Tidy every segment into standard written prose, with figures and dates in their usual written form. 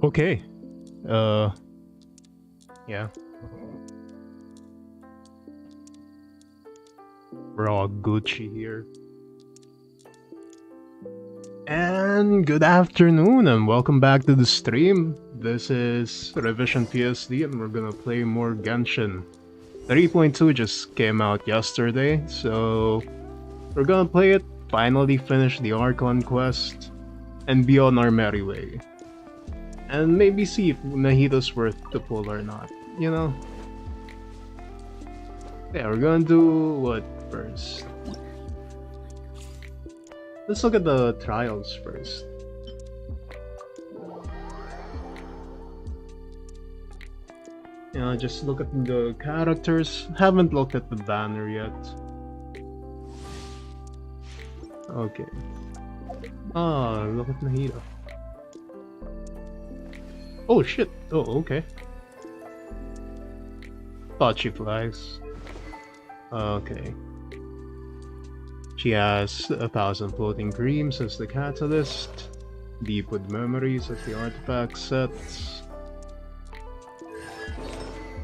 Okay. Yeah. We're all Gucci here. And good afternoon and welcome back to the stream. This is Revision PSD and we're gonna play more Genshin. 3.2 just came out yesterday, so we're gonna play it, finally finish the Archon quest, and be on our merry way. And maybe see if Nahida's worth the pull or not, you know? Yeah, we're gonna do what first? Let's look at the trials first. You know, just look at the characters. Haven't looked at the banner yet. Okay. Ah, look at Nahida. Oh shit. Oh, okay. Thought she flies. Okay. She has 1,000 floating dreams as the catalyst, deep with memories as the artifact sets.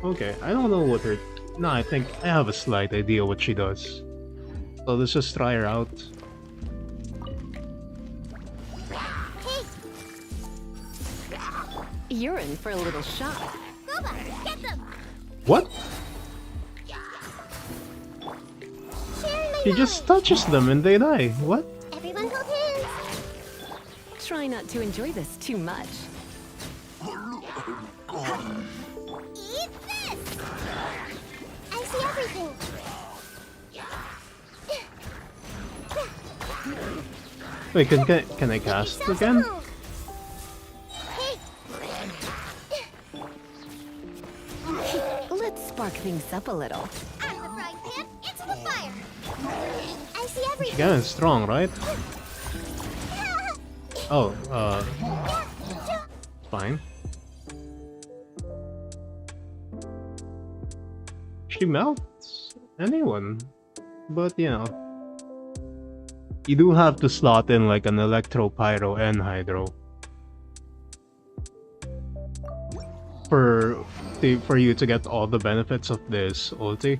Okay, I don't know what her... No, I think I have a slight idea what she does. So let's just try her out. You're in for a little shock. Get them! What? She just touches them and they die. What? Everyone hold hands! Try not to enjoy this too much. Eat this! I see everything! Wait, can I cast again? Let's spark things up a little. Out of the frying pan, into the fire! I see everything! She kinda strong, right? Oh, fine. She melts anyone, but you know, you do have to slot in like an Electro, Pyro, and Hydro for you to get all the benefits of this ulti.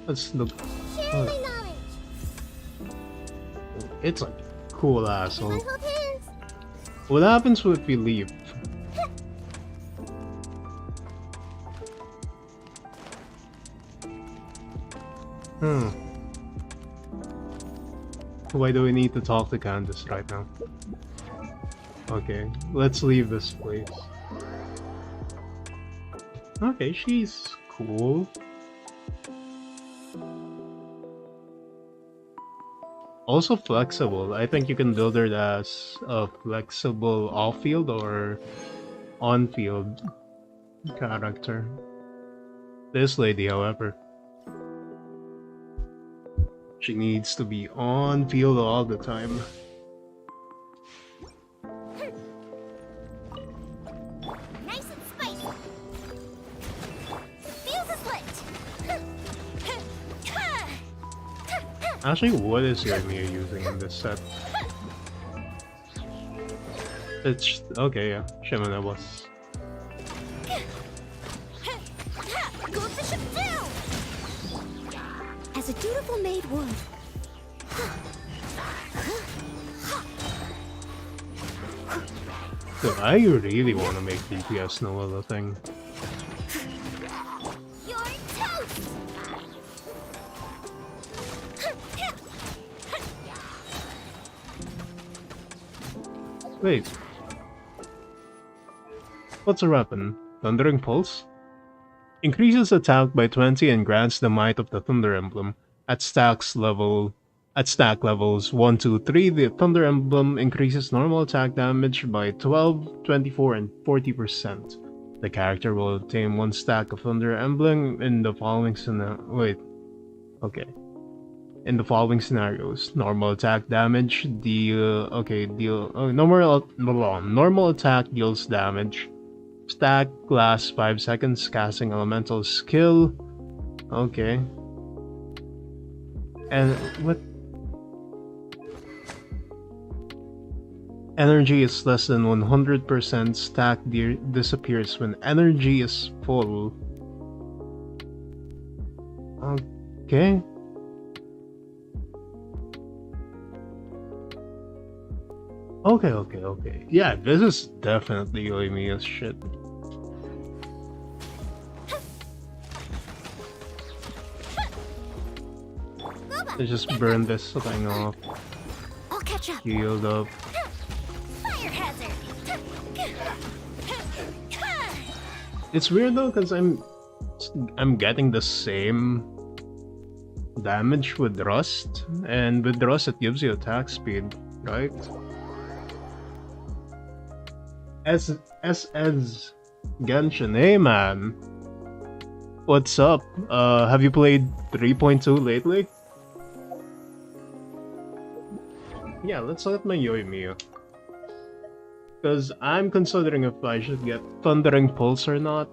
Let's look. Share my knowledge! It's a cool ass ult. Everyone hold hands! What happens if we leave? Why do we need to talk to Candace right now? Okay, let's leave this place. Okay, she's cool. Also flexible. I think you can build her as a flexible off-field or on-field character. This lady, however, she needs to be on-field all the time. Nice and spicy! Fuse is lit! Actually, what is your Mia using in this set? It's okay, yeah. Shimona was. Go fish it down! As a dutiful maid would. Dude, I really want to make DPS no other thing. You're toast! Wait. What's her weapon? Thundering Pulse? Increases attack by 20 and grants the might of the Thunder Emblem. At stack levels 1, 2, 3, the Thunder Emblem increases normal attack damage by 12, 24, and 40%. The character will obtain 1 stack of Thunder Emblem in the following in the following scenarios: normal attack damage, normal attack deals damage. Stack lasts 5 seconds, casting elemental skill. Okay. And what? Energy is less than 100%. Stack disappears when energy is full. Okay. Okay. Yeah, this is definitely Yoimiya's shit. I just burned this thing off. I'll catch up. Healed up. Fire hazard. It's weird though, because I'm getting the same damage with rust, and with rust it gives you attack speed, right? As Genshin, hey man, what's up? Have you played 3.2 lately? Yeah, let's look at my Yoimiya. Because I'm considering if I should get Thundering Pulse or not.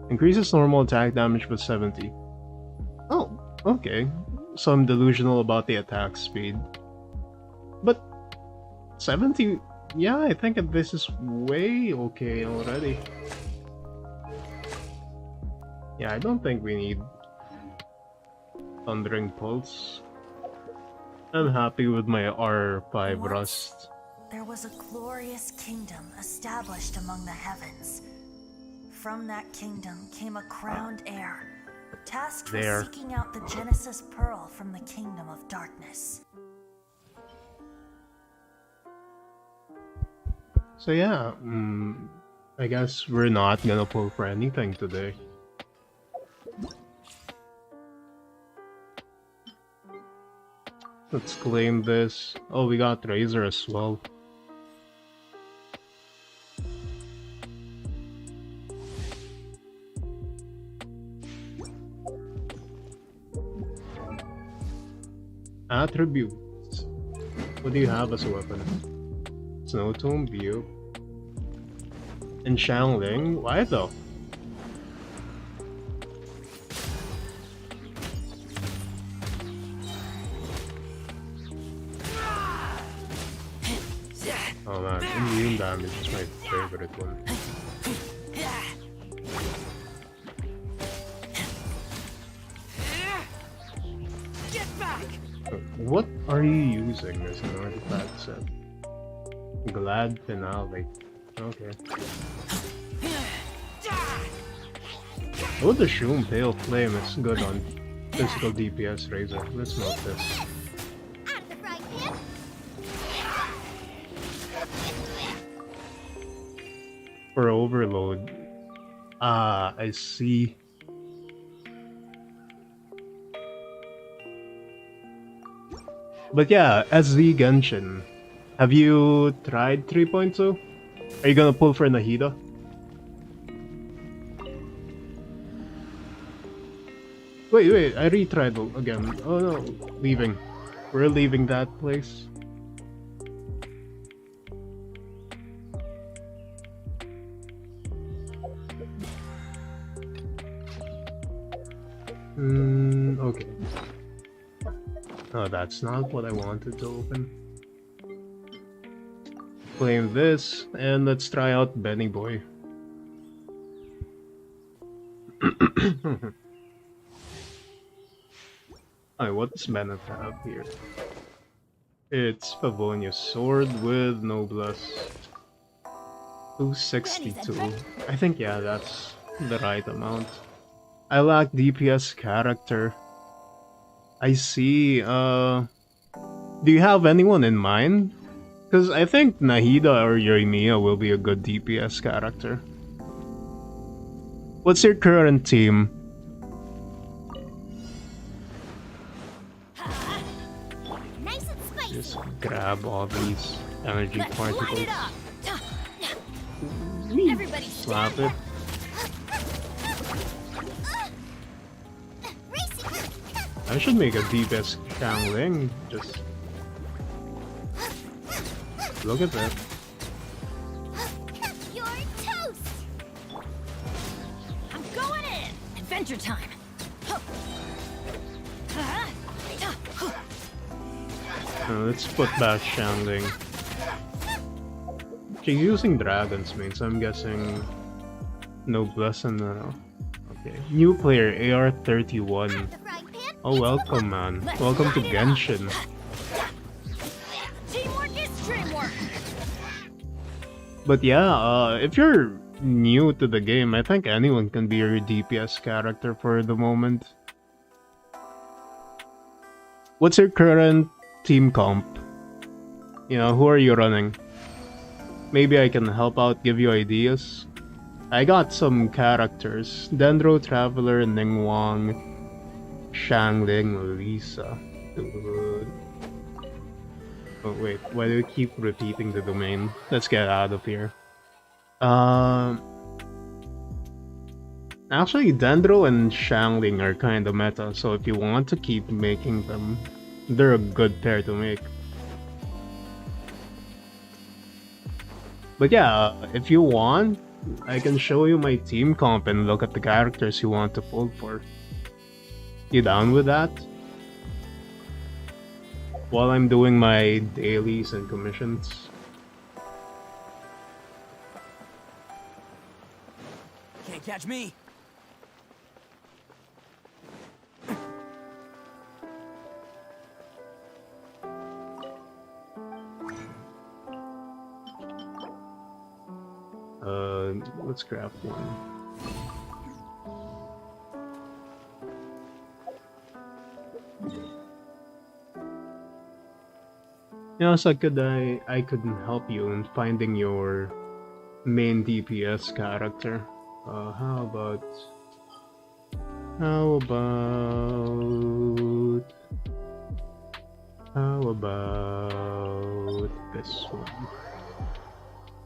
Increases normal attack damage with 70. Oh, okay. So I'm delusional about the attack speed. But 70, yeah, I think this is way okay already. Yeah, I don't think we need Thundering Pulse. I'm happy with my R5 Rust. There was a glorious kingdom established among the heavens. From that kingdom came a crowned heir, tasked with seeking out the Genesis Pearl from the kingdom of darkness. So yeah, I guess we're not gonna pull for anything today. Let's claim this. Oh, we got Razor as well. Attributes. What do you have as a weapon? Snow Tomb, View. And Shangling? Why though? Oh man, immune damage is my favorite one. Get back! What are you using as an artifact set? Glad Finale. Okay. Oh, the Shroom Pale Flame is good on physical DPS Razor. Let's note this. Out of the frying pan. For Overload. Ah, I see. But yeah, as the Genshin, have you tried 3.2? Are you gonna pull for Nahida? Wait, I retried again. Oh no, leaving. We're leaving that place. Okay. Oh, that's not what I wanted to open. Claim this, and let's try out Benny Boy. Alright, what does Bennett have here? It's Favonia's sword with Noblesse. 262. I think, yeah, that's the right amount. I lack DPS character. I see. Do you have anyone in mind? Because I think Nahida or Yoimiya will be a good DPS character. What's your current team? Nice and spicy. Just grab all these energy Let's light particles. it up. Everybody Slap stand it. Racing. I should make a DPS Shangling. Just look at that. You're toast. I'm going in. Adventure time. Let's put back Shangling. She's using Dragon's Mane, so I'm guessing Noblesse and okay. New player, AR31. Oh, welcome, man. Welcome to Genshin. Teamwork is dreamwork. But yeah, if you're new to the game, I think anyone can be your DPS character for the moment. What's your current team comp? You know, who are you running? Maybe I can help out, give you ideas. I got some characters. Dendro, Traveler, Ningguang, Shangling, Lisa. Dude. Oh wait, why do we keep repeating the domain? Let's get out of here. Actually, Dendro and Shangling are kinda meta, so if you want to keep making them, they're a good pair to make. But yeah, if you want, I can show you my team comp and look at the characters you want to pull for. You down with that? While I'm doing my dailies and commissions. Can't catch me. Let's craft one. You know, so I couldn't help you in finding your main DPS character. How about this one?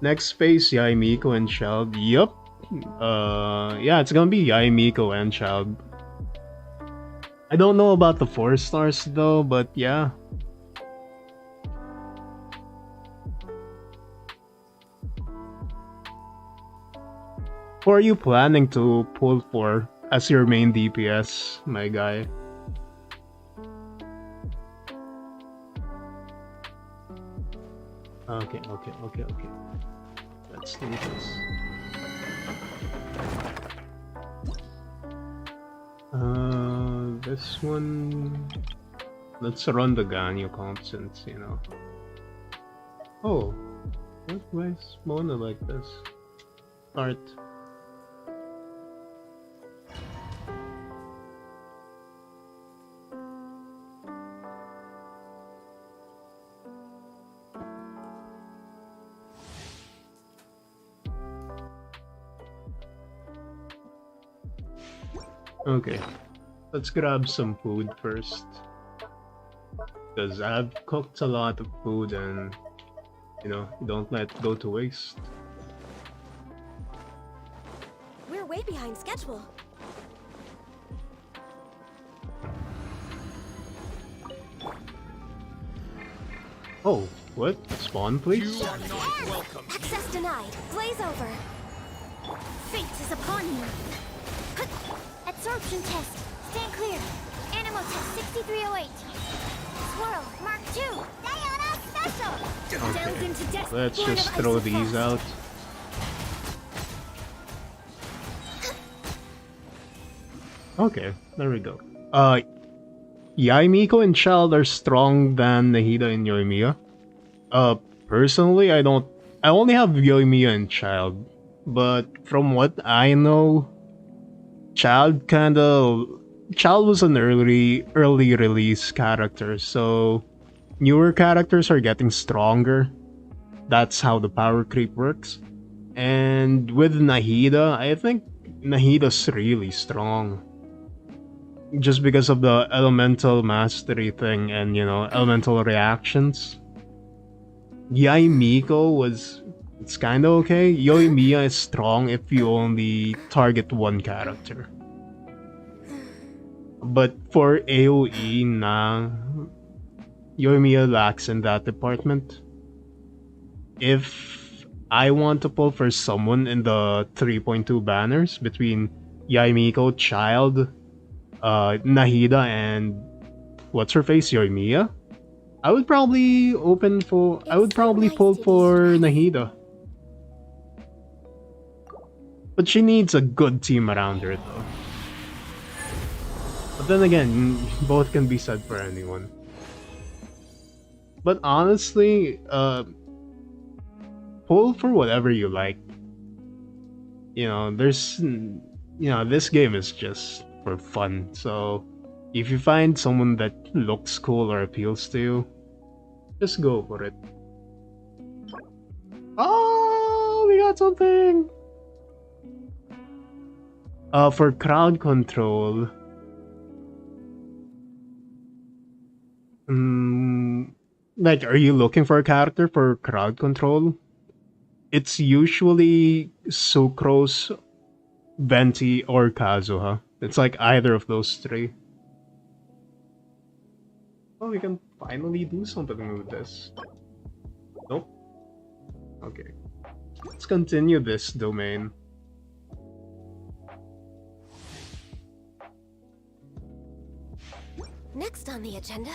Next phase, Yai, Miko, and Child. Yup. Yeah, it's gonna be Yai, Miko, and Child. I don't know about the 4 stars though, but yeah. Who are you planning to pull for as your main DPS, my guy? Okay. Let's do this. This one... Let's run the Ganyu comp since, you know. Oh, why is Mona like this? Start. Okay, let's grab some food first. Because I've cooked a lot of food and, you know, don't let it go to waste. We're way behind schedule. Oh, what? Spawn, please? You are not welcome. Access denied. Blaze over. Fate is upon you. Absorption test. Stand clear. Animal test 6308. Swirl Mark 2. Diana special. Delve into Okay, depth. let's Born just of throw ice and these frost. out. Okay, there we go. Yai, Miko, and Child are strong than Nahida and Yoimiya. Personally, I only have Yoimiya and Child. But from what I know, Child was an early release character, so newer characters are getting stronger. That's how the power creep works. And with Nahida, I think Nahida's really strong. Just because of the elemental mastery thing and, you know, elemental reactions. Yai, Miko it's kinda okay. Yoimiya is strong if you only target one character. But for AoE, nah. Yoimiya lacks in that department. If I want to pull for someone in the 3.2 banners between Yai, Miko, Child, Nahida, and what's her face, Yoimiya? I would probably pull for Nahida. But she needs a good team around her though. But then again, both can be said for anyone. But honestly, pull for whatever you like. You know, this game is just for fun. So if you find someone that looks cool or appeals to you, just go for it. Oh, we got something! For crowd control, like, are you looking for a character for crowd control? It's usually Sucrose, Venti, or Kazuha. It's like either of those three. Oh, we can finally do something with this. Nope. Okay. Let's continue this domain. Next on the agenda.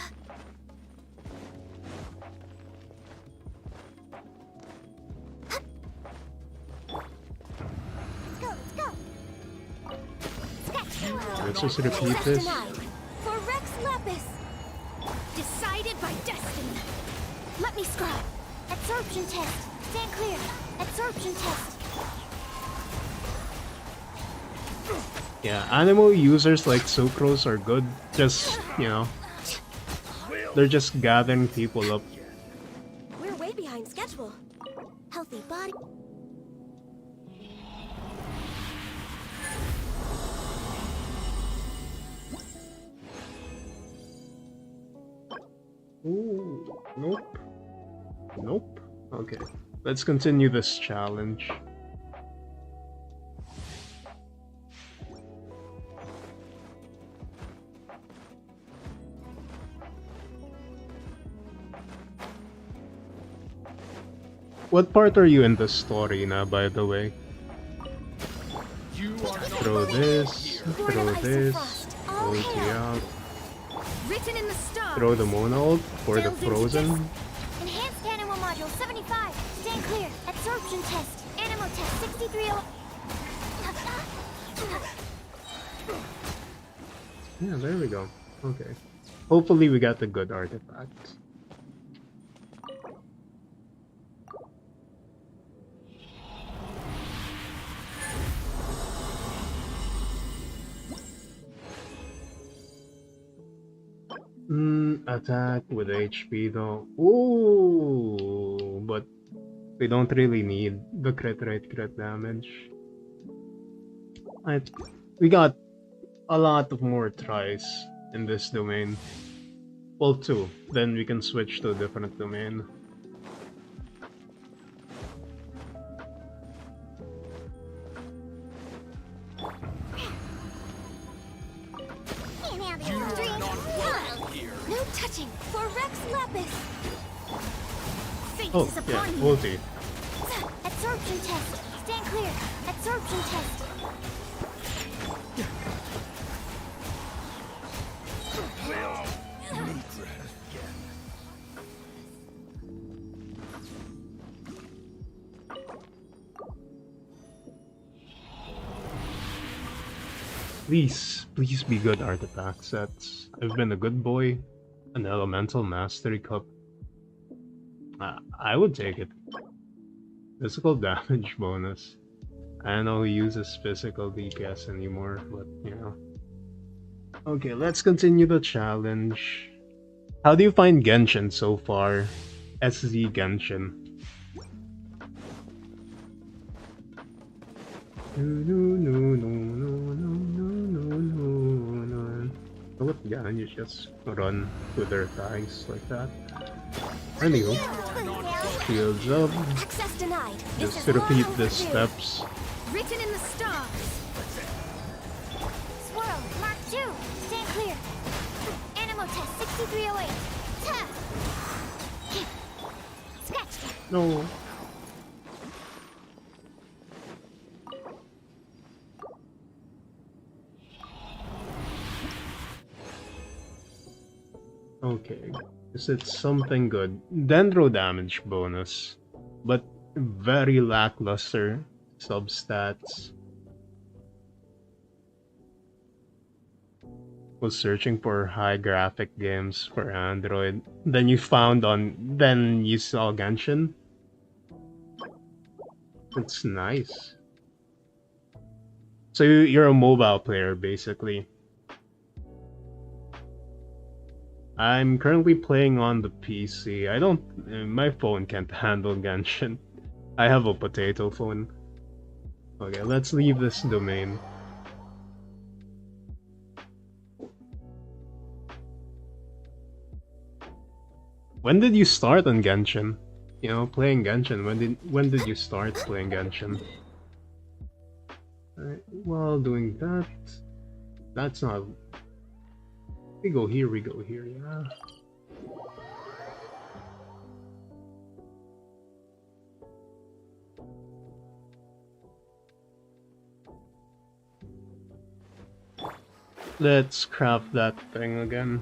Let's just repeat this. For Rex Lapis. Decided by destiny. Let me scribe. Absorption test. Stand clear. Absorption test. Yeah, animal users like Sucrose are good. Just, you know, they're just gathering people up. We're way behind schedule. Healthy body. Ooh, nope. Nope. Okay, let's continue this challenge. What part are you in the story now, by the way? Throw this, ulti out. Written in the stars. Throw the Mono ult for the frozen. Enhanced animal module 75. Stand clear. Absorption test. Animal test 63. Yeah, there we go. Okay. Hopefully we got the good artifact. Attack with HP though. Ooh, but we don't really need the crit rate, crit damage. We got a lot of more tries in this domain. Well, 2. Then we can switch to a different domain. No touching for Rex Lapis. Fate Oh, is yeah, upon you. ulti. Absorption test. Stand clear. Absorption test. Please be good artifact sets. I've been a good boy. An elemental mastery cup. I would take it. Physical damage bonus. I don't know who uses physical DPS anymore, but you know. Okay, let's continue the challenge. How do you find Genshin so far? SZ Genshin. What gun? You just run with their thighs like that. Anywho, shields up. Access denied. Just repeat the steps. Written in the stars. Swirl. Mark 2. Stand clear. Animal test 6308. Scratch. No. Okay. Is it something good? Dendro damage bonus, but very lackluster substats. Was searching for high graphic games for Android. Then you saw Genshin. It's nice. So you're a mobile player basically. I'm currently playing on the PC. My phone can't handle Genshin. I have a potato phone. Okay, let's leave this domain. When did you start on Genshin? You know, playing Genshin. When did you start playing Genshin? Alright, while doing that, that's not. We go here, yeah. Let's craft that thing again.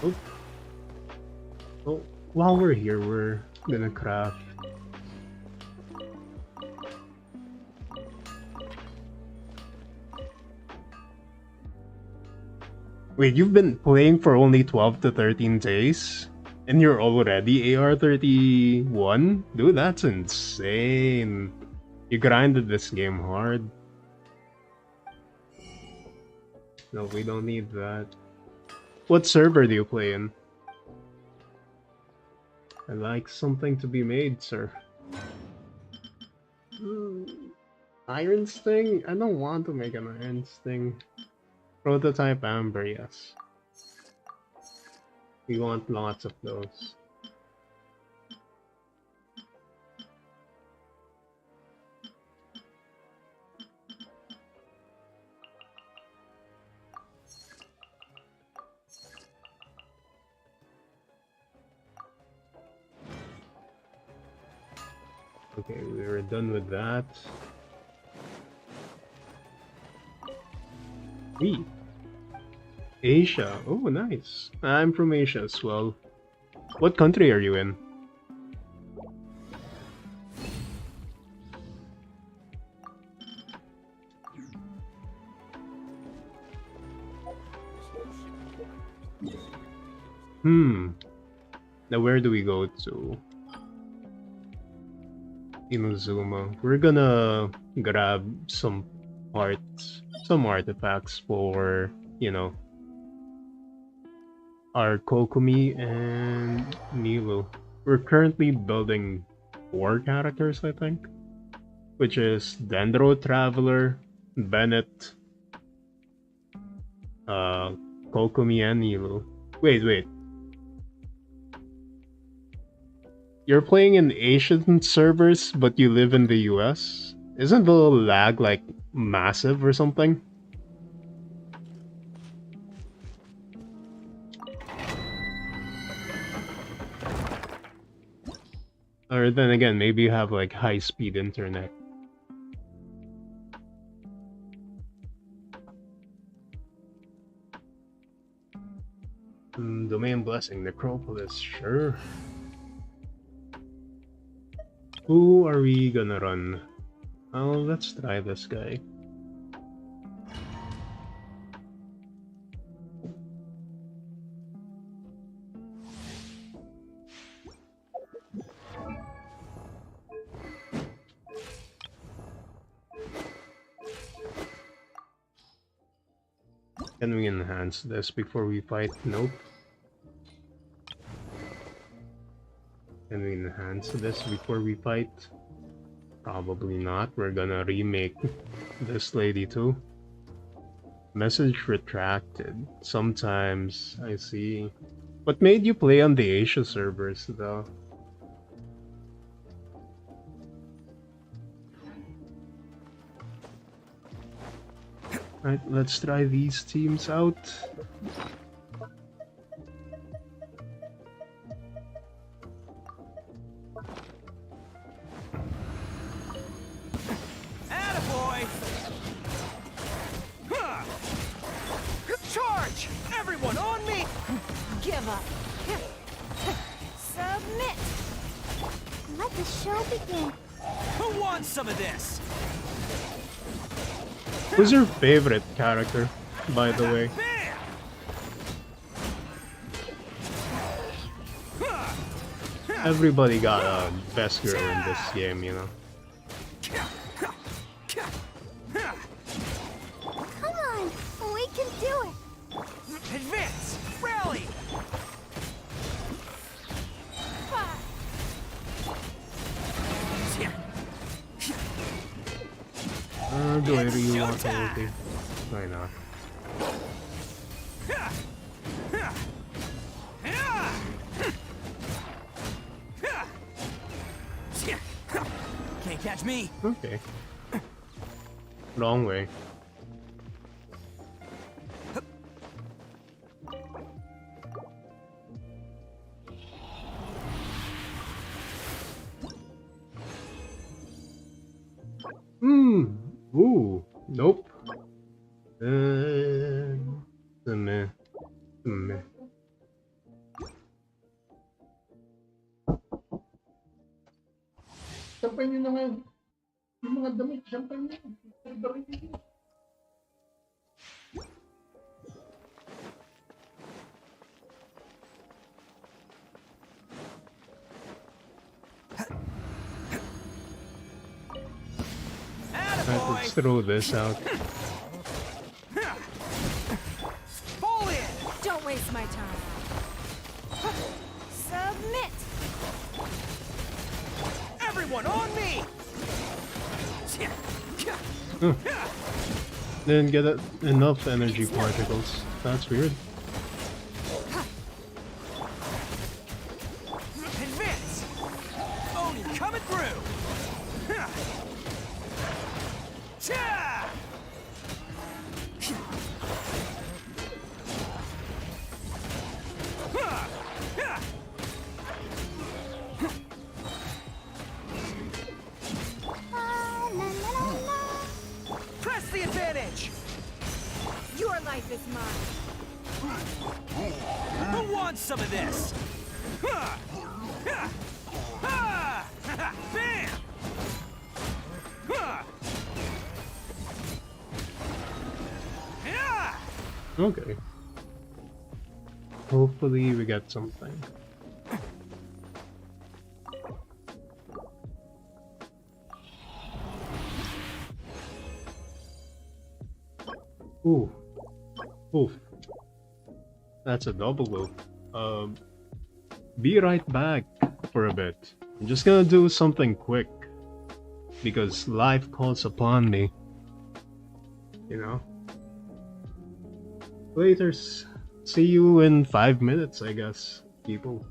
Oh. Oh, while we're here, we're gonna craft. Wait, you've been playing for only 12 to 13 days? And you're already AR31? Dude, that's insane. You grinded this game hard. No, we don't need that. What server do you play in? I like something to be made, sir. Iron Sting? I don't want to make an Iron Sting. Prototype Amber, yes. We want lots of those. Okay, we're done with that. We. Asia. Oh, nice. I'm from Asia as well. What country are you in? Now where do we go to? Inazuma. We're gonna grab some parts, some artifacts for, you know, our Kokumi and Nilou. We're currently building 4 characters, I think, which is Dendro Traveler, Bennett, Kokumi, and Nilou. Wait. You're playing in Asian servers, but you live in the US? Isn't the lag like massive or something? Or then again, maybe you have like high-speed internet. Domain Blessing, Necropolis, sure. Who are we gonna run? Oh, let's try this guy. Can we enhance this before we fight? Nope. Can we enhance this before we fight? Probably not. We're gonna remake this lady too. Message retracted. Sometimes, I see. What made you play on the Asia servers though? Alright, let's try these teams out. give up. Submit! Let the show begin. Who wants some of this? Who's your favorite character, by the way? Everybody got a best girl in this game, you know. Come on, we can do it. Advance! Rally! Do I really want to ulti? Why not? Can't catch me. Okay. Wrong way. Ooh. Nope. Meh. Sampay nyo naman. Yung mga damit, sampay nyo. Let's throw this out. Fall in! Don't waste my time. Submit! Everyone on me! Didn't get enough energy particles. That's weird. Advance! Oni coming through! Press the advantage! Your life is mine. Who wants some of this? Bam! Okay. Hopefully we get something. Ooh. Oof. That's a double oof. Be right back for a bit. I'm just gonna do something quick. Because life calls upon me. You know? Laters. See you in 5 minutes, I guess, people.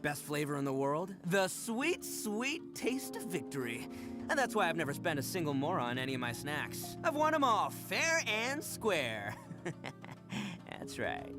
Best flavor in the world? The sweet, sweet taste of victory. And that's why I've never spent a single mora on any of my snacks. I've won them all fair and square. That's right.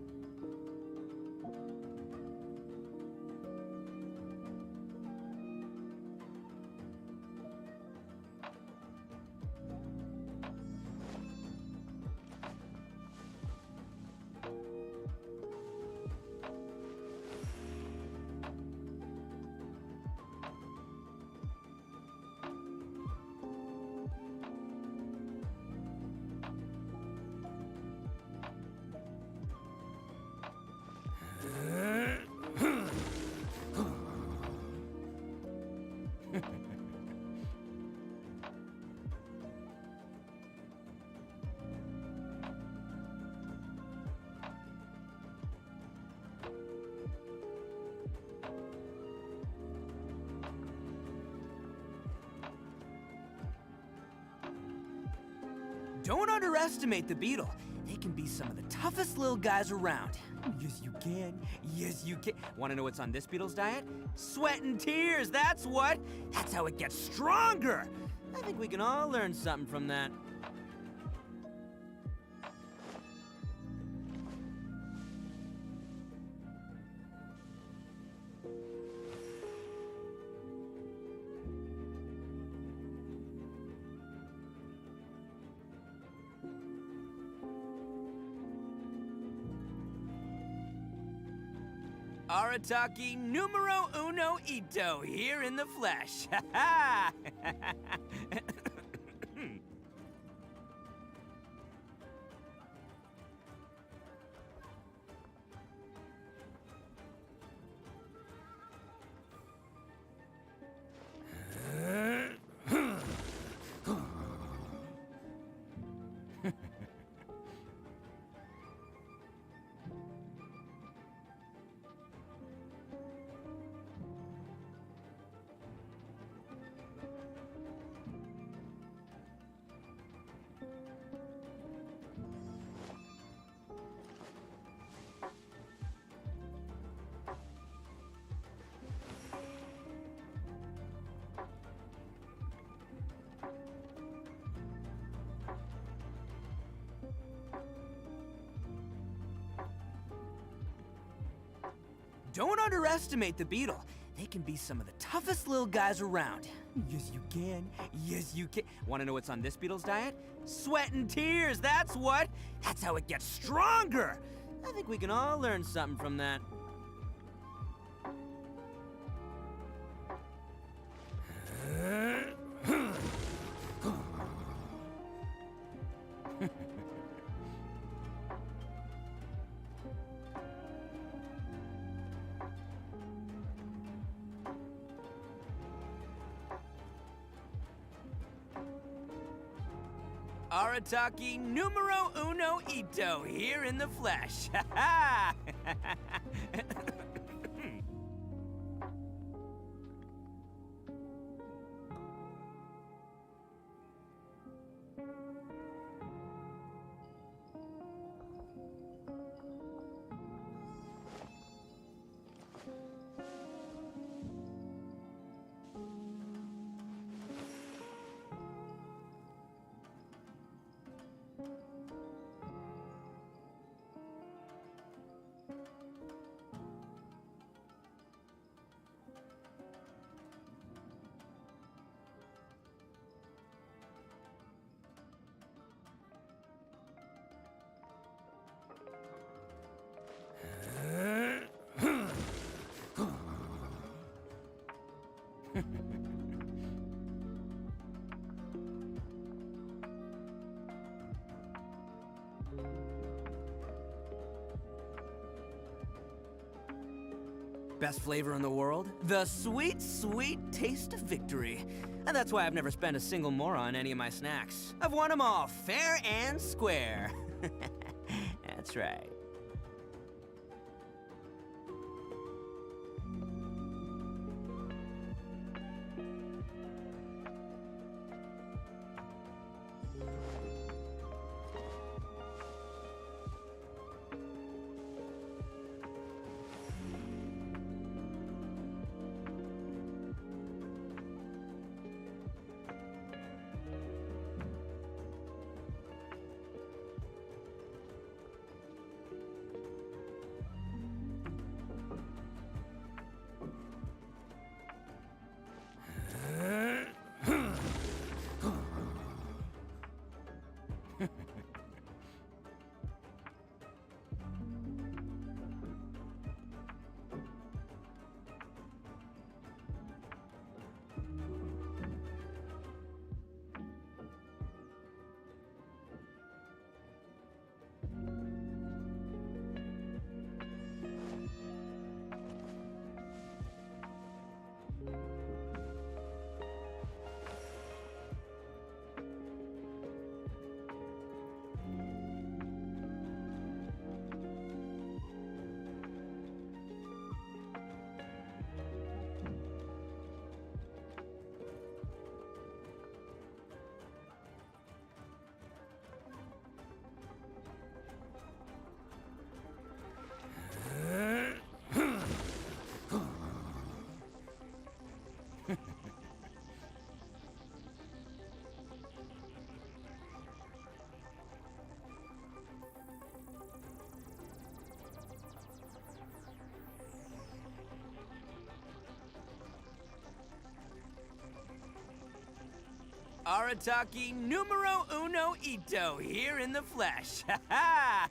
Don't underestimate the beetle. they can be some of the toughest little guys around. Yes, you can. Yes, you can. Want to know what's on this beetle's diet? Sweat and tears, that's what. That's how it gets stronger. I think we can all learn something from that. Arataki numero uno ito, here in the flesh. Ha ha! Don't underestimate the beetle. They can be some of the toughest little guys around. Yes, you can. Yes, you can. Want to know what's on this beetle's diet? Sweat and tears, that's what. That's how it gets stronger. I think we can all learn something from that. Arataki numero uno ito, here in the flesh. Ha ha! Best flavor in the world? The sweet, sweet taste of victory. And that's why I've never spent a single more on any of my snacks. I've won them all fair and square. That's right. Arataki numero uno ito here in the flesh. Ha ha!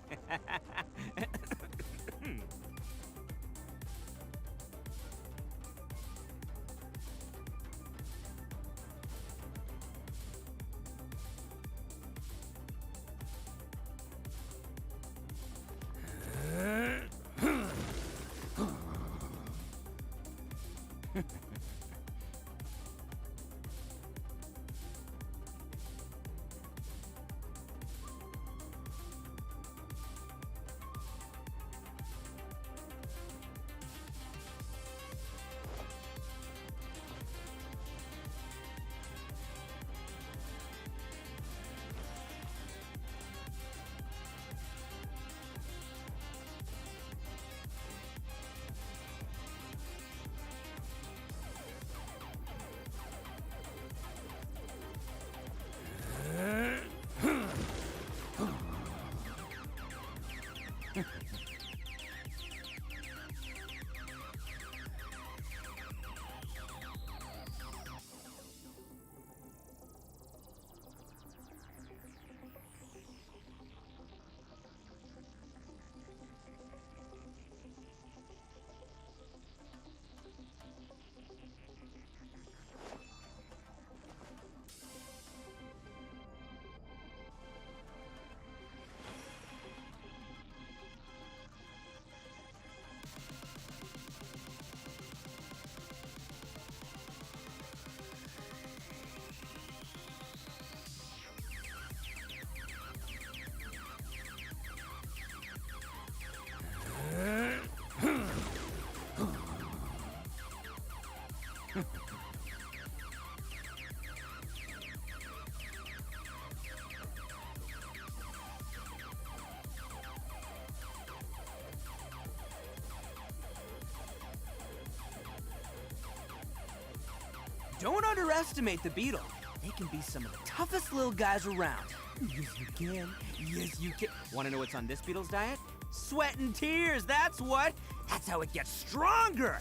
Don't underestimate the beetle. They can be some of the toughest little guys around. Yes, you can. Yes, you can. Want to know what's on this beetle's diet? Sweat and tears, that's what. That's how it gets stronger.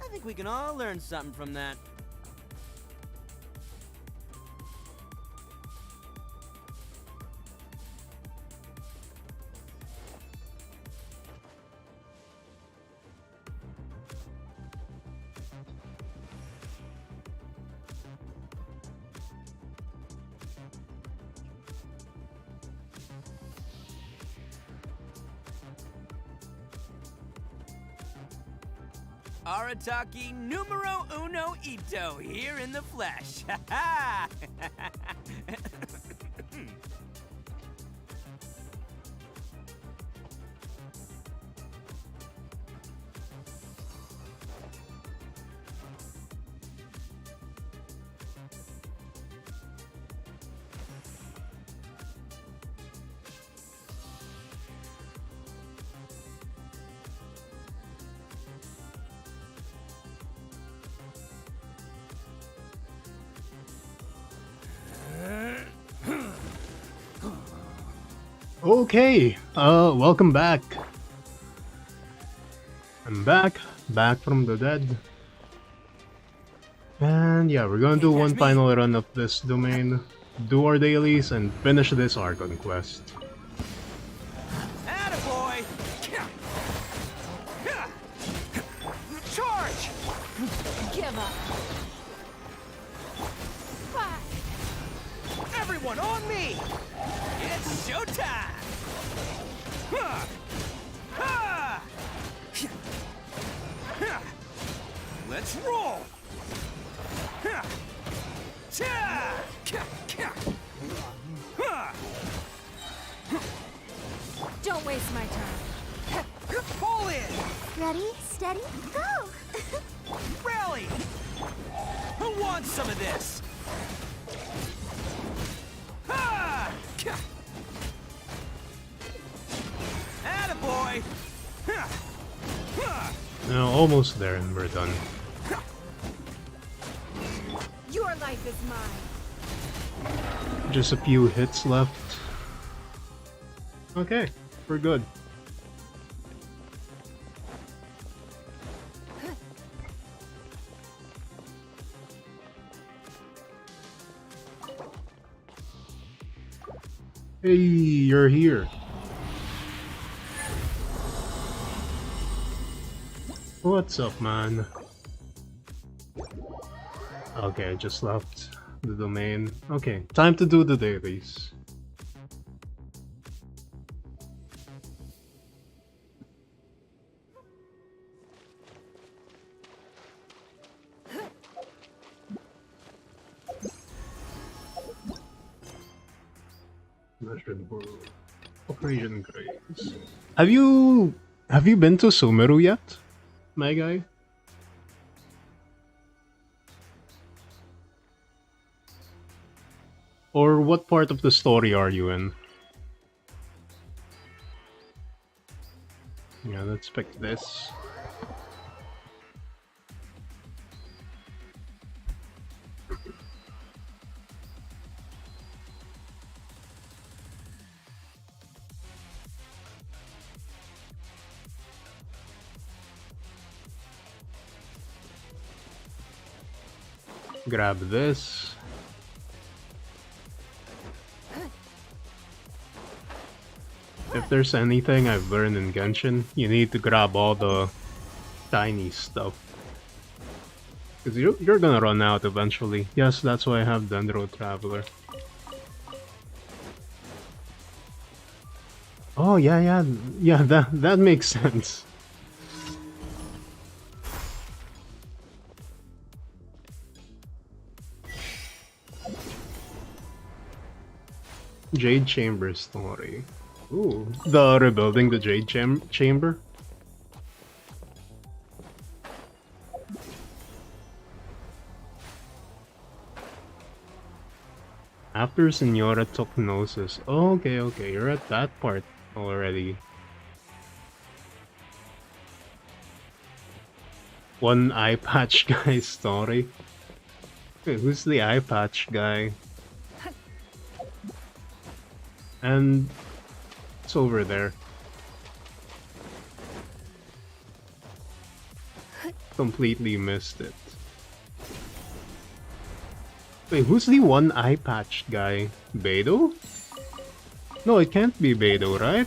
I think we can all learn something from that. Arataki numero uno ito here in the flesh. Ha ha! Okay, welcome back. I'm back from the dead. And yeah, we're gonna do one final run of this domain, do our dailies, and finish this Archon quest. Attaboy! Charge! Give up. Everyone on me! It's showtime! Ha! Ha! Let's roll! Ha! Cha! Ha! Don't waste my time. Pull in! Ready, steady, go! Rally! Who wants some of this? Ha! Attaboy! Ha! Ha! Now, almost there and we're done. Your life is mine. Just a few hits left. Okay, we're good. Hey, you're here. What's up, man? Okay, I just left the domain. Okay, time to do the dailies. Operation Grace. Have you been to Sumeru yet, my guy? Or what part of the story are you in? Yeah, let's pick this. Grab this. If there's anything I've learned in Genshin, you need to grab all the tiny stuff. Because you're gonna run out eventually. Yes, that's why I have Dendro Traveler. Oh, yeah, that makes sense. Jade Chamber story. Ooh, the rebuilding the Jade Chamber? After Senora took Gnosis. Oh, okay, you're at that part already. One eye patch guy story. Wait, who's the eye patch guy? And it's over there. Completely missed it. Wait, who's the one eye patch guy? Beidou? No, it can't be Beidou, right?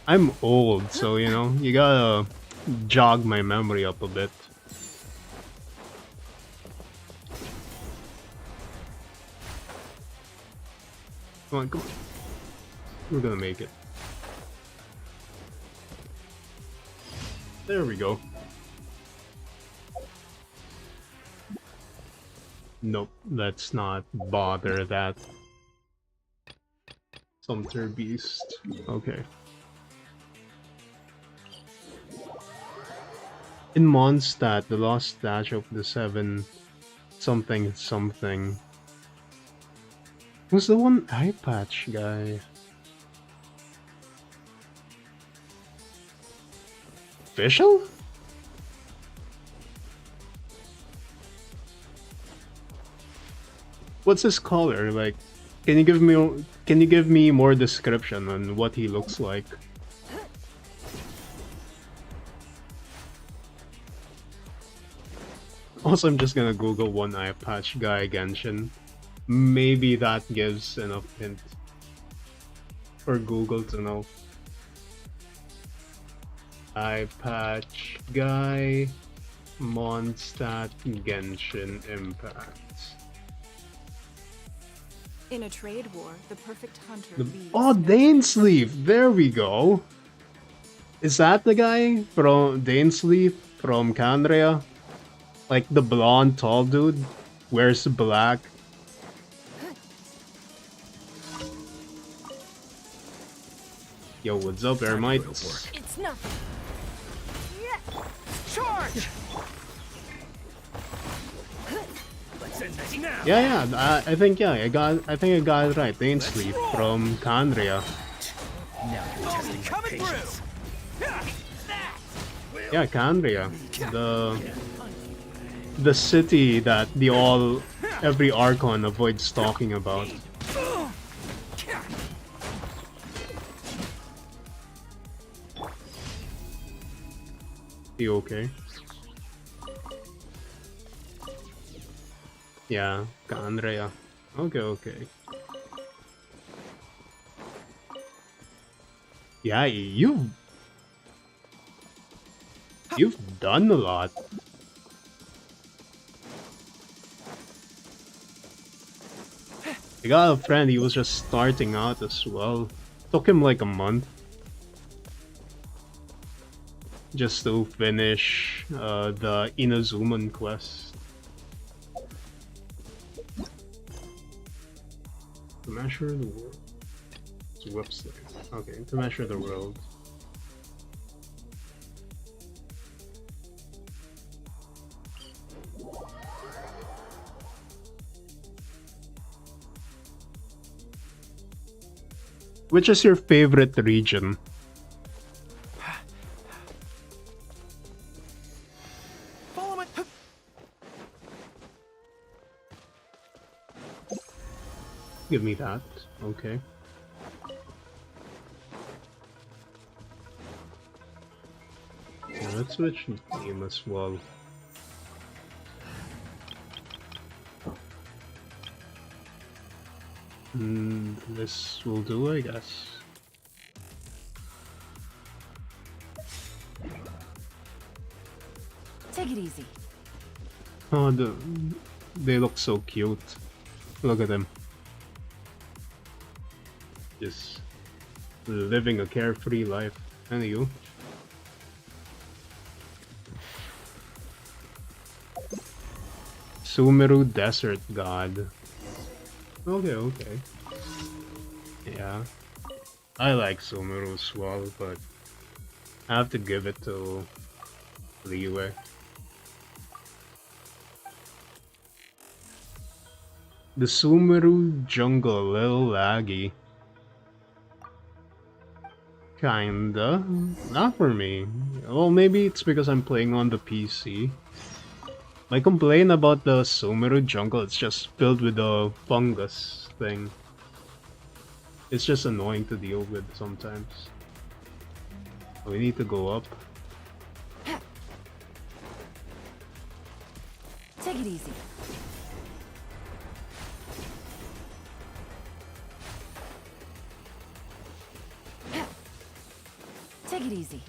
I'm old, so you know, you gotta jog my memory up a bit. Come on. We're gonna make it. There we go. Nope, let's not bother that. Sumter Beast. Okay. In Mondstadt, the lost statue of the seven something something. Who's the one eye patch guy? Official? What's his color? Like, can you give me more description on what he looks like? Also, I'm just gonna Google one eye patch guy Genshin. Maybe that gives enough hint for Google to know. Eye patch guy, Mondstadt, Genshin Impact. In a trade war, the perfect hunter leads. Oh, Dainsleif! There we go! Is that the guy from Dainsleif from Canrea? Like the blonde tall dude? Wears black? Yo, what's up, Ermites? It's nothing. Charge! Yeah, I think I got it right. Dainsleif from Canrea. Coming through! Yeah, Canrea. The city that every Archon avoids talking about. You okay? Yeah, Canrea. Okay. Yeah, you've done a lot. I got a friend, he was just starting out as well. Took him like a month just to finish the Inazuman quest. To measure the world. It's a website. Okay, to measure the world. Which is your favorite region? Follow my. Give me that. Okay. Yeah, let's switch name as well. This will do, I guess. Take it easy. Oh, they look so cute. Look at them. Just living a carefree life. And you? Sumeru Desert God. Okay. Yeah. I like Sumeru as well, but I have to give it to Liyue. The Sumeru jungle, a little laggy. Kinda. Not for me. Well, maybe it's because I'm playing on the PC. My complaint about the Sumeru jungle, it's just filled with the fungus thing. It's just annoying to deal with sometimes. We need to go up. Take it easy. Take it easy.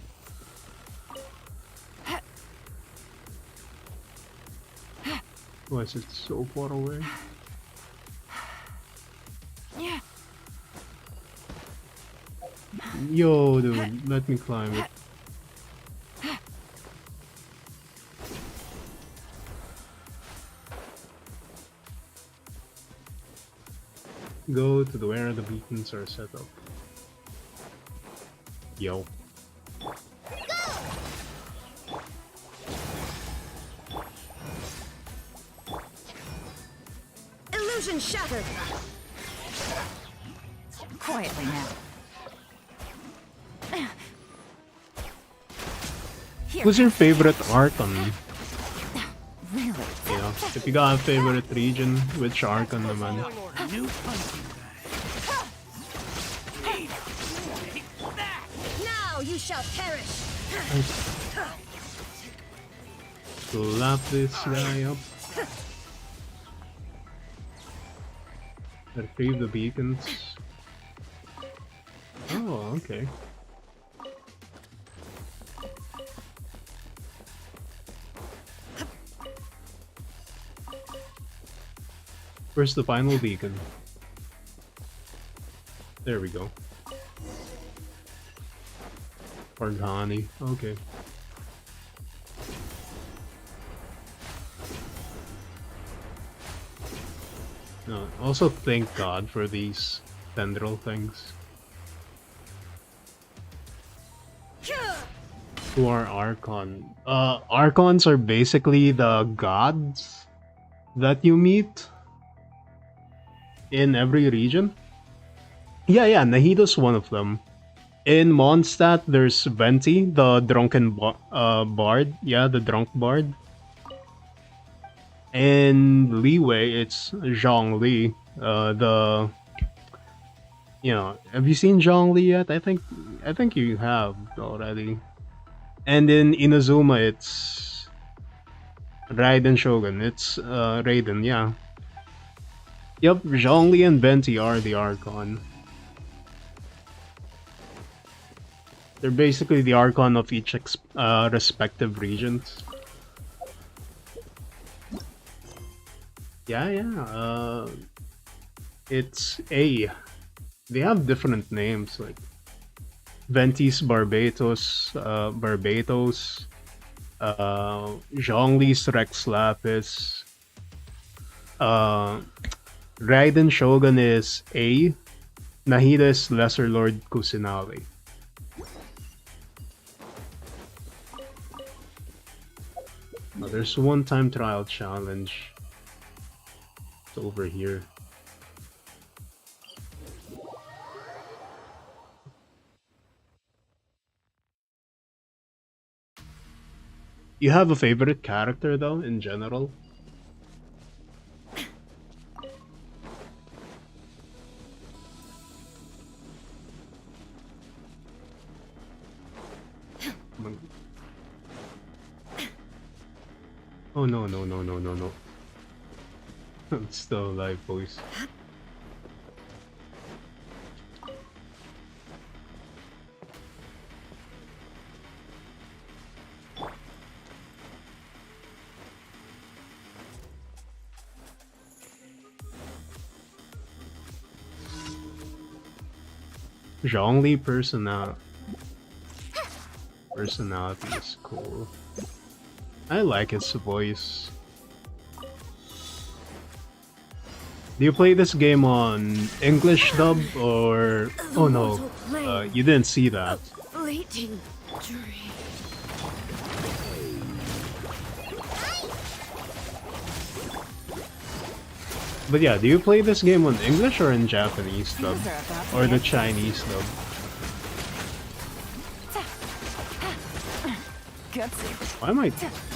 Why is it so far away? Yeah. Yo, dude, let me climb it. Go to where the beacons are set up. Yo. Illusion shattered. Quietly now. Here. Who's your favorite Archon? Really? You know, if you got a favorite region, which Archon naman? Now you shall perish. Slap this guy up. Retrieve the beacons. Oh, okay. Where's the final beacon? There we go. Orghani, okay. No, also thank God for these tendril things. Who are Archon? Archons are basically the gods that you meet in every region. Yeah, Nahida's one of them. In Mondstadt, there's Venti, the drunken bard. Yeah, the drunk bard. In Liyue, it's Zhongli, the... You know, have you seen Zhongli yet? I think you have already. And in Inazuma, it's Raiden Shogun. It's Raiden, yeah. Yep, Zhongli and Venti are the Archon. They're basically the Archon of each respective regions. Yeah. It's A. They have different names like Ventis Barbatos, Zhongli's Rex Lapis, Raiden Shogun is A, Nahida is Lesser Lord Kusinali. Oh, there's one time trial challenge. It's over here. You have a favorite character though, in general? Oh no. I'm still alive, boys. Zhongli personality is cool. I like his voice. Do you play this game on English dub or... Oh no, you didn't see that. Fleeting dream. But yeah, do you play this game on English or in Japanese dub? Or the Chinese dub? Why am I...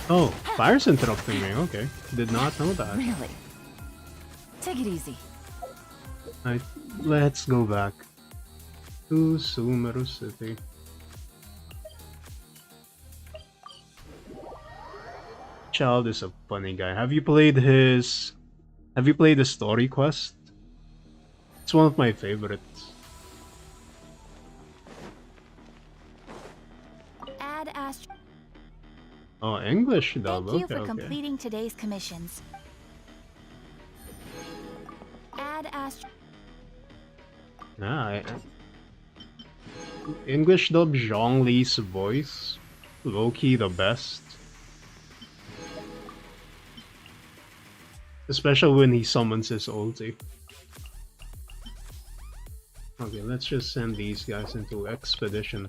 Oh, fire's interrupting me, okay. Did not know that. Really? Take it easy. Alright, let's go back to Sumeru City. Child is a funny guy. Have you played the story quest? It's one of my favorites. Add Astro. Oh, English dub. Thank you Okay, for okay. completing today's commissions. Add Astro. Nah, English dub Zhongli's voice. Low-key the best. Especially when he summons his ulti. Okay, let's just send these guys into expedition.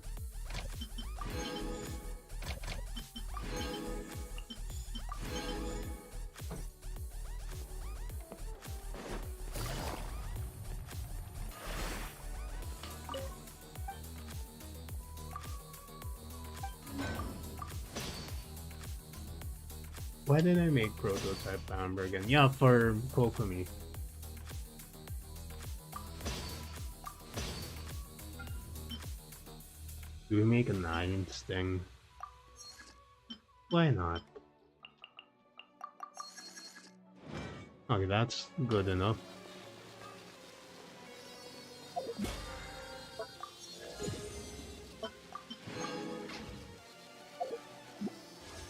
Why did I make prototype Amber again? Yeah, for Kokomi. Do we make a 9 sting? Why not? Okay, that's good enough.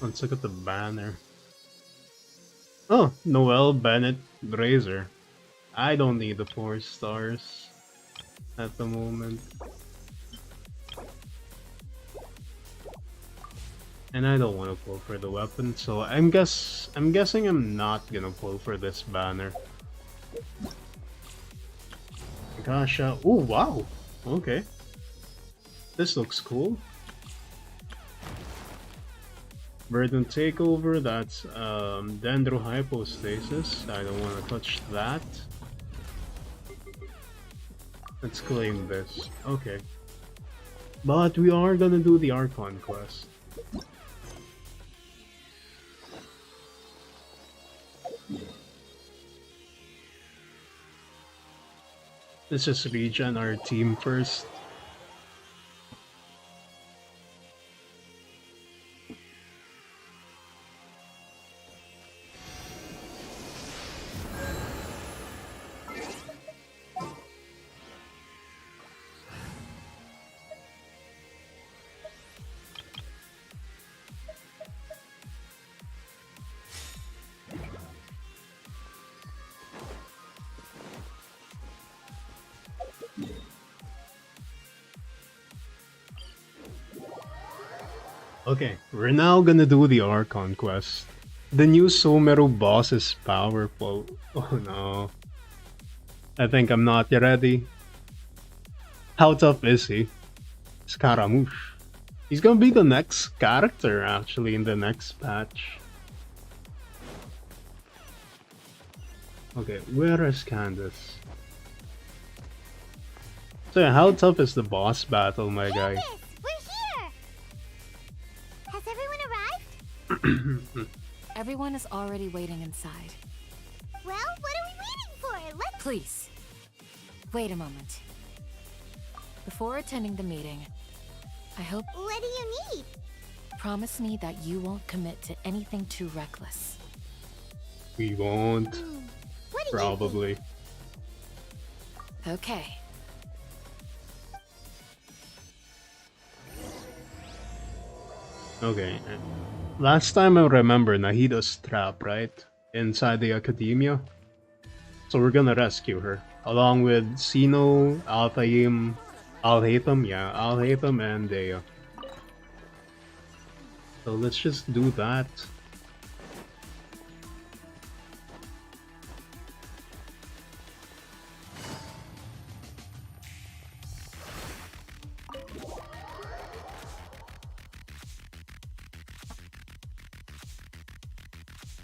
Let's look at the banner. Oh, Noel Bennett Razor. I don't need the 4 stars at the moment. And I don't want to pull for the weapon, so I'm guessing I'm not gonna pull for this banner. Gosh, oh wow, okay. This looks cool. Burden Takeover, that's Dendrohypostasis. I don't want to touch that. Let's claim this. Okay. But we are gonna do the Archon quest. Let's just regen our team first. Okay, we're now gonna do the Archon quest. The new Somero boss is powerful. Oh no. I think I'm not yet ready. How tough is he? Scaramouche. He's gonna be the next character actually in the next patch. Okay, where is Candace? So how tough is the boss battle, my guy? Candace, we're here! Has everyone arrived? Everyone is already waiting inside. Well, what are we waiting for? Let's... Please, wait a moment. Before attending the meeting, I hope What do you need? promise me that you won't commit to anything too reckless. We won't. What do you think? Probably. Okay. Okay. Last time I remember Nahida's trap, right? Inside the academia. So we're gonna rescue her. Along with Sino, Altaim, Alhaitham, and Dea. So let's just do that.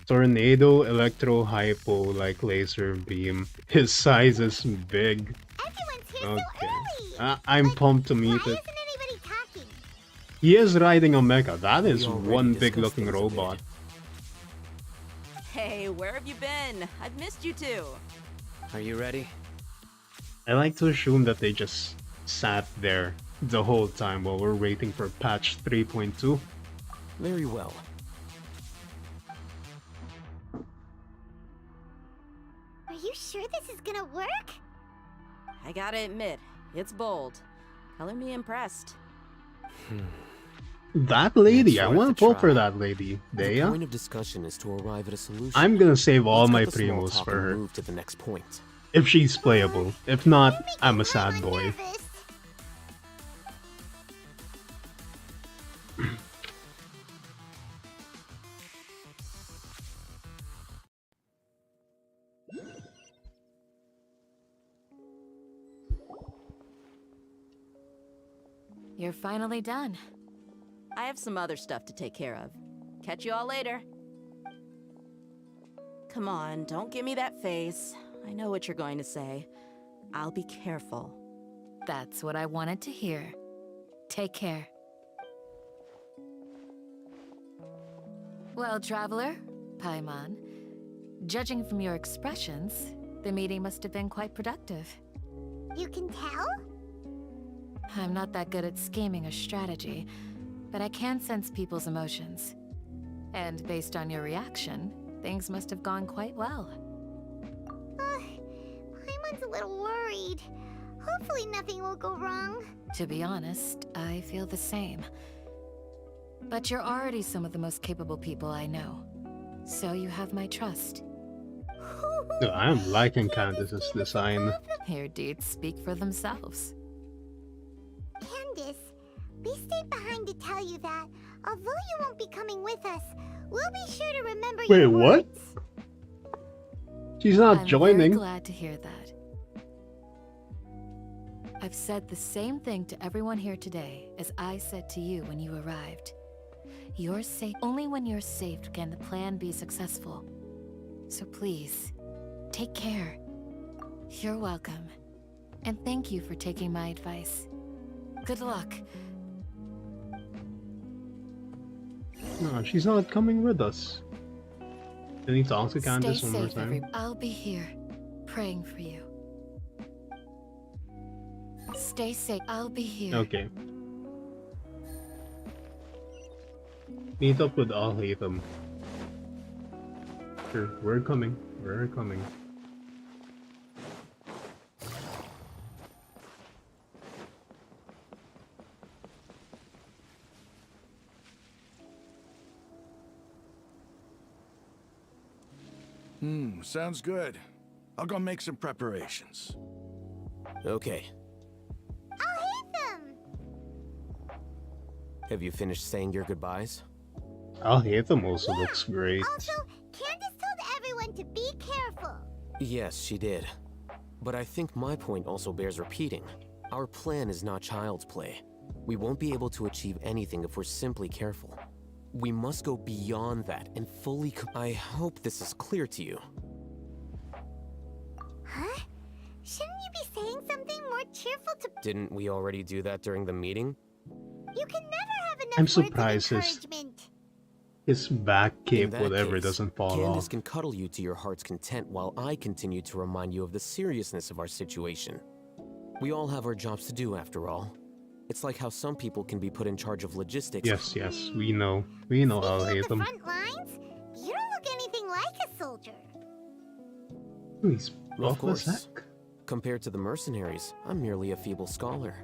Tornado, Electro, Hypo, like Laser Beam. His size is big. Everyone's here Okay. so early! I'm Like, pumped to why meet isn't it. anybody talking? He is riding a mecha. That is We already one big discussed looking things a bit. robot. Hey, where have you been? I've missed you too. Are you ready? I like to assume that they just sat there the whole time while we're waiting for patch 3.2. Very well. Are you sure this is gonna work? I gotta admit, it's bold. Color me impressed. That lady, It's I worth want a to pull try. for that lady. The Dea? point of discussion is to arrive at a solution. I'm gonna save all Let's my cut the small primos talk for and her. Move to the next point. If she's playable. If not, You're making I'm a Lila sad boy. nervous. You're finally done. I have some other stuff to take care of. Catch you all later. Come on, don't give me that face. I know what you're going to say. I'll be careful. That's what I wanted to hear. Take care. Well, traveler, Paimon, judging from your expressions, the meeting must have been quite productive. You can tell? I'm not that good at scheming or strategy, but I can sense people's emotions. And based on your reaction, things must have gone quite well. Paimon's a little worried. Hopefully nothing will go wrong. To be honest, I feel the same. But you're already some of the most capable people I know. So you have my trust. No, I am liking Candace's design. Your deeds speak for themselves. Candace, we stayed behind to tell you that, although you won't be coming with us, we'll be sure to remember Wait, your what? words. She's not I'm joining. very glad to hear that. I've said the same thing to everyone here today as I said to you when you arrived. You're safe. Only when you're safe can the plan be successful. So please, take care. You're welcome. And thank you for taking my advice. Good luck. No, she's not coming with us. Can you talk to Stay Candace one more safe, time? I'll be here, praying for you. Stay safe. I'll be here. Okay. Meet up with Alhaitham. Sure, we're coming. We're coming. Sounds good. I'll go make some preparations. Okay. I'll hate them! Have you finished saying your goodbyes? Alhaitham also looks great. Also, Candace told everyone to be careful. Yes, she did. But I think my point also bears repeating. Our plan is not child's play. We won't be able to achieve anything if we're simply careful. We must go beyond that and fully I hope this is clear to you. Huh? Shouldn't you be saying something more cheerful to... Didn't we already do that during the meeting? You can never have enough I'm words surprised of encouragement. his back cape, In that whatever, case, doesn't fall Candace off. can cuddle you to your heart's content while I continue to remind you of the seriousness of our situation. We all have our jobs to do after all. It's like how some people can be put in charge of logistics. Yes, we know. We know Speaking of the Alhaitham. front lines, you don't look anything like a soldier. He's Of buff as course. heck. Compared to the mercenaries, I'm merely a feeble scholar.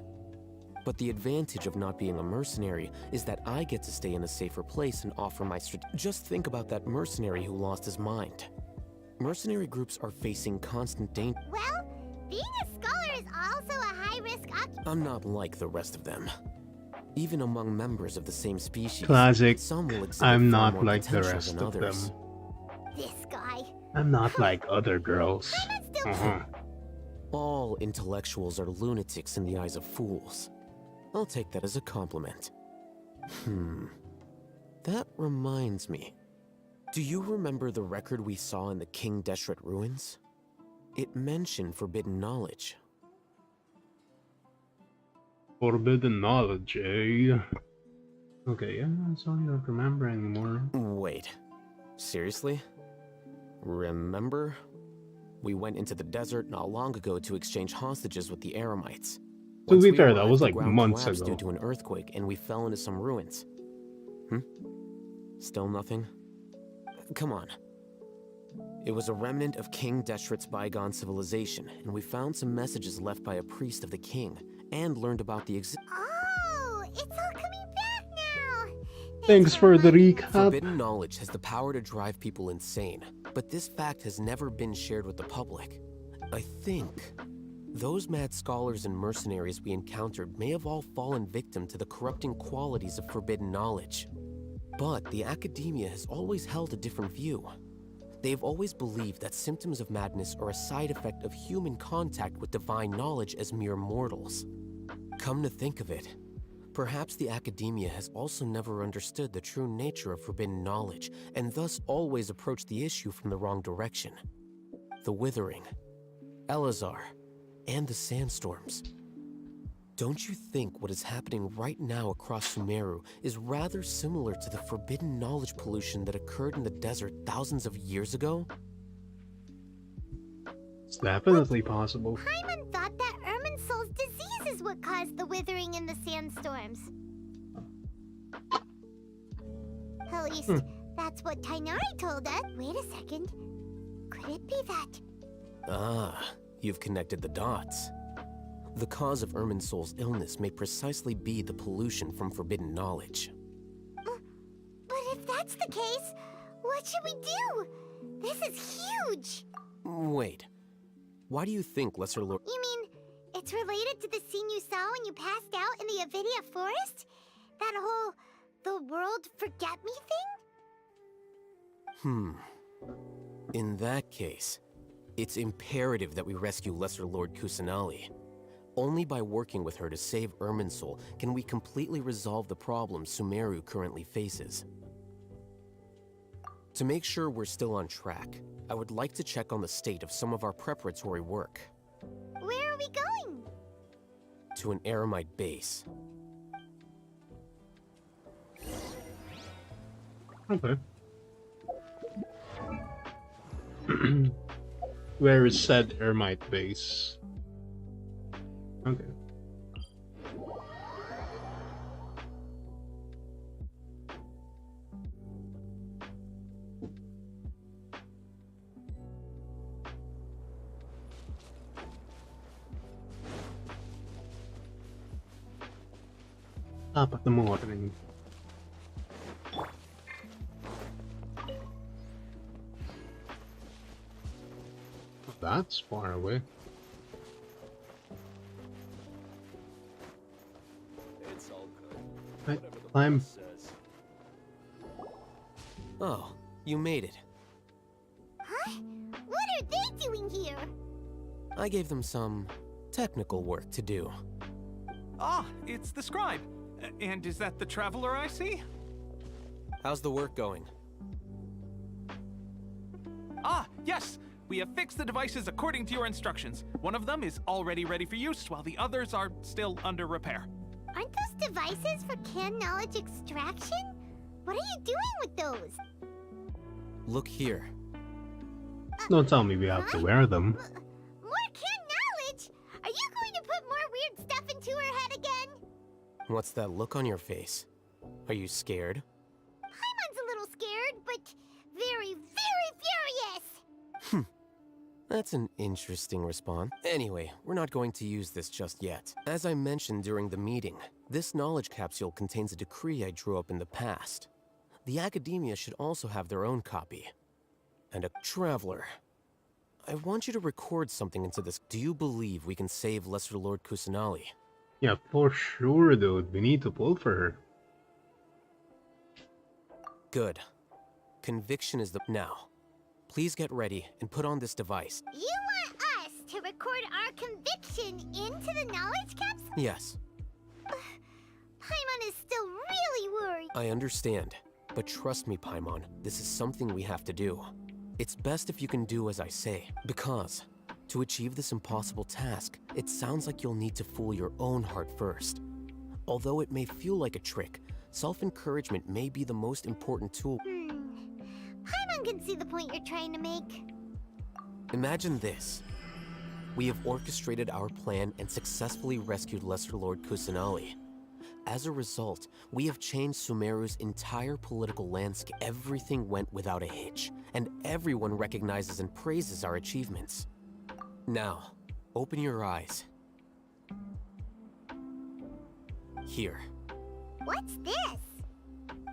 But the advantage of not being a mercenary is that I get to stay in a safer place and offer my Just think about that mercenary who lost his mind. Mercenary groups are facing constant danger. Well, being a scholar is also a high-risk I'm not like the rest of them. Even among members of the same species, Classic. some will exhibit I'm far not more like the potential rest than of others. them. This guy. I'm not like other girls. All intellectuals are lunatics in the eyes of fools. I'll take that as a compliment. That reminds me. Do you remember the record we saw in the King Deshret ruins? It mentioned forbidden knowledge. Forbidden knowledge, eh? Okay, yeah, so I don't remember anymore. Wait, seriously? Remember? We went into the desert not long ago to exchange hostages with the Eremites. To Once be we fair, that arrived, was the like ground months collapsed ago. due to an earthquake, and we fell into some ruins. Still nothing? Come on. It was a remnant of King Deshret's bygone civilization, and we found some messages left by a priest of the king, and learned about the Oh, it's all coming back now. Thanks for the recap. Forbidden knowledge has the power to drive people insane, but this fact has never been shared with the public. I think those mad scholars and mercenaries we encountered may have all fallen victim to the corrupting qualities of forbidden knowledge. But the academia has always held a different view. They have always believed that symptoms of madness are a side effect of human contact with divine knowledge as mere mortals. Come to think of it, perhaps the academia has also never understood the true nature of forbidden knowledge, and thus always approached the issue from the wrong direction. The Withering, Elazar, and the sandstorms. Don't you think what is happening right now across Sumeru is rather similar to the forbidden knowledge pollution that occurred in the desert thousands of years ago? It's definitely possible. Paimon thought that Irminsul's disease is what caused the withering in the sandstorms. At least, that's what Tainari told us. Wait a second. Could it be that? Ah, you've connected the dots. The cause of Irminsul's illness may precisely be the pollution from forbidden knowledge. But if that's the case, what should we do? This is huge! Wait, why do you think Lesser Lord— You mean, it's related to the scene you saw when you passed out in the Avidia forest? That whole, the world forget me thing? In that case, it's imperative that we rescue Lesser Lord Kusanali. Only by working with her to save Irminsul can we completely resolve the problems Sumeru currently faces. To make sure we're still on track, I would like to check on the state of some of our preparatory work. Where are we going? To an Eremite base. Okay. Where is said Eremite base? Okay. Apat na morning. That's far away. It's all good. Right. Whatever the climb. Oh, you made it. Huh? What are they doing here? I gave them some technical work to do. Ah, it's the scribe. And is that the traveler I see? How's the work going? Ah, yes! We have fixed the devices according to your instructions. One of them is already ready for use, while the others are still under repair. Aren't those devices for canned knowledge extraction? What are you doing with those? Look here. Don't tell me we have to wear them. More canned knowledge? Are you going to put more weird stuff into her head again? What's that look on your face? Are you scared? Paimon's a little scared, but very, very furious! That's an interesting response. Anyway, we're not going to use this just yet. As I mentioned during the meeting, this knowledge capsule contains a decree I drew up in the past. The academia should also have their own copy. And a traveler. I want you to record something into this. Do you believe we can save Lesser Lord Kusanali? Yeah, for sure, dude. We need to pull for her. Good. Conviction is the... Now, please get ready and put on this device. You want us to record our conviction into the knowledge capsule? Yes. Paimon is still really worried. I understand. But trust me, Paimon, this is something we have to do. It's best if you can do as I say, because to achieve this impossible task, it sounds like you'll need to fool your own heart first. Although it may feel like a trick, self-encouragement may be the most important tool. Paimon can see the point you're trying to make. Imagine this. We have orchestrated our plan and successfully rescued Lesser Lord Kusanali. As a result, we have changed Sumeru's entire political landscape. Everything went without a hitch, and everyone recognizes and praises our achievements. Now, open your eyes. Here. What's this?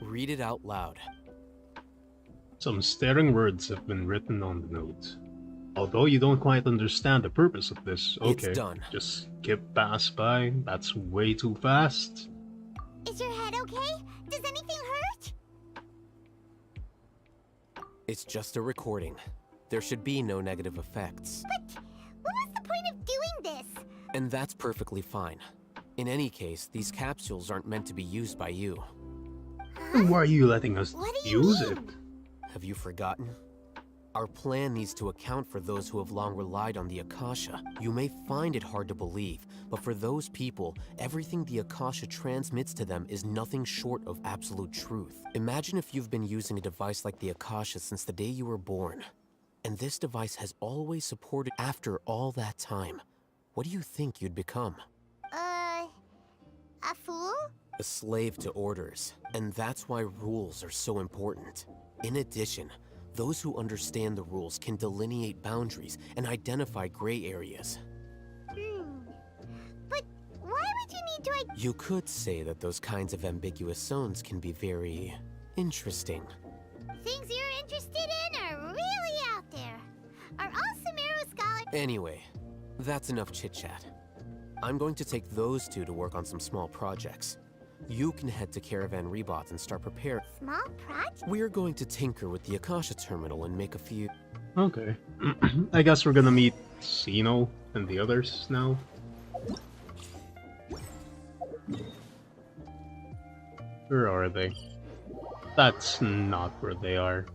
Read it out loud. Some staring words have been written on the note. Although you don't quite understand the purpose of this, okay, It's done. just skip past by. That's way too fast. Is your head okay? Does anything hurt? It's just a recording. There should be no negative effects. But what was the point of doing this? And that's perfectly fine. In any case, these capsules aren't meant to be used by you. Then why are you letting us What do you use mean? it? Have you forgotten? Our plan needs to account for those who have long relied on the Akasha. You may find it hard to believe, but for those people, everything the Akasha transmits to them is nothing short of absolute truth. Imagine if you've been using a device like the Akasha since the day you were born. And this device has always supported after all that time. What do you think you'd become? A fool? A slave to orders. And that's why rules are so important. In addition, those who understand the rules can delineate boundaries and identify gray areas. But why would you need to You could say that those kinds of ambiguous zones can be very interesting. Things you're interested in are really out there. Are all Sumeru scholars? Anyway, that's enough chit-chat. I'm going to take those two to work on some small projects. You can head to Caravan Rebot and start preparing. Small project? We're going to tinker with the Akasha terminal and make a few... Okay. I guess we're gonna meet Sino and the others now. Where are they? That's not where they are.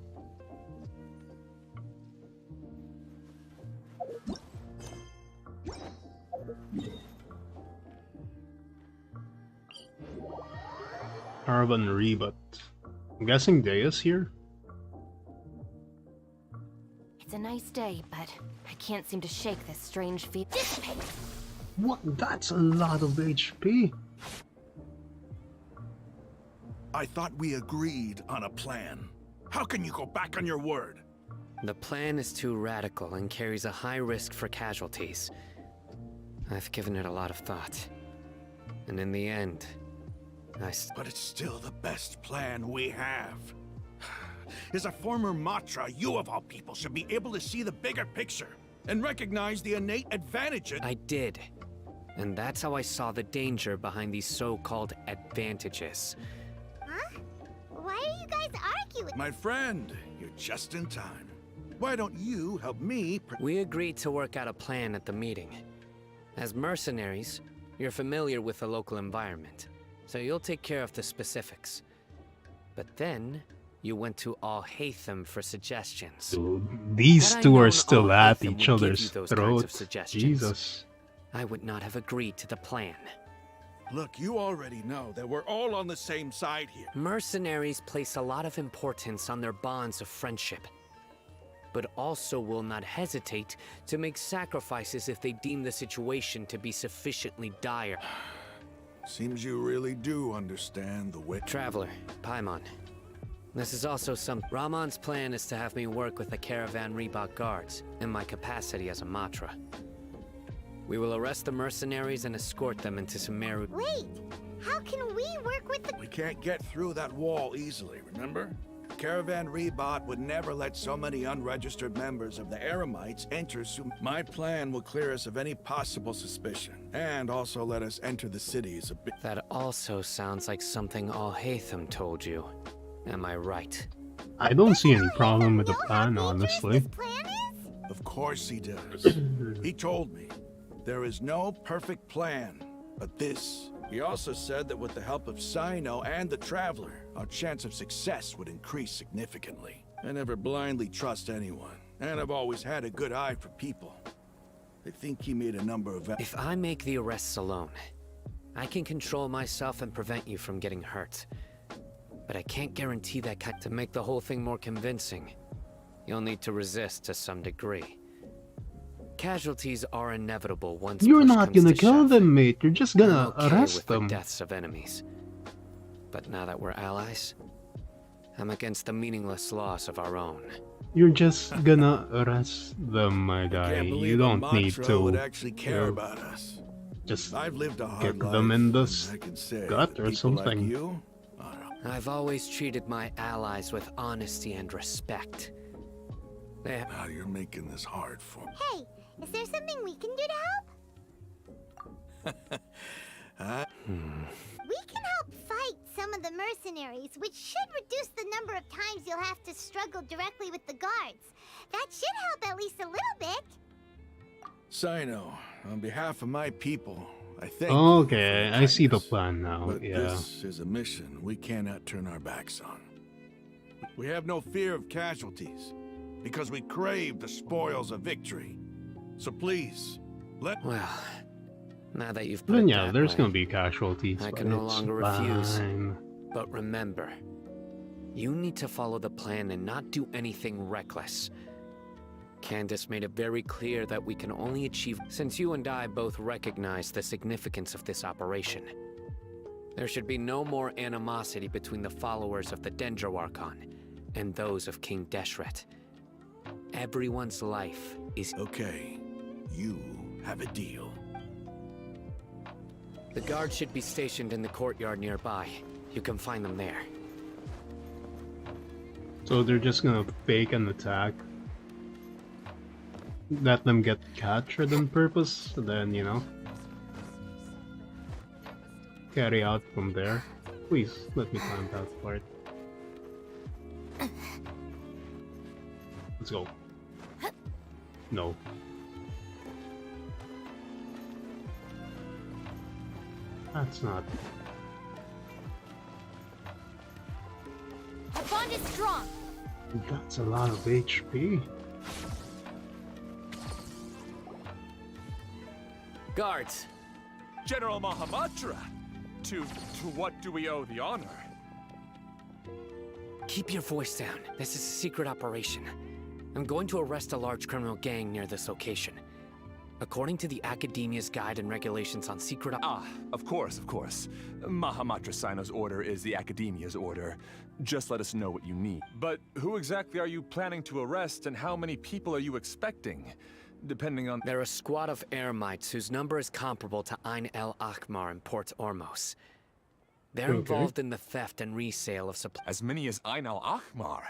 Caravan Rebut. I'm guessing Dea's here? It's a nice day, but I can't seem to shake this strange feeling. What? That's a lot of HP. I thought we agreed on a plan. How can you go back on your word? The plan is too radical and carries a high risk for casualties. I've given it a lot of thought. And in the end, But it's still the best plan we have. As a former Matra, you of all people should be able to see the bigger picture and recognize the innate advantages. I did. And that's how I saw the danger behind these so-called advantages. My friend, you're just in time. Why don't you help me? We agreed to work out a plan at the meeting. As mercenaries, you're familiar with the local environment, so you'll take care of the specifics. But then, you went to Al-Haytham for suggestions. Dude, these two are still at each other's throats. Jesus. I would not have agreed to the plan. Look, you already know that we're all on the same side here. Mercenaries place a lot of importance on their bonds of friendship, but also will not hesitate to make sacrifices if they deem the situation to be sufficiently dire. Seems you really do understand the way. Traveler, Paimon. This is also some... Rahman's plan is to have me work with the Caravan Reebok guards, in my capacity as a Matra. We will arrest the mercenaries and escort them into Sumeru. Wait! How can we work with the... We can't get through that wall easily, remember? Caravan Reebok would never let so many unregistered members of the Eremites enter My plan will clear us of any possible suspicion, and also let us enter the cities a bit. That also sounds like something Al-Haytham told you. Am I right? I don't see any problem with the plan, honestly. Of course he does. He told me. There is no perfect plan, but this. He also said that with the help of Sino and the Traveler, our chance of success would increase significantly. I never blindly trust anyone, and I've always had a good eye for people. I think he made a number of... If I make the arrests alone, I can control myself and prevent you from getting hurt. But I can't guarantee that to make the whole thing more convincing. You'll need to resist to some degree. Casualties are inevitable once You're push not comes gonna to kill shove. them, mate. You're just gonna I'm okay arrest with them. The deaths of enemies. But now that we're allies, I'm against the meaningless loss of our own. You're just gonna arrest them, my guy. You don't need to. Would actually care about us. Just I've lived a hard kick life, them in the I can say gut or people something. Like you, I've always treated my allies with honesty and respect. Now you're making this hard for me. Hey, is there something we can do to help? We can help fight some of the mercenaries, which should reduce the number of times you'll have to struggle directly with the guards. That should help at least a little bit. Sino, on behalf of my people, I think... Okay, I see the plan now, but yeah. This is a mission we cannot turn our backs on. We have no fear of casualties, because we crave the spoils of victory. So please, let... Well, now that you've put Then it yeah, that there's way, gonna be casualties, I but can no it's longer refuse. fine. But remember, you need to follow the plan and not do anything reckless. Candace made it very clear that we can only achieve since you and I both recognize the significance of this operation. There should be no more animosity between the followers of the Dendro Archon and those of King Deshret. Everyone's life is... Okay, you have a deal. The guards should be stationed in the courtyard nearby. You can find them there. So they're just gonna fake an attack. Let them get captured on purpose, and then, you know, carry out from there. Please, let me climb that part. Let's go. No. That's not... Our bond is strong. That's a lot of HP. Guards! General Mahamatra! To what do we owe the honor? Keep your voice down. This is a secret operation. I'm going to arrest a large criminal gang near this location. According to the Academia's Guide and Regulations on Secret of course. Mahamatra Sino's order is the Academia's order. Just let us know what you need. But who exactly are you planning to arrest, and how many people are you expecting? Depending on... They're a squad of Eremites whose number is comparable to Ain El Akhmar in Port Ormos. They're involved in the theft and resale of supplies. As many as Ain El Akhmar?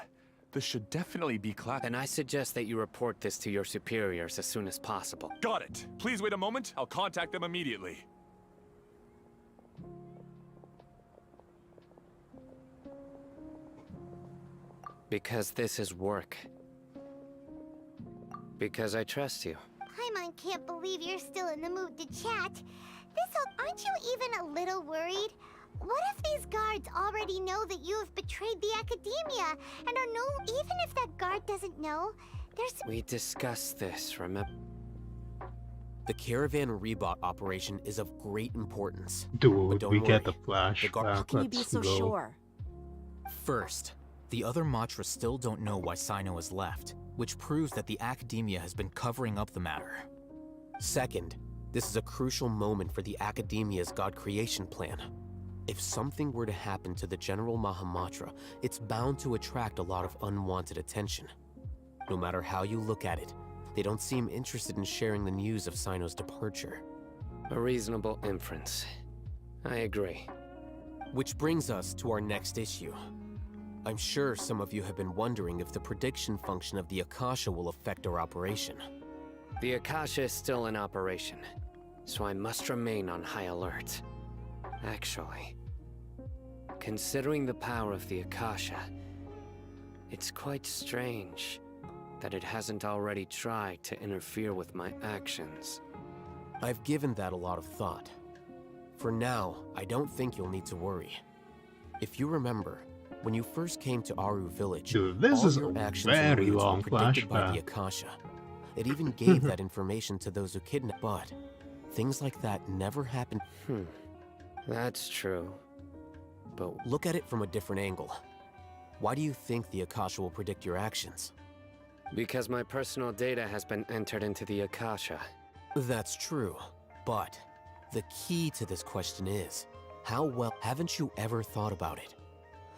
This should definitely be And I suggest that you report this to your superiors as soon as possible. Got it. Please wait a moment. I'll contact them immediately. Because this is work. Because I trust you. Paimon can't believe you're still in the mood to chat. Aren't you even a little worried? What if these guards already know that you have betrayed the Academia and are even if that guard doesn't know, there's... We discussed this, remember? The Caravan Rebot operation is of great importance. Dude, don't we worry. get the flashback. How can you be so sure? First, the other Matra still don't know why Sino has left, which proves that the Academia has been covering up the matter. Second, this is a crucial moment for the Academia's God creation plan. If something were to happen to the General Mahamatra, it's bound to attract a lot of unwanted attention. No matter how you look at it, they don't seem interested in sharing the news of Sino's departure. A reasonable inference. I agree. Which brings us to our next issue. I'm sure some of you have been wondering if the prediction function of the Akasha will affect our operation. The Akasha is still in operation, so I must remain on high alert. Actually, considering the power of the Akasha, it's quite strange that it hasn't already tried to interfere with my actions. I've given that a lot of thought. For now, I don't think you'll need to worry. If you remember, when you first came to Aru Village, Dude, this all is your a actions very and moods long were predicted by flashback. the Akasha. It even gave that information to those who kidnapped, but things like that never happened. That's true. But look at it from a different angle. Why do you think the Akasha will predict your actions? because my personal data has been entered into the Akasha. That's true, but the key to this question is, how well haven't you ever thought about it?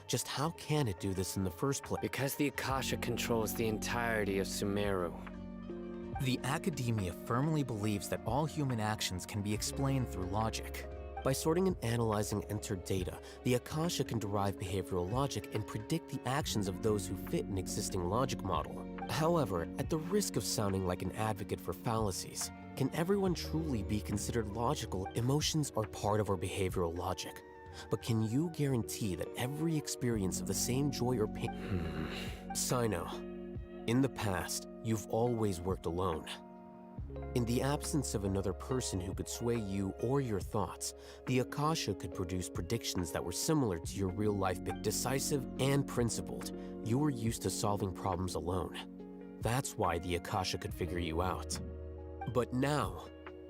Just how can it do this in the first place? Because the Akasha controls the entirety of Sumeru. The Academia firmly believes that all human actions can be explained through logic. By sorting and analyzing entered data, the Akasha can derive behavioral logic and predict the actions of those who fit an existing logic model. However, at the risk of sounding like an advocate for fallacies, can everyone truly be considered logical? Emotions are part of our behavioral logic. But can you guarantee that every experience of the same joy or pain... Sino, in the past, you've always worked alone. In the absence of another person who could sway you or your thoughts, the Akasha could produce predictions that were similar to your real-life, decisive and principled. You were used to solving problems alone. That's why the Akasha could figure you out. But now,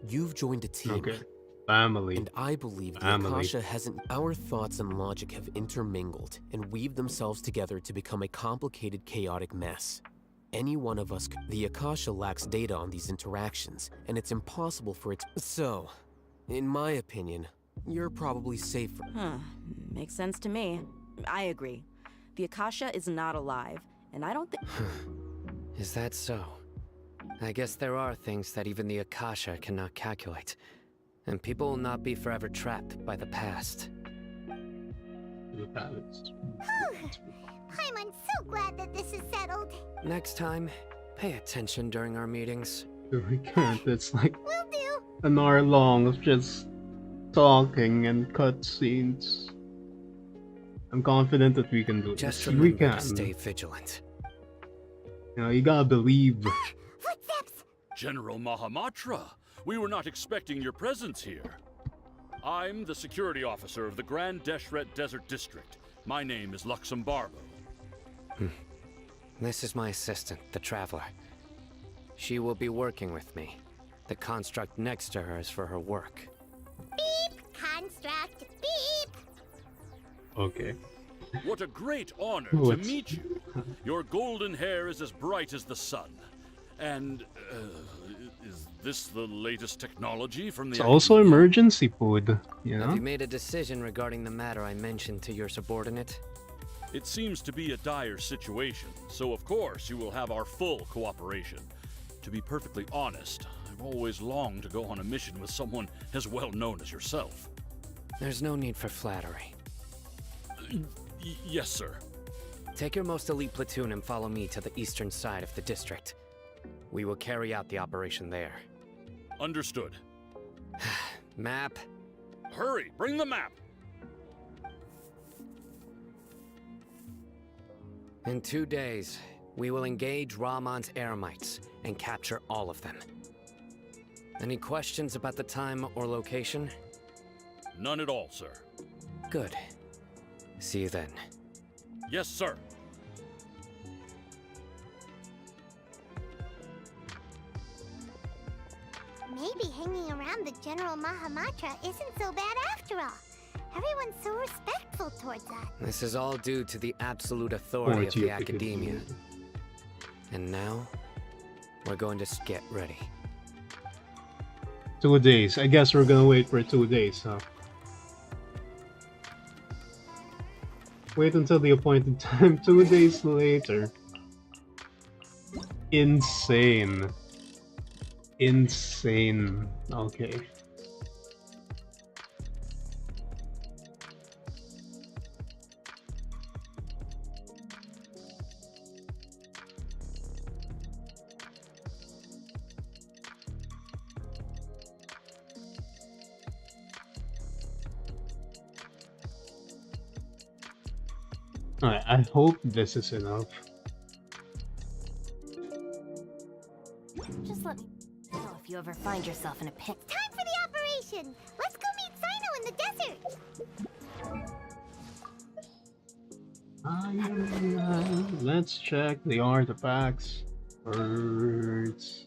you've joined a team. Okay. Family. And I believe the Akasha hasn't... Our thoughts and logic have intermingled and weaved themselves together to become a complicated, chaotic mess. Any one of us... The Akasha lacks data on these interactions, and it's impossible for it... So, in my opinion, you're probably safer. Makes sense to me. I agree. The Akasha is not alive, and I don't think... Is that so? I guess there are things that even the Akasha cannot calculate. And people will not be forever trapped by the past. I'm so glad that this is settled. Next time, pay attention during our meetings. We can't. It's like Will do. an hour long of just talking and cutscenes. I'm confident that we can do Just this. We remember can. to stay vigilant. You know, you gotta believe. Footsteps! General Mahamatra, we were not expecting your presence here. I'm the security officer of the Grand Deshret Desert District. My name is Luxembarbo. This is my assistant, the Traveler. She will be working with me. The construct next to her is for her work. Beep! Construct! Beep! Okay. What a great honor Oh, to it's- meet you. Your golden hair is as bright as the sun. And, is this the latest technology from the... It's also emergency food, you Have know? you made a decision regarding the matter I mentioned to your subordinate? It seems to be a dire situation, so of course you will have our full cooperation. To be perfectly honest, I've always longed to go on a mission with someone as well known as yourself. There's no need for flattery. Yes, sir. Take your most elite platoon and follow me to the eastern side of the district. We will carry out the operation there. Understood. Map. Hurry, bring the map! In 2 days, we will engage Rahman's Eremites and capture all of them. Any questions about the time or location? None at all, sir. Good. See you then. Yes, sir. Maybe hanging around the General Mahamatra isn't so bad after all. Everyone's so respectful towards us. This is all due to the absolute authority of the Academia. And now, we're going to get ready. 2 days. I guess we're gonna wait for 2 days, huh? Wait until the appointed time. 2 days later. Insane. Insane. Okay. Alright, I hope this is enough. Just let me know if you ever find yourself in a pit. Time for the operation! Let's go meet Sino in the desert! Let's check the artifacts first.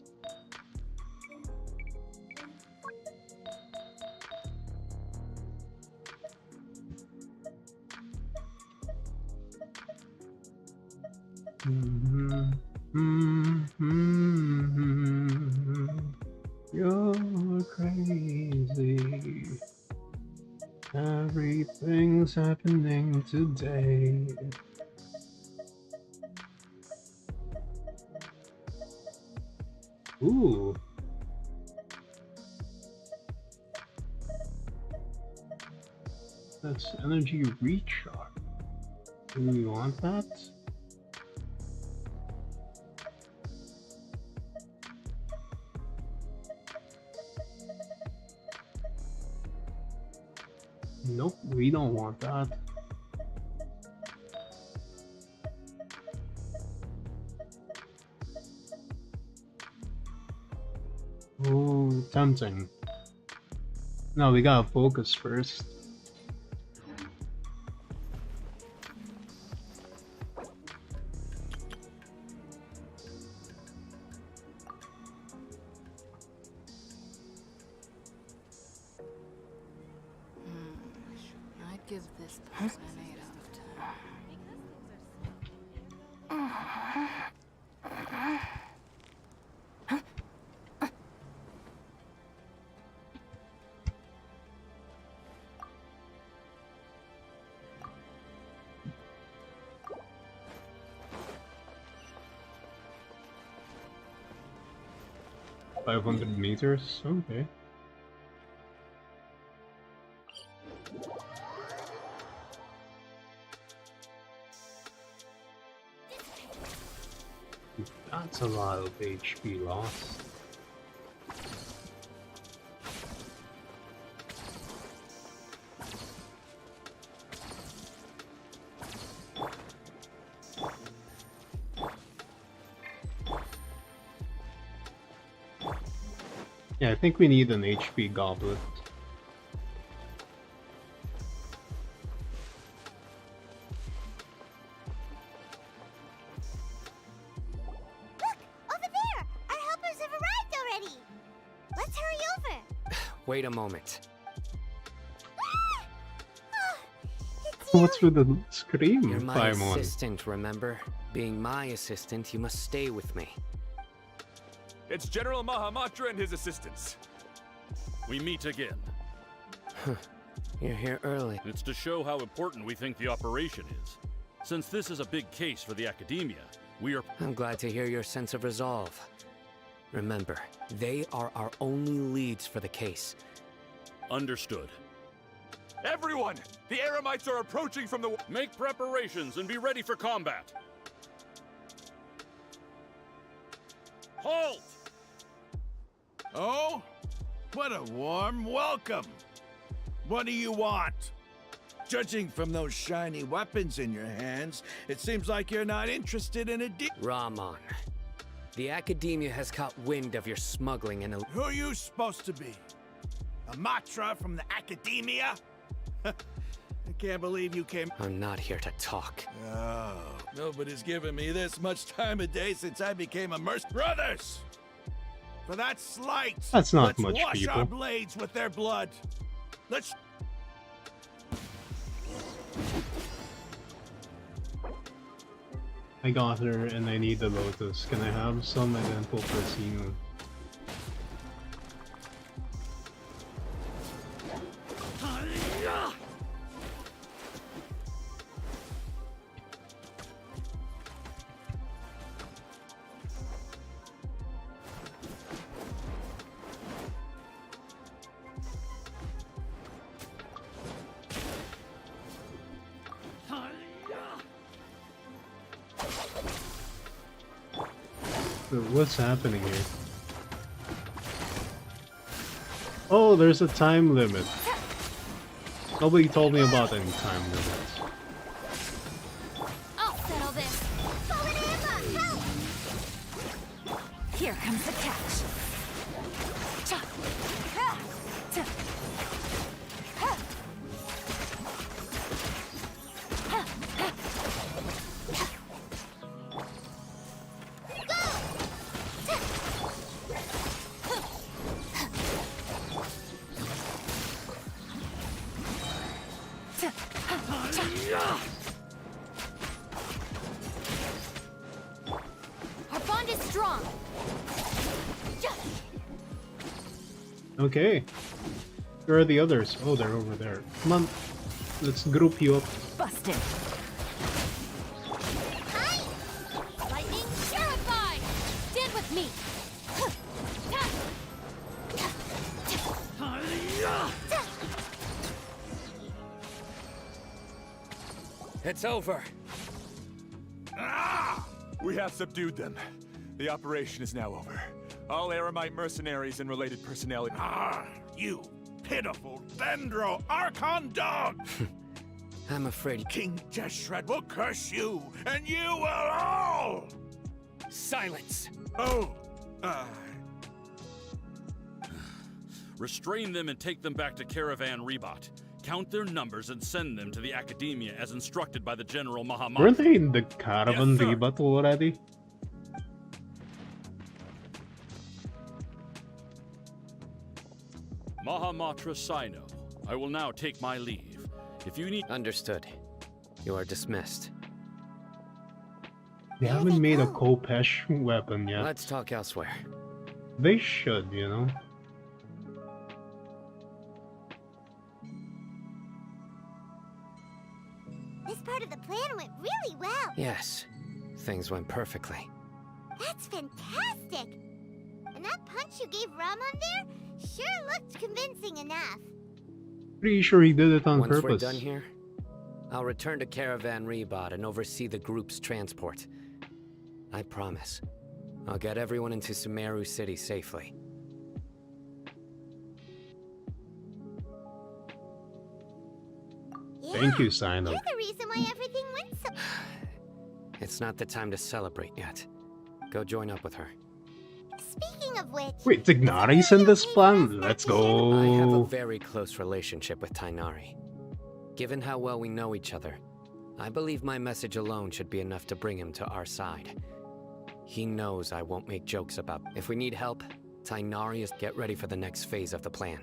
You're crazy. Everything's happening today. Ooh. That's energy recharge. Do we want that? Nope, we don't want that. Oh, tempting. No, we gotta focus first. I'd give this person an 8 out of 10. 500 meters? Okay. That's a lot of HP loss. Yeah, I think we need an HP goblet. Wait a moment. What's with the scream, You're my Paimon? assistant, remember? Being my assistant, you must stay with me. It's General Mahamatra and his assistants. We meet again. You're here early. It's to show how important we think the operation is. Since this is a big case for the Academia, we are... I'm glad to hear your sense of resolve. Remember, they are our only leads for the case. Understood. Everyone! The Eremites are approaching from the... Make preparations and be ready for combat. Halt! Oh? What a warm welcome. What do you want? Judging from those shiny weapons in your hands, it seems like you're not interested in a Rahman, the Academia has caught wind of your smuggling and... Who are you supposed to be? A Matra from the Academia? I can't believe you came... I'm not here to talk. Oh, nobody's given me this much time of day since I became a Brothers! For that slight, that's not let's much, wash people. our blades with their blood. Let's... I got her and I need the Lotus. Can I have some and then pull Prasino? What's happening here? Oh, there's a time limit. Nobody told me about any time limits. I'll settle this. Here comes the catch. Our bond is strong. Okay. Where are the others? Oh, they're over there. Come on. Let's group you up. Busted. Lightning terrified. Stand with me. It's over. Ah! We have subdued them. The operation is now over. All Aramite mercenaries and related personnel... Ah, you pitiful Dendro Archon dog! I'm afraid... King Jeshred will curse you, and you will all! Silence! Oh, Restrain them and take them back to Caravan Rebot. Count their numbers and send them to the Academia as instructed by the General Mahamatra. Weren't they in the Caravan Rebot already? Mahamatra Sino, I will now take my leave. If you need... Understood. You are dismissed. They haven't made a Kopesh weapon yet. Let's talk elsewhere. They should, you know. This part of the plan went really well. Yes. Things went perfectly. That's fantastic. And that punch you gave Rahman there sure looked convincing enough. Pretty sure he did it on Once purpose. we're done here, I'll return to Caravan Rebot and oversee the group's transport. I promise. I'll get everyone into Sumeru City safely. Yeah, Thank you, Sino. you're the reason why everything went so... It's not the time to celebrate yet. Go join up with her. Speaking of which... Wait, Tignari's in this plan? Let's go. I have a very close relationship with Tighnari. Given how well we know each other, I believe my message alone should be enough to bring him to our side. He knows I won't make jokes about... If we need help, Tighnari is... Get ready for the next phase of the plan.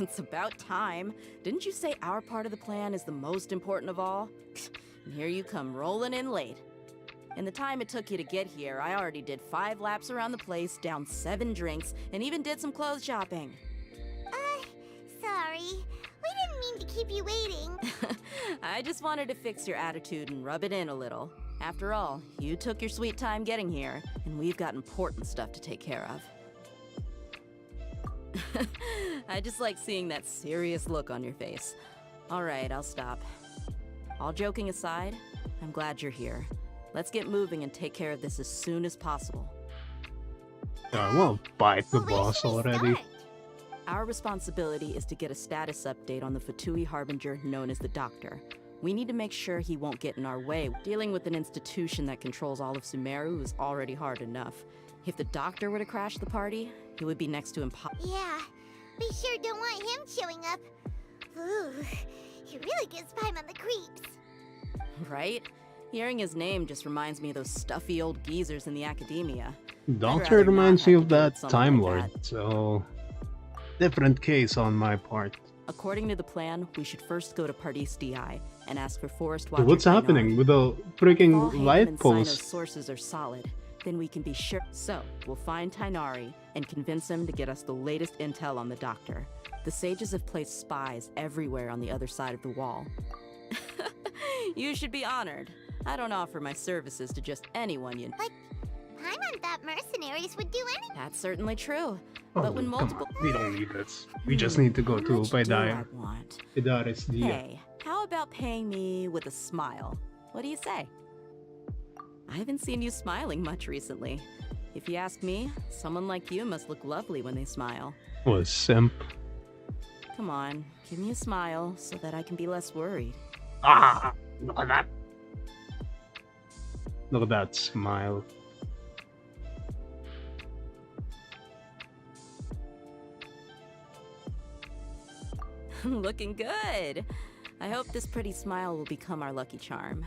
It's about time. Didn't you say our part of the plan is the most important of all? And here you come rolling in late. In the time it took you to get here, I already did 5 laps around the place, downed 7 drinks, and even did some clothes shopping. Sorry. We didn't mean to keep you waiting. I just wanted to fix your attitude and rub it in a little. After all, you took your sweet time getting here, and we've got important stuff to take care of. I just like seeing that serious look on your face. All right, I'll stop. All joking aside, I'm glad you're here. Let's get moving and take care of this as soon as possible. I won't bite the boss already. Our responsibility is to get a status update on the Fatui Harbinger known as the Doctor. We need to make sure he won't get in our way. Dealing with an institution that controls all of Sumeru is already hard enough. If the Doctor were to crash the party, he would be next to impossible. Yeah, we sure don't want him showing up. Ooh, he really gives Paimon the creeps. Right? Hearing his name just reminds me of those stuffy old geezers in the academia. Doctor reminds me of that Time Lord, so different case on my part. According to the plan, we should first go to Pardis DI and ask for Forest Dude, Watcher. what's happening with the freaking light post? Sources are solid. Then we can be sure. So, we'll find Tainari and convince him to get us the latest intel on the Doctor. The sages have placed spies everywhere on the other side of the wall. You should be honored. I don't offer my services to just anyone you know. Like, Paimon thought mercenaries would do anything. That's certainly true. Oh, But when multiple... come on. We don't need this. We just need to go to Paidaya. Dia. Hey, how about paying me with a smile? What do you say? I haven't seen you smiling much recently. If you ask me, someone like you must look lovely when they smile. Was simp. Come on, give me a smile so that I can be less worried. Ah! Look at that. Look at that smile. Looking good. I hope this pretty smile will become our lucky charm.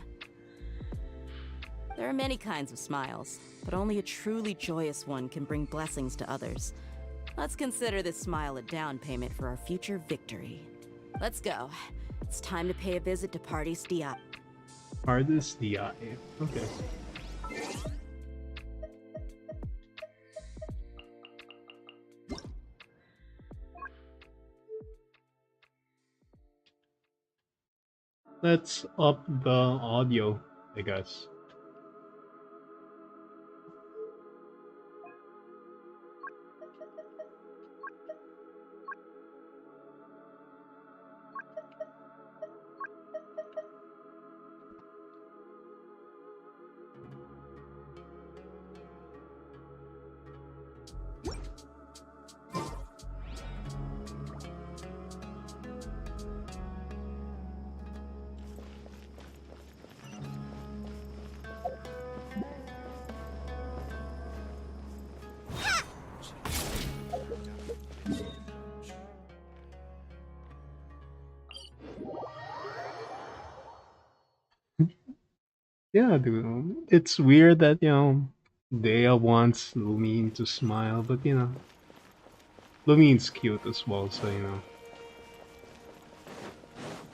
There are many kinds of smiles, but only a truly joyous one can bring blessings to others. Let's consider this smile a down payment for our future victory. Let's go. It's time to pay a visit to Pardis DI. Pardis DI. Okay. Let's up the audio, I guess. Yeah, dude. It's weird that, Dea wants Lumine to smile, but, Lumine's cute as well, so,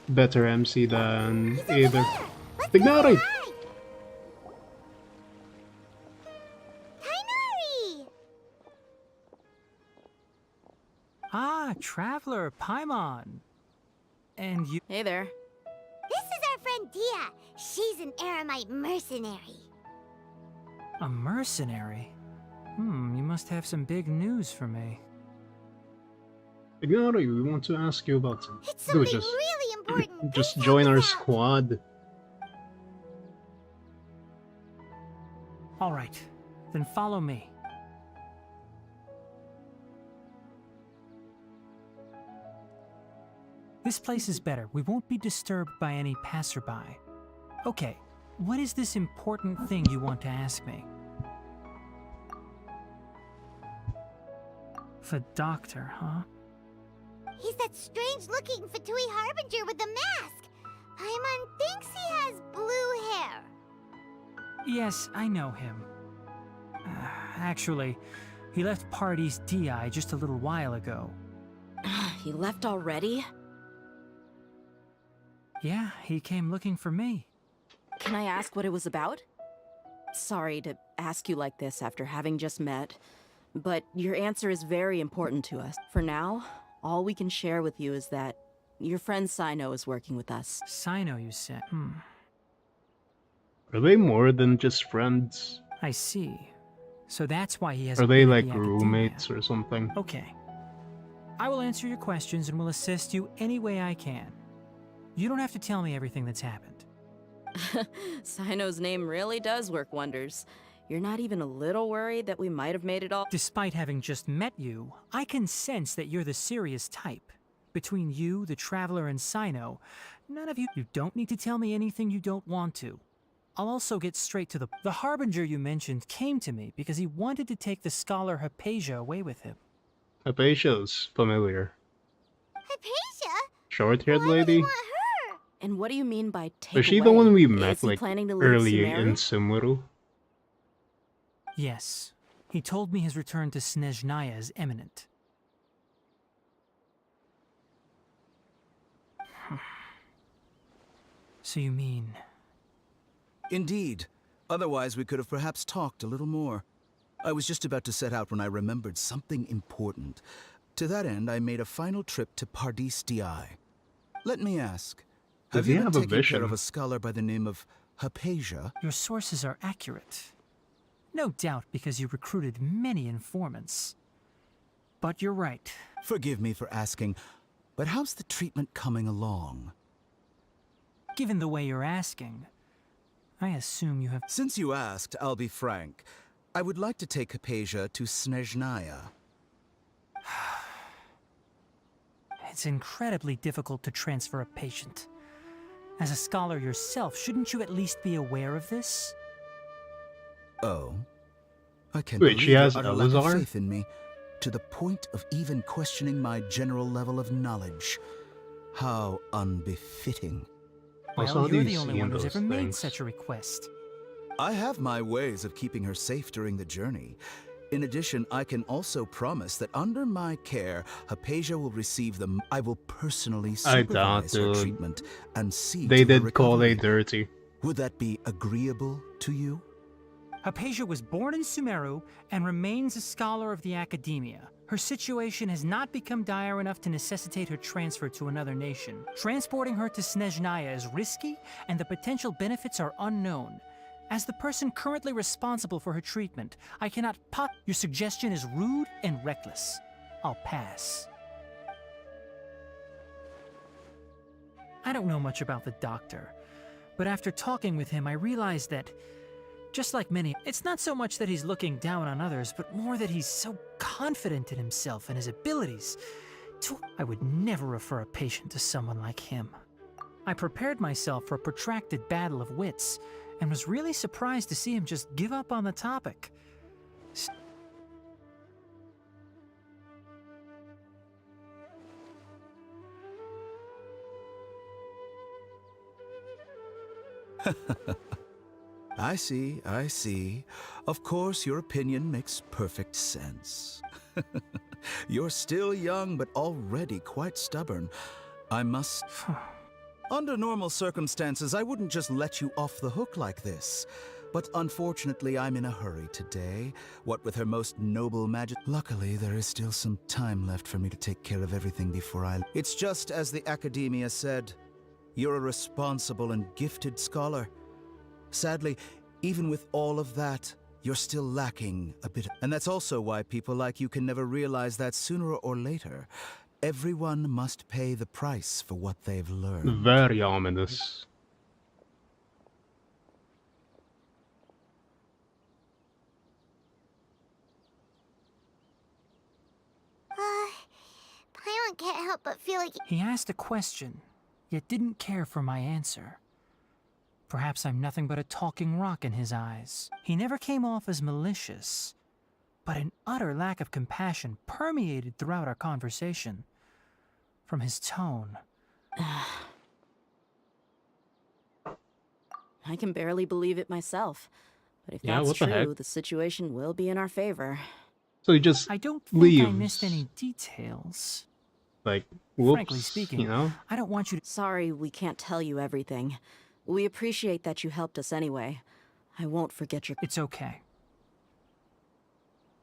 better MC than either. Tignari! Ah, Traveler, Paimon. And you... Hey there. This is our friend Dia. She's an Aramite mercenary. A mercenary? You must have some big news for me. Tignari, we want to ask you about something. It's something really important. Just join our squad. All right, then follow me. This place is better. We won't be disturbed by any passerby. Okay, what is this important thing you want to ask me? The Doctor, huh? He's that strange-looking Fatui Harbinger with the mask. Paimon thinks he has blue hair. Yes, I know him. Actually, he left Pardis DI just a little while ago. He left already? Yeah, he came looking for me. Can I ask what it was about? Sorry to ask you like this after having just met, but your answer is very important to us. For now, all we can share with you is that your friend Sino is working with us. Sino, you said? Are they more than just friends? I see. So that's why he Are hasn't they been at like the academia. roommates or something? Okay. I will answer your questions and will assist you any way I can. You don't have to tell me everything that's happened. Sino's name really does work wonders. You're not even a little worried that we might have made it all— Despite having just met you, I can sense that you're the serious type. Between you, the Traveler, and Sino, none of you— You don't need to tell me anything you don't want to. I'll also get straight to the Harbinger you mentioned came to me because he wanted to take the scholar Hypatia away with him. Hypatia's familiar. Hypatia? Short-haired lady? And what do you mean by take Was she away? the one we Is met he like planning to leave early Sumeru? in Sumeru? Yes. He told me his return to Snezhnaya is imminent. So you mean... Indeed. Otherwise, we could have perhaps talked a little more. I was just about to set out when I remembered something important. To that end, I made a final trip to Pardis Di. Let me ask, have you been taking care of a scholar by the name of Hypatia? Your sources are accurate. No doubt because you recruited many informants. But you're right. Forgive me for asking, but how's the treatment coming along? Given the way you're asking, I assume you have— Since you asked, I'll be frank. I would like to take Hypatia to Snezhnaya. It's incredibly difficult to transfer a patient. As a scholar yourself, shouldn't you at least be aware of this? Oh? I can't Wait, believe she your has utter lack of Elazar? faith in me, to the point of even questioning my general level of knowledge. How unbefitting. Well, you're the only one who's ever made such a request. I have my ways of keeping her safe during the journey. In addition, I can also promise that under my care, Hypatia will receive them. I will personally supervise her treatment and see They to her did call recovery. a dirty. Would that be agreeable to you? Hypatia was born in Sumeru and remains a scholar of the academia. Her situation has not become dire enough to necessitate her transfer to another nation. Transporting her to Snezhnaya is risky, and the potential benefits are unknown. As the person currently responsible for her treatment, I cannot Your suggestion is rude and reckless. I'll pass. I don't know much about the doctor, but after talking with him, I realized that, just like many, it's not so much that he's looking down on others, but more that he's so confident in himself and his abilities. I would never refer a patient to someone like him. I prepared myself for a protracted battle of wits, and was really surprised to see him just give up on the topic. I see. Of course, your opinion makes perfect sense. You're still young, but already quite stubborn. I must... Under normal circumstances, I wouldn't just let you off the hook like this. But unfortunately, I'm in a hurry today. What with her most noble majesty... Luckily, there is still some time left for me to take care of everything before I... It's just as the Academia said. You're a responsible and gifted scholar. Sadly, even with all of that, you're still lacking a bit. And that's also why people like you can never realize that sooner or later, everyone must pay the price for what they've learned. Very ominous. Paimon can't help but feel like... He asked a question, yet didn't care for my answer. Perhaps I'm nothing but a talking rock in his eyes. He never came off as malicious, but an utter lack of compassion permeated throughout our conversation. From his tone... I can barely believe it myself. But if Yeah, that's what the true, heck? the situation will be in our favor. So he just I don't think leaves. I missed any details. Like, whoops, Frankly speaking, you know? I don't want you to... Sorry, we can't tell you everything. We appreciate that you helped us anyway. I won't forget your... It's okay.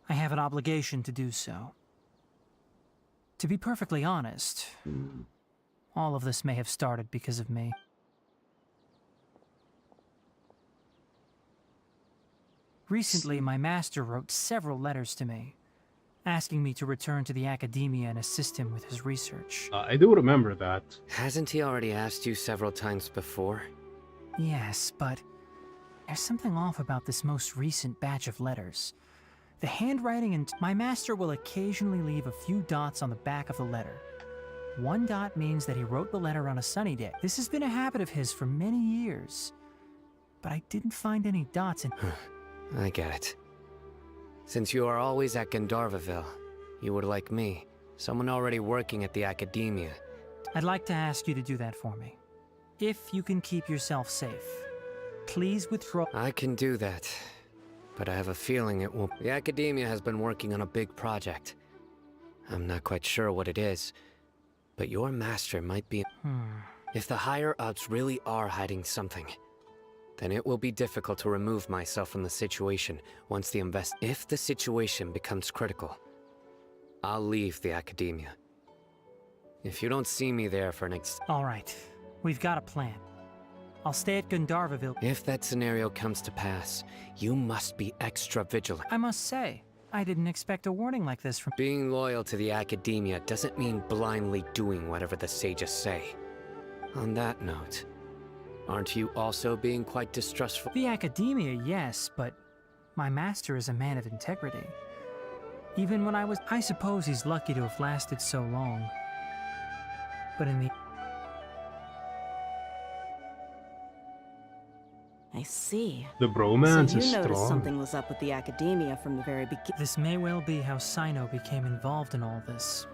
I have an obligation to do so. To be perfectly honest, all of this may have started because of me. Recently, my master wrote several letters to me, asking me to return to the academia and assist him with his research. I do remember that. Hasn't he already asked you several times before? Yes, but there's something off about this most recent batch of letters. The handwriting and my master will occasionally leave a few dots on the back of the letter. One dot means that he wrote the letter on a sunny day. This has been a habit of his for many years, but I didn't find any dots in... I get it. Since you are always at Gandharvaville, you would like me, someone already working at the academia. I'd like to ask you to do that for me. If you can keep yourself safe, please withdraw... I can do that, but I have a feeling it won't... The academia has been working on a big project. I'm not quite sure what it is, but your master might be... If the higher-ups really are hiding something, then it will be difficult to remove myself from the situation once the If the situation becomes critical, I'll leave the academia. If you don't see me there for an All right, we've got a plan. I'll stay at Gandharvaville. If that scenario comes to pass, you must be extra vigilant. I must say, I didn't expect a warning like this from... Being loyal to the academia doesn't mean blindly doing whatever the sages say. On that note, aren't you also being quite distrustful? The academia, yes, but my master is a man of integrity. Even when I suppose he's lucky to have lasted so long. But in the... I see. The bromance so is you noticed strong. something was up with the academia from the very beginning. This may well be how Sino became involved in all this.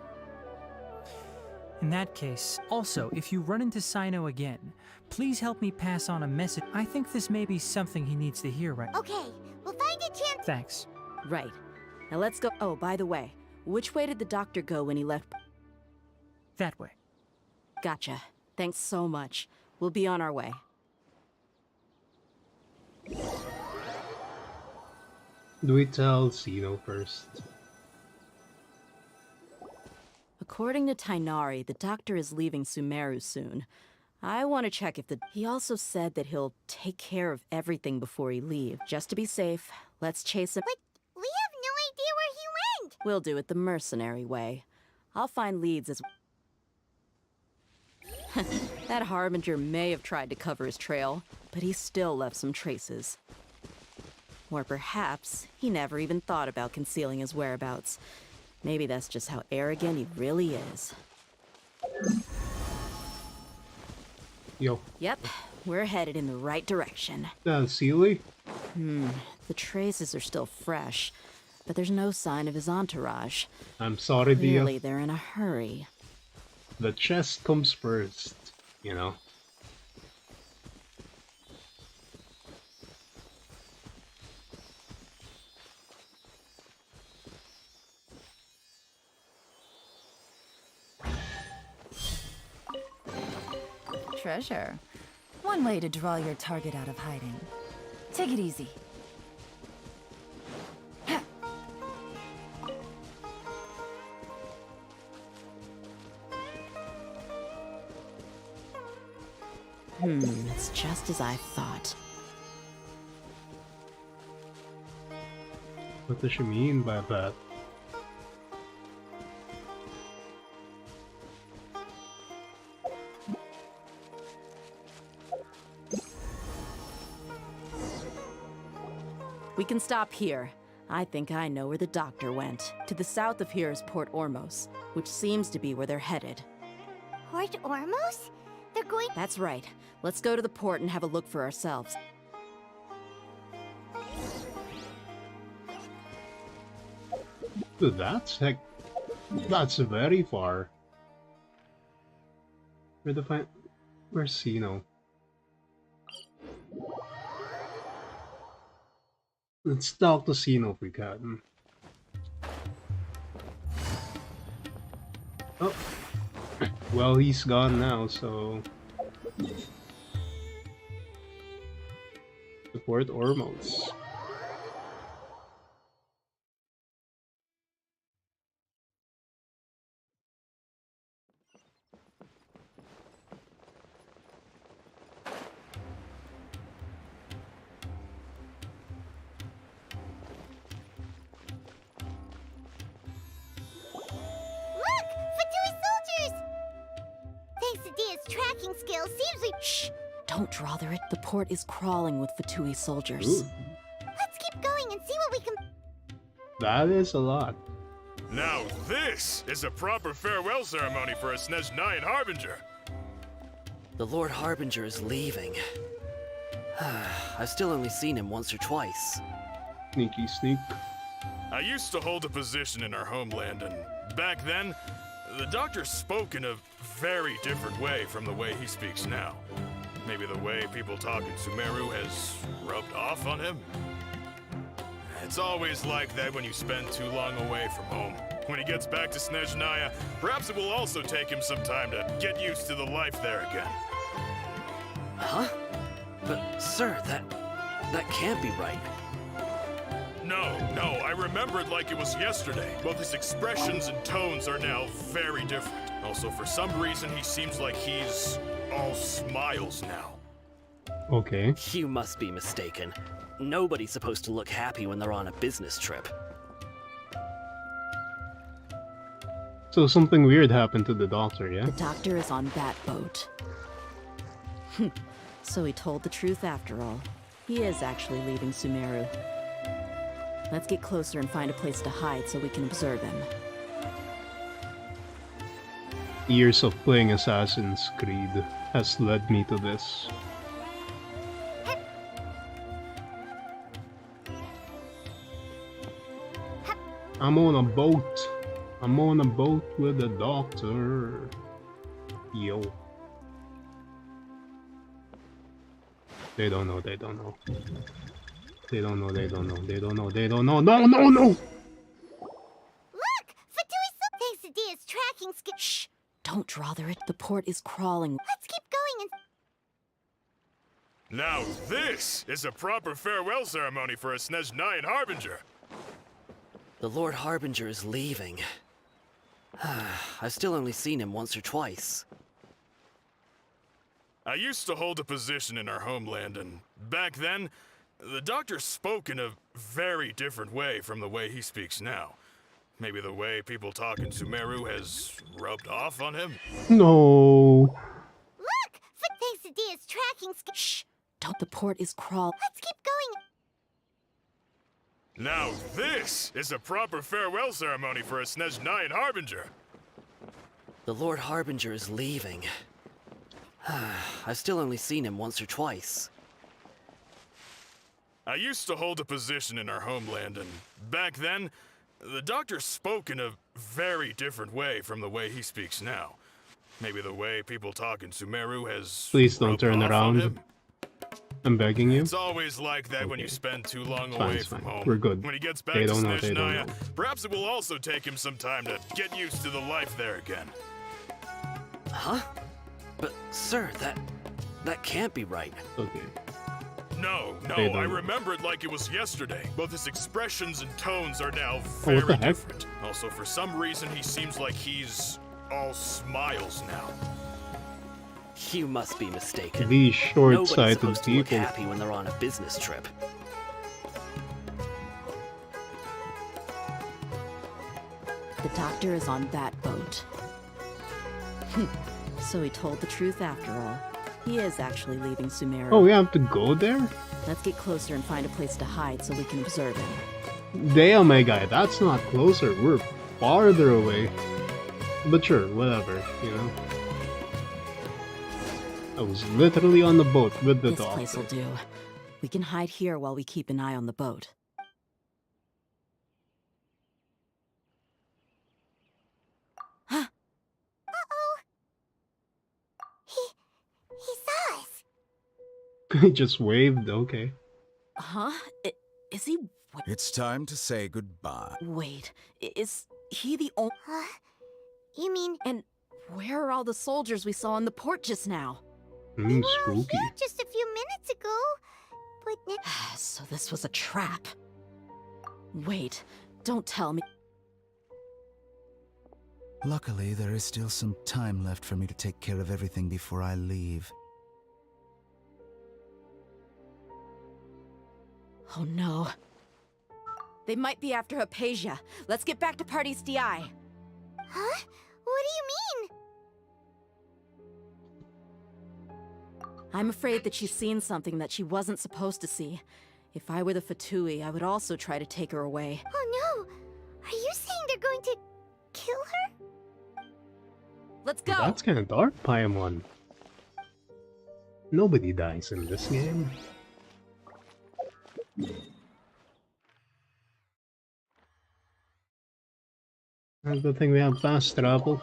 In that case, also, if you run into Sino again, please help me pass on a message. I think this may be something he needs to hear right now. Okay, we'll find a chance. Thanks. Right. Now let's go. Oh, by the way, which way did the doctor go when he left? That way. Gotcha. Thanks so much. We'll be on our way. Do we tell Sino first? According to Tainari, the doctor is leaving Sumeru soon. I want to check if the... He also said that he'll take care of everything before he leaves. Just to be safe, let's chase him. But we have no idea where he went! We'll do it the mercenary way. I'll find leads as... That Harbinger may have tried to cover his trail, but he still left some traces. Or perhaps he never even thought about concealing his whereabouts. Maybe that's just how arrogant he really is. Yo. Yep, we're headed in the right direction. Sealy? The traces are still fresh, but there's no sign of his entourage. I'm sorry, Dia. Clearly they're in a hurry. The chest comes first, you know. Treasure. One way to draw your target out of hiding. Take it easy. It's just as I thought. What does she mean by that? We can stop here. I think I know where the doctor went. To the south of here is Port Ormos, which seems to be where they're headed. Port Ormos? They're going... That's right. Let's go to the port and have a look for ourselves. Dude, that's very far. Where's Sino? Let's talk to Sino if we can. Oh. Well, he's gone now, so... Support hormones. Look! Fatui soldiers! Thanks to Dia's tracking skill, seems we— Shh! Don't drother it. The port is crawling with Fatui soldiers. Ooh. Let's keep going and see what we can— That is a lot. Now this is a proper farewell ceremony for a Snezhnayan Harbinger. The Lord Harbinger is leaving. I've still only seen him once or twice. Sneaky sneak. I used to hold a position in our homeland, and back then, the doctor spoke in a very different way from the way he speaks now. Maybe the way people talk in Sumeru has rubbed off on him? It's always like that when you spend too long away from home. When he gets back to Snezhnaya, perhaps it will also take him some time to get used to the life there again. Huh? But, sir, that can't be right. No, I remember it like it was yesterday. Both his expressions and tones are now very different. Also, for some reason, he seems like he's all smiles now. Okay. You must be mistaken. Nobody's supposed to look happy when they're on a business trip. So something weird happened to the doctor, yeah? The doctor is on that boat. So he told the truth after all. He is actually leaving Sumeru. Let's get closer and find a place to hide so we can observe him. Years of playing Assassin's Creed has led me to this. I'm on a boat. I'm on a boat with the doctor. Yo. They don't know, they don't know. They don't know, they don't know, they don't know, they don't know. No! Look! Fatui thanks to Dia's tracking skill— Shh! Don't drother it. The port is crawling. Let's keep going and— Now this is a proper farewell ceremony for a Snezhnayan Harbinger. The Lord Harbinger is leaving. I've still only seen him once or twice. I used to hold a position in our homeland, and back then, the doctor spoke in a very different way from the way he speaks now. Maybe the way people talk in Sumeru has rubbed off on him? No. Look! Thanks to Dia's tracking skill— Shh! Don't. The port is crawling. Let's keep going. Now this is a proper farewell ceremony for a Snezhnayan Harbinger. The Lord Harbinger is leaving. I've still only seen him once or twice. I used to hold a position in our homeland, and back then, the doctor spoke in a very different way from the way he speaks now. Maybe the way people talk in Sumeru has— Please don't turn around. I'm begging you. It's always like that when you spend too long away from home. We're good. When he gets back They to don't know, they don't Snezhnaya, know. perhaps it will also take him some time to get used to the life there again. Huh? But, sir, that can't be right. Okay. No, They don't I know. remember it like it was yesterday. Both his expressions and tones are now Oh, very what the heck? different. Also, for some reason, he seems like he's all smiles now. You must be mistaken. These Nobody's short-sighted supposed to look people. happy when they're on a business trip. The doctor is on that boat. So he told the truth after all. He is actually leaving Sumeru. Oh, we have to go there? Let's get closer and find a place to hide so we can observe him. Damn, my guy, that's not closer. We're farther away. But sure, whatever, you know. I was literally on the boat with the This doctor. place will do. We can hide here while we keep an eye on the boat. Uh-oh! He saw us! He just waved, okay. Huh? Is he... It's time to say goodbye. Wait, is he the only... You mean... And where are all the soldiers we saw in the port just now? Spooky. Just a few minutes ago. put So this was a trap. Wait, don't tell me. Luckily, there is still some time left for me to take care of everything before I leave. Oh no. They might be after Hypatia. Let's get back to Party's DI. Huh? What do you mean? I'm afraid that she's seen something that she wasn't supposed to see. If I were the Fatui, I would also try to take her away. Oh no! Are you saying they're going to kill her? Let's go! That's kind of dark, Paimon. Nobody dies in this game. I don't think we have fast travel.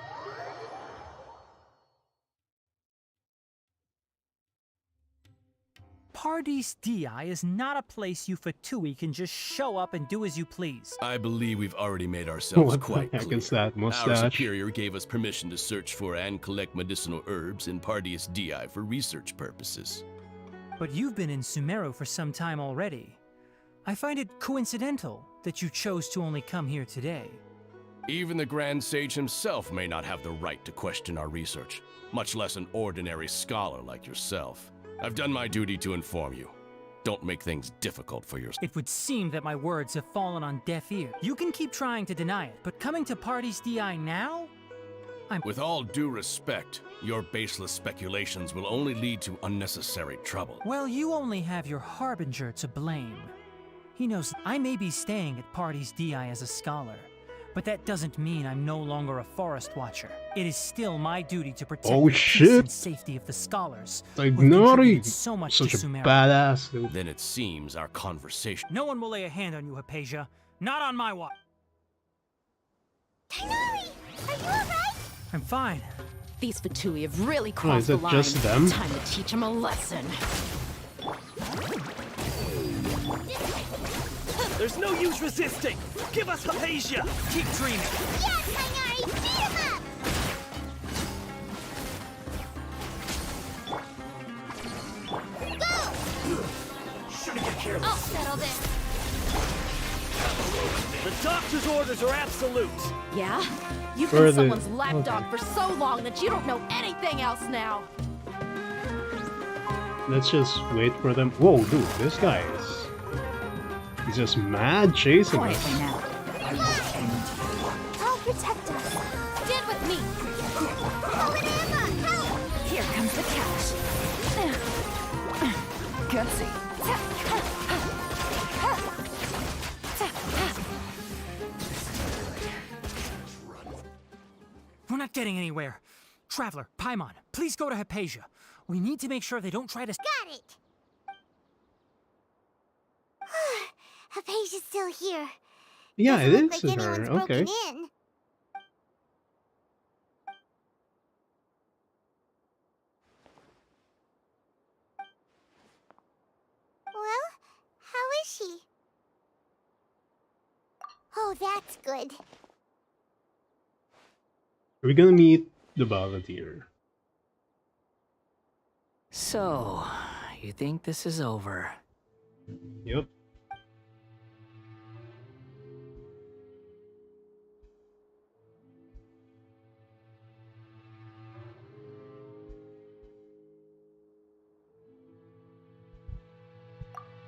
Party's DI is not a place you Fatui can just show up and do as you please. I believe we've already made ourselves What quite the heck clear. is that Our mustache? superior gave us permission to search for and collect medicinal herbs in Party's DI for research purposes. But you've been in Sumeru for some time already. I find it coincidental that you chose to only come here today. Even the Grand Sage himself may not have the right to question our research, much less an ordinary scholar like yourself. I've done my duty to inform you. Don't make things difficult for yourself. It would seem that my words have fallen on deaf ears. You can keep trying to deny it, but coming to Party's DI now? With all due respect, your baseless speculations will only lead to unnecessary trouble. Well, you only have your Harbinger to blame. He knows I may be staying at Party's DI as a scholar, but that doesn't mean I'm no longer a forest watcher. It is still my duty to protect the peace and safety of the scholars. Like who've Nori, contributed so much such to a Sumeru. badass dude. Then it seems our conversation... No one will lay a hand on you, Hypatia. Not on my watch. Tighnari! Are you alright? I'm fine. These Fatui have really Oh, crossed is the it line. just them? Time to teach them a lesson. There's no use resisting! Give us Hypatia! Keep dreaming! Yes, Tighnari! Beat him up! Go! Shouldn't get careless. I'll settle this. The doctor's orders are absolute! Yeah? You've Where been are they? someone's lapdog for so long that you don't know anything else now! Let's just wait for them. Whoa, dude, this guy is... He's just mad chasing us. I'll protect us. Stand with me. Oh, and Emma! Help! Here comes the cash. Gutsy. We're not getting anywhere. Traveler, Paimon, please go to Hypatia. We need to make sure they don't try to... Got it! Hypatia's still here. Yeah, it Doesn't is look like her. anyone's Okay. broken in. Well, how is she? Oh, that's good. Are we gonna meet the volunteer? So, you think this is over? Yep.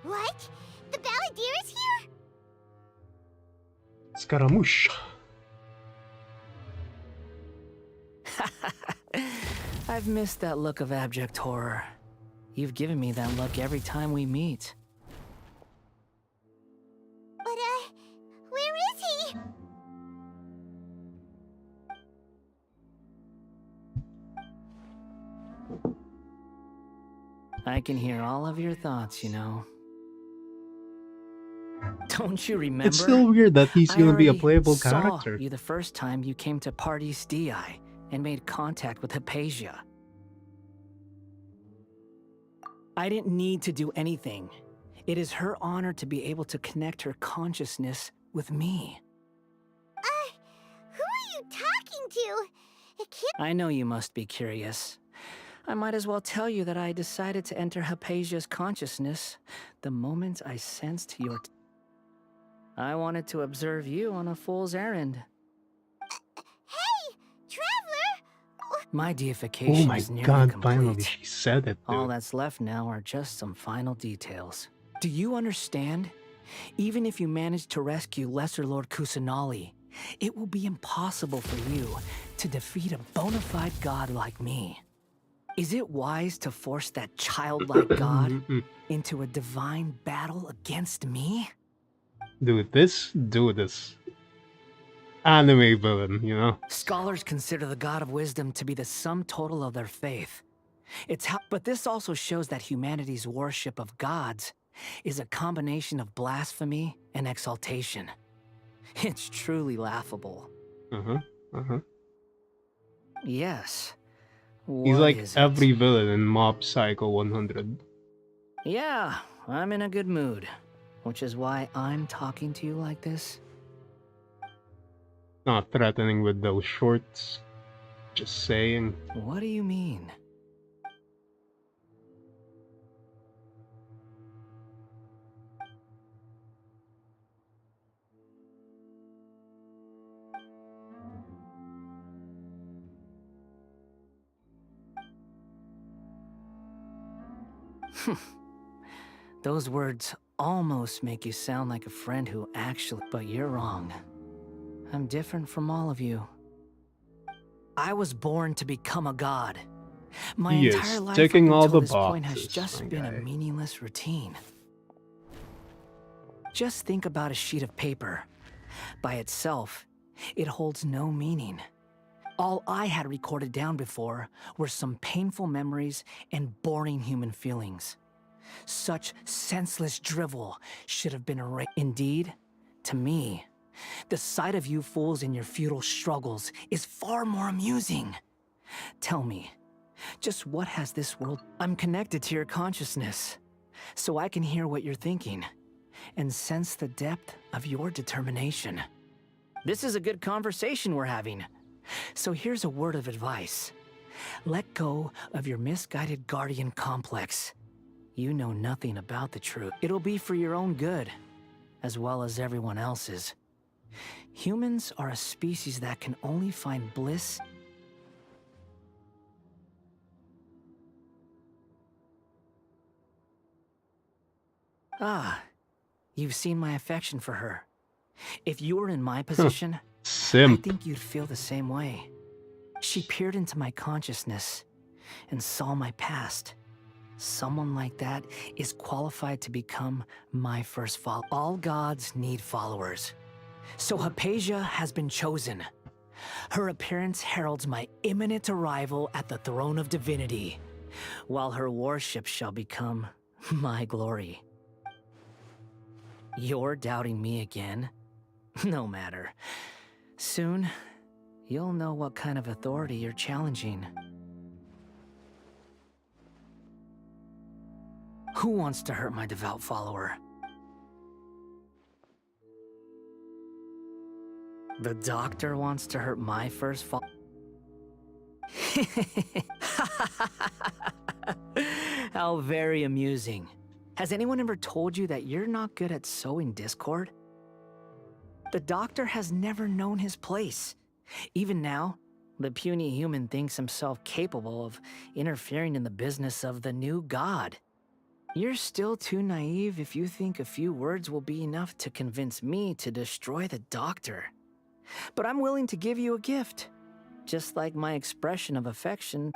What? The Balladeer is here? Scaramouche. I've missed that look of abject horror. You've given me that look every time we meet. But, where is he? I can hear all of your thoughts, you know. Don't you remember? It's still weird that he's gonna be a already playable saw character. you the first time you came to Party's DI and made contact with Hypatia. I didn't need to do anything. It is her honor to be able to connect her consciousness with me. Who are you talking to? It can't... I know you must be curious. I might as well tell you that I decided to enter Hypatia's consciousness the moment I sensed your... I wanted to observe you on a fool's errand. Hey, Traveler! My Oh deification my is nearly god, complete. finally she said it, All dude. that's left now are just some final details. Do you understand? Even if you manage to rescue Lesser Lord Kusanali, it will be impossible for you to defeat a bona fide god like me. Is it wise to force that childlike god into a divine battle against me? Dude, this anime villain, you know? Scholars consider the god of wisdom to be the sum total of their faith. But this also shows that humanity's worship of gods is a combination of blasphemy and exaltation. It's truly laughable. Yes. He's What like is it? every villain in Mob Psycho 100. Yeah, I'm in a good mood, which is why I'm talking to you like this. Not threatening with those shorts. Just saying. What do you mean? Those words almost make you sound like a friend who actually... But you're wrong. I'm different from all of you. I was born to become a god. My He entire is life ticking up all until the this point has boxes, just my been a guy. meaningless routine. Just think about a sheet of paper. By itself, it holds no meaning. All I had recorded down before were some painful memories and boring human feelings. Such senseless drivel should have been erased. Indeed, to me, the sight of you fools in your futile struggles is far more amusing. Tell me, just what has this world... I'm connected to your consciousness, so I can hear what you're thinking and sense the depth of your determination. This is a good conversation we're having. So here's a word of advice. Let go of your misguided guardian complex. You know nothing about the truth. It'll be for your own good, as well as everyone else's. Humans are a species that can only find bliss. Ah, you've seen my affection for her. If you were in my position, I think you'd feel the same way. She peered into my consciousness and saw my past. Someone like that is qualified to become my first follower. All gods need followers. So Hypatia has been chosen. Her appearance heralds my imminent arrival at the throne of divinity, while her worship shall become my glory. You're doubting me again? No matter. Soon, you'll know what kind of authority you're challenging. Who wants to hurt my devout follower? The doctor wants to hurt my first follower. How very amusing. Has anyone ever told you that you're not good at sowing discord? The doctor has never known his place. Even now, the puny human thinks himself capable of interfering in the business of the new god. You're still too naive if you think a few words will be enough to convince me to destroy the doctor. But I'm willing to give you a gift. Just like my expression of affection,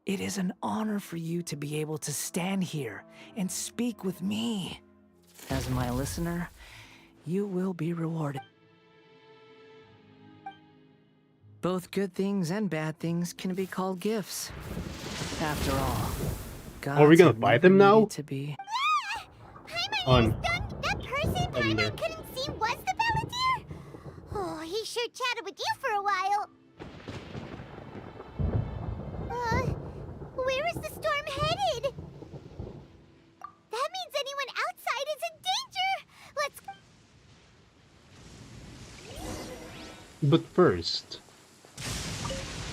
it is an honor for you to be able to stand here and speak with me. As my listener, you will be rewarded. Both good things and bad things can be called gifts. After all, Are we gonna gods have fight never him now? needed to be... On. That person Paimon couldn't see was the Palantir? Oh, he sure chatted with you for a while. Where is the storm headed? That means anyone outside is in danger! Let's... But first,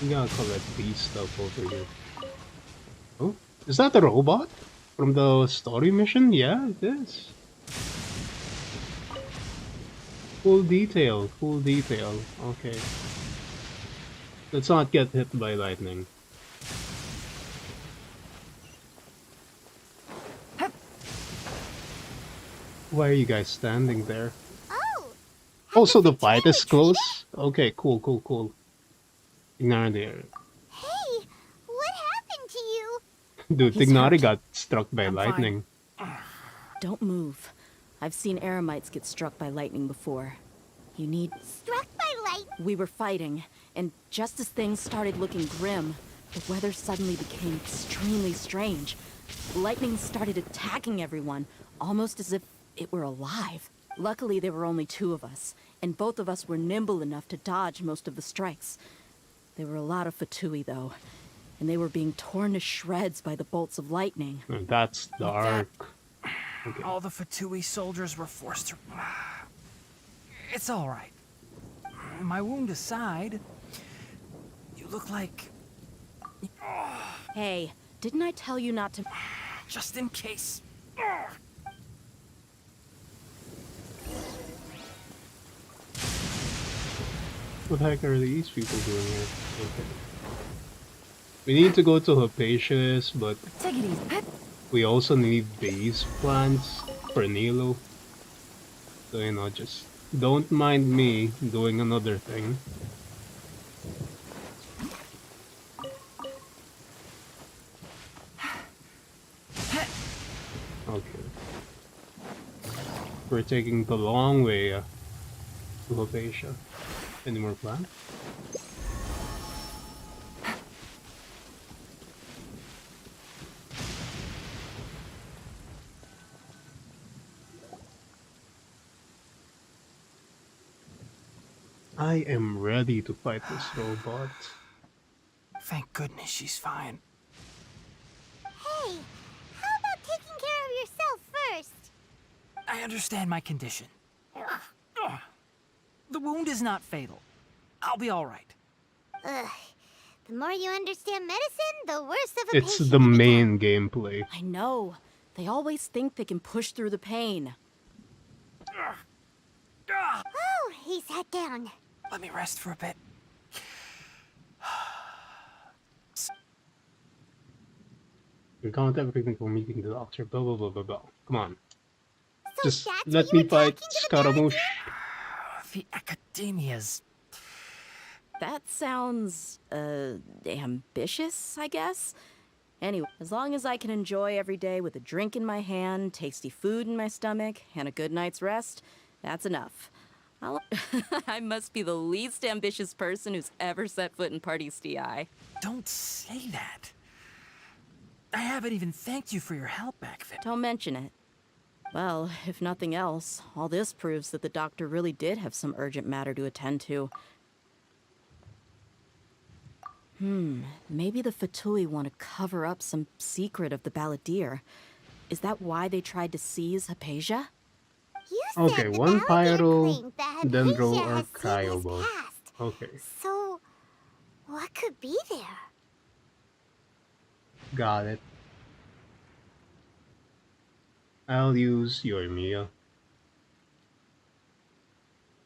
we gotta collect these stuff over here. Oh, is that the robot from the story mission? Yeah, it is. Full detail, full detail. Okay. Let's not get hit by lightning. Why are you guys standing there? Oh, so the fight is close? Okay, cool, cool, cool. Ignore the area. Hey, what happened to you? Dude, He's Tignari hurt. got struck by I'm fine. lightning. Don't move. I've seen eremites get struck by lightning before. You need... Struck by lightning? We were fighting, and just as things started looking grim, the weather suddenly became extremely strange. Lightning started attacking everyone, almost as if it were alive. Luckily, there were only 2 of us, and both of us were nimble enough to dodge most of the strikes. There were a lot of Fatui, though, and they were being torn to shreds by the bolts of lightning. That's dark. Okay. All the Fatui soldiers were forced to... It's alright. My wound aside, you look like... Hey, didn't I tell you not to... Just in case. What the heck are these people doing here? Okay. We need to go to Hypatius, but we also need base plants for Nilou. So, you know, just don't mind me doing another thing. Okay. We're taking the long way to Hypatia. Any more plans? I am ready to fight this robot. Thank goodness she's fine. Hey, how about taking care of yourself first? I understand my condition. The wound is not fatal. I'll be alright. Ugh. The more you understand medicine, the worse of a It's patient the you main gameplay. I know. They always think they can push through the pain. Oh, he sat down. Let me rest for a bit. Recount everything from meeting the doctor, blah blah blah blah blah. Come on. So Just that's let what me you were fight talking to the Scaramouche. The academia's... That sounds, ambitious, I guess? Anyway, as long as I can enjoy every day with a drink in my hand, tasty food in my stomach, and a good night's rest, that's enough. I must be the least ambitious person who's ever set foot in Party STI. Don't say that. I haven't even thanked you for your help back then. Don't mention it. Well, if nothing else, all this proves that the doctor really did have some urgent matter to attend to. Maybe the Fatui want to cover up some secret of the Balladeer. Is that why they tried to seize Hypatia? Okay, one pyro, dendro, Hypatia or has seen his cryobo. past. Okay, So, what could be there? got it. I'll use your Mia.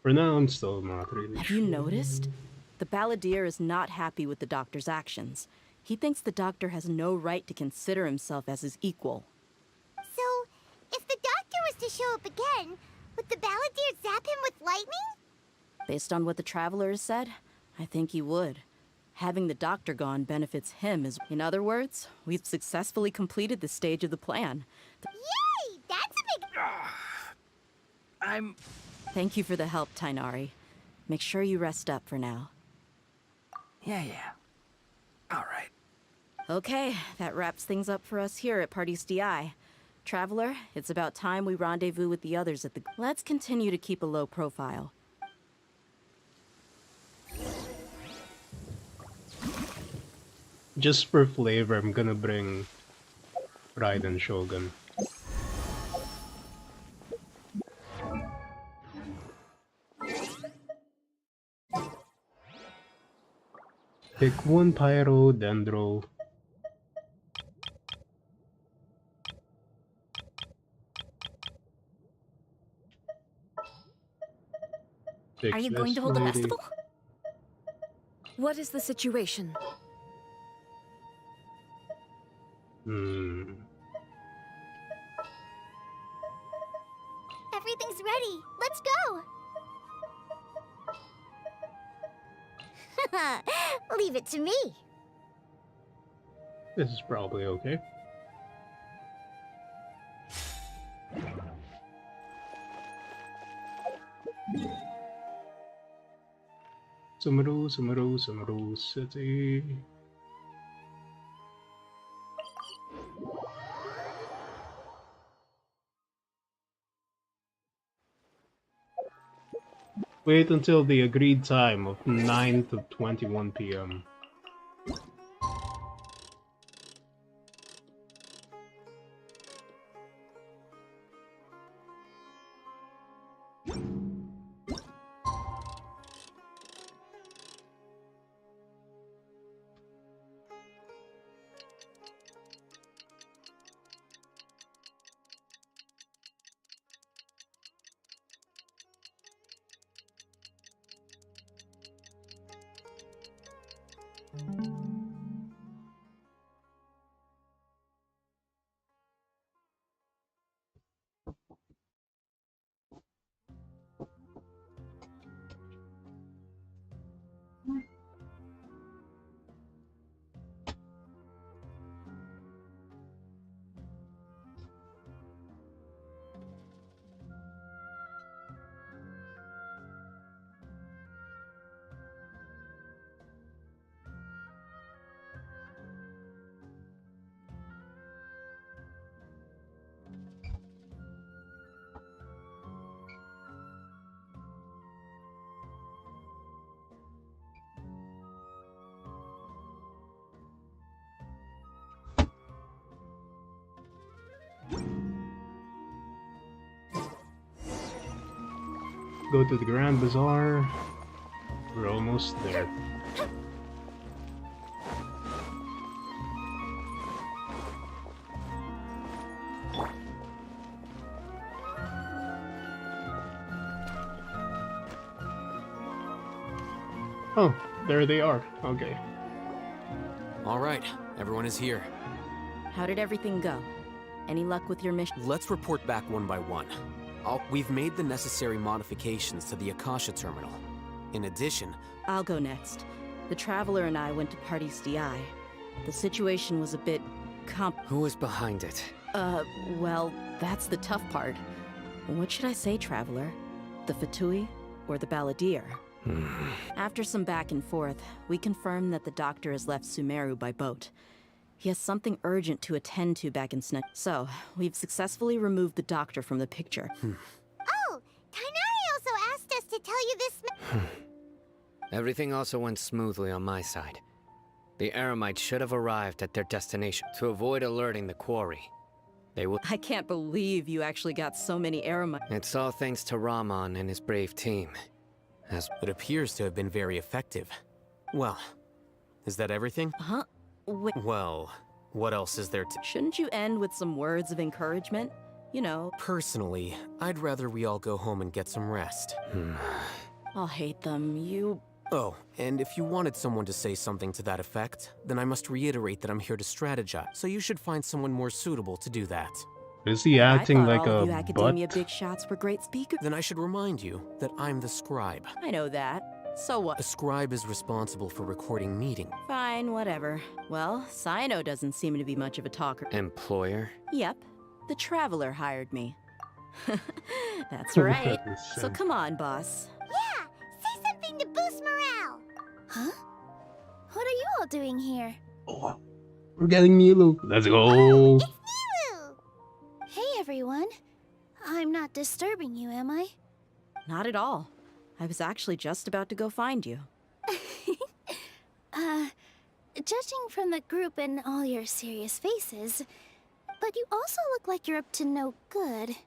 For now, I'm still not really Have sure. you noticed? The Balladeer is not happy with the doctor's actions. He thinks the doctor has no right to consider himself as his equal. So, if the doctor was to show up again, would the Balladeer zap him with lightning? Based on what the Traveler has said, I think he would. Having the doctor gone benefits him as... In other words, we've successfully completed this stage of the plan. Yay! That's a big... I'm... Thank you for the help, Tainari. Make sure you rest up for now. Yeah. Alright. Okay, that wraps things up for us here at Party STI. Traveler, it's about time we rendezvous with the others at the... Let's continue to keep a low profile. Just for flavor, I'm gonna bring Raiden Shogun. Pick one pyro, dendro. Are you going to hold a festival? What is the situation? Everything's ready. Let's go. Leave it to me. This is probably okay. Sumeru City. Wait until the agreed time of 9 to 21 p.m. Go to the Grand Bazaar. We're almost there. Oh, there they are. Okay. All right, everyone is here. How did everything go? Any luck with your mission? Let's report back one by one. We've made the necessary modifications to the Akasha terminal. In addition... I'll go next. The Traveler and I went to Party's DI. The situation was a bit Who was behind it? Well, that's the tough part. What should I say, Traveler? The Fatui or the Balladeer? After some back and forth, we confirmed that the Doctor has left Sumeru by boat. He has something urgent to attend to back in Snow. So, we've successfully removed the Doctor from the picture. Oh, Tainari also asked us to tell you this. Everything also went smoothly on my side. The Eremites should have arrived at their destination to avoid alerting the quarry. They would. I can't believe you actually got so many Eremites. It's all thanks to Rahman and his brave team. It appears to have been very effective. Well, is that everything? Huh? Wait. Well, what else is there to... Shouldn't you end with some words of encouragement? You know... Personally, I'd rather we all go home and get some rest. I'll hate them, you... Oh, and if you wanted someone to say something to that effect, then I must reiterate that I'm here to strategize, so you should find someone more suitable to do that. Is he acting like all a of you Academia butt? big shots were great speakers. Then I should remind you that I'm the scribe. I know that. So what? A scribe is responsible for recording meetings. Fine, whatever. Well, Sino doesn't seem to be much of a talker. Employer? Yep. The Traveler hired me. That's right. So come on, boss. Yeah, say something to boost morale. Huh? What are you all doing here? Oh, we're getting Nilou. Let's go. It's Nilou! Hey, everyone. I'm not disturbing you, am I? Not at all. I was actually just about to go find you. Judging from the group and all your serious faces, but you also look like you're up to no good.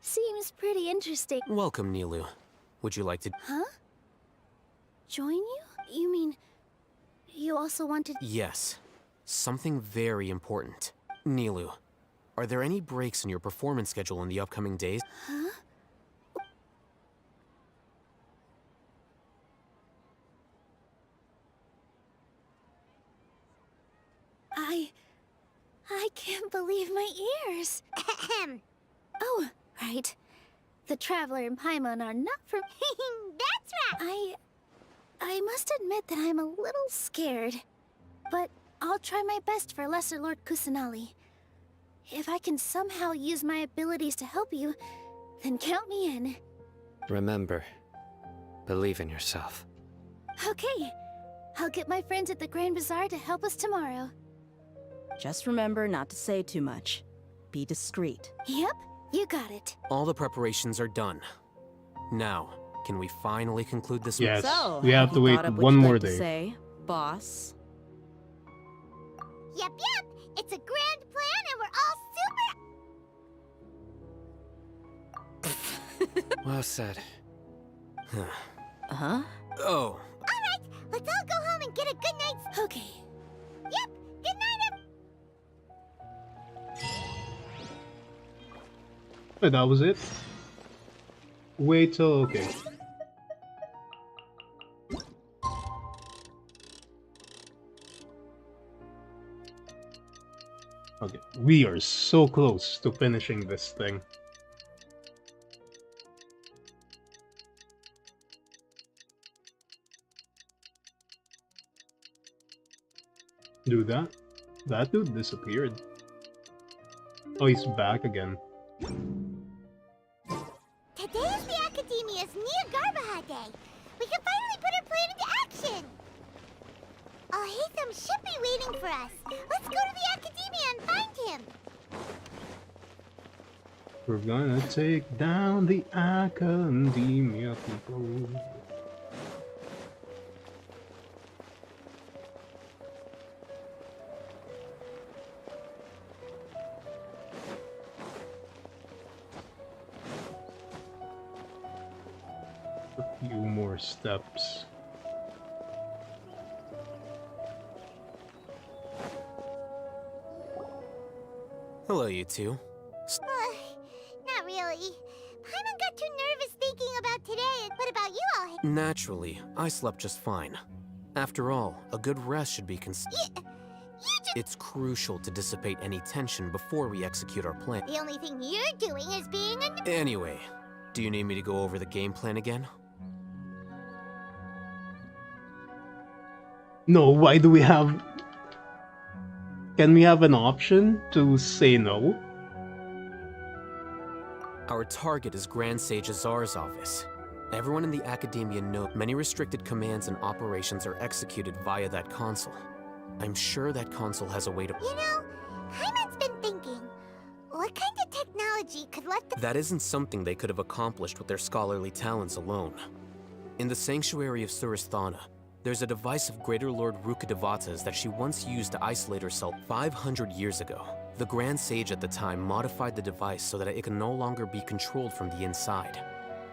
Seems pretty interesting. Welcome, Nilou. Would you like to... Huh? Join you? You mean, you also wanted... Yes. Something very important. Nilou, are there any breaks in your performance schedule in the upcoming days? Huh? I can't believe my ears. Oh, right. The Traveler and Paimon are not from... That's right! I must admit that I'm a little scared. But I'll try my best for Lesser Lord Kusanali. If I can somehow use my abilities to help you, then count me in. Remember, believe in yourself. Okay. I'll get my friends at the Grand Bazaar to help us tomorrow. Just remember not to say too much. Be discreet. Yep, you got it. All the preparations are done. Now, can we finally conclude this? Yes, So, we have to you wait thought of what one you'd more like to day. say, boss? Yep. It's a grand plan and we're all super... Well said. Huh? Oh. Alright, let's all go home and get a good night's... Okay. Yep, good night. But that was it. Wait till okay. Okay, we are so close to finishing this thing. Do that? That dude disappeared. Oh, he's back again. Today is the Academia's Nilou Day. We can finally put our plan into action. Alhaitham should be waiting for us. Let's go to the Academia and find him. We're gonna take down the Academia people. A few more steps. Hello, you two. Not really. Paimon got too nervous thinking about today. What about you all? Naturally, I slept just fine. After all, a good rest should be It's crucial to dissipate any tension before we execute our plan. The only thing you're doing is being a... Anyway, do you need me to go over the game plan again? No, why do we have... Can we have an option to say no? Our target is Grand Sage Azar's office. Everyone in the Academia knows many restricted commands and operations are executed via that console. I'm sure that console has a way to... You know, Paimon's been thinking, what kind of technology could let the... That isn't something they could have accomplished with their scholarly talents alone. In the Sanctuary of Surasthana, there's a device of Greater Lord Rukkhadevata's that she once used to isolate herself 500 years ago. The Grand Sage at the time modified the device so that it can no longer be controlled from the inside.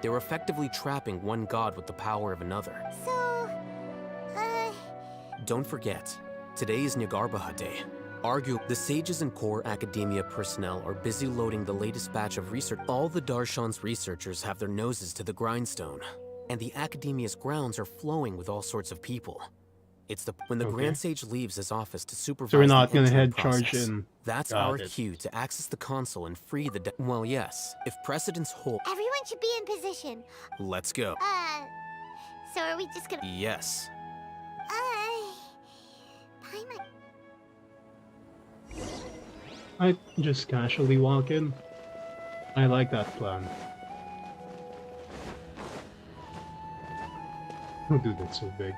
They were effectively trapping one god with the power of another. So, Don't forget, today is Nilou Day. The sages and core academia personnel are busy loading the latest batch of research. All the Darshan's researchers have their noses to the grindstone, and the Academia's grounds are flowing with all sorts of people. It's when the Grand Sage leaves his office to supervise So we're not the gonna entry head process. charge in. That's Got our it. cue to access the console and free the well, yes, if precedence hold. everyone should be in position. Let's go. So are we just gonna... Yes. Paimon... I just casually walk in. I like that plan. Oh dude, that's so big.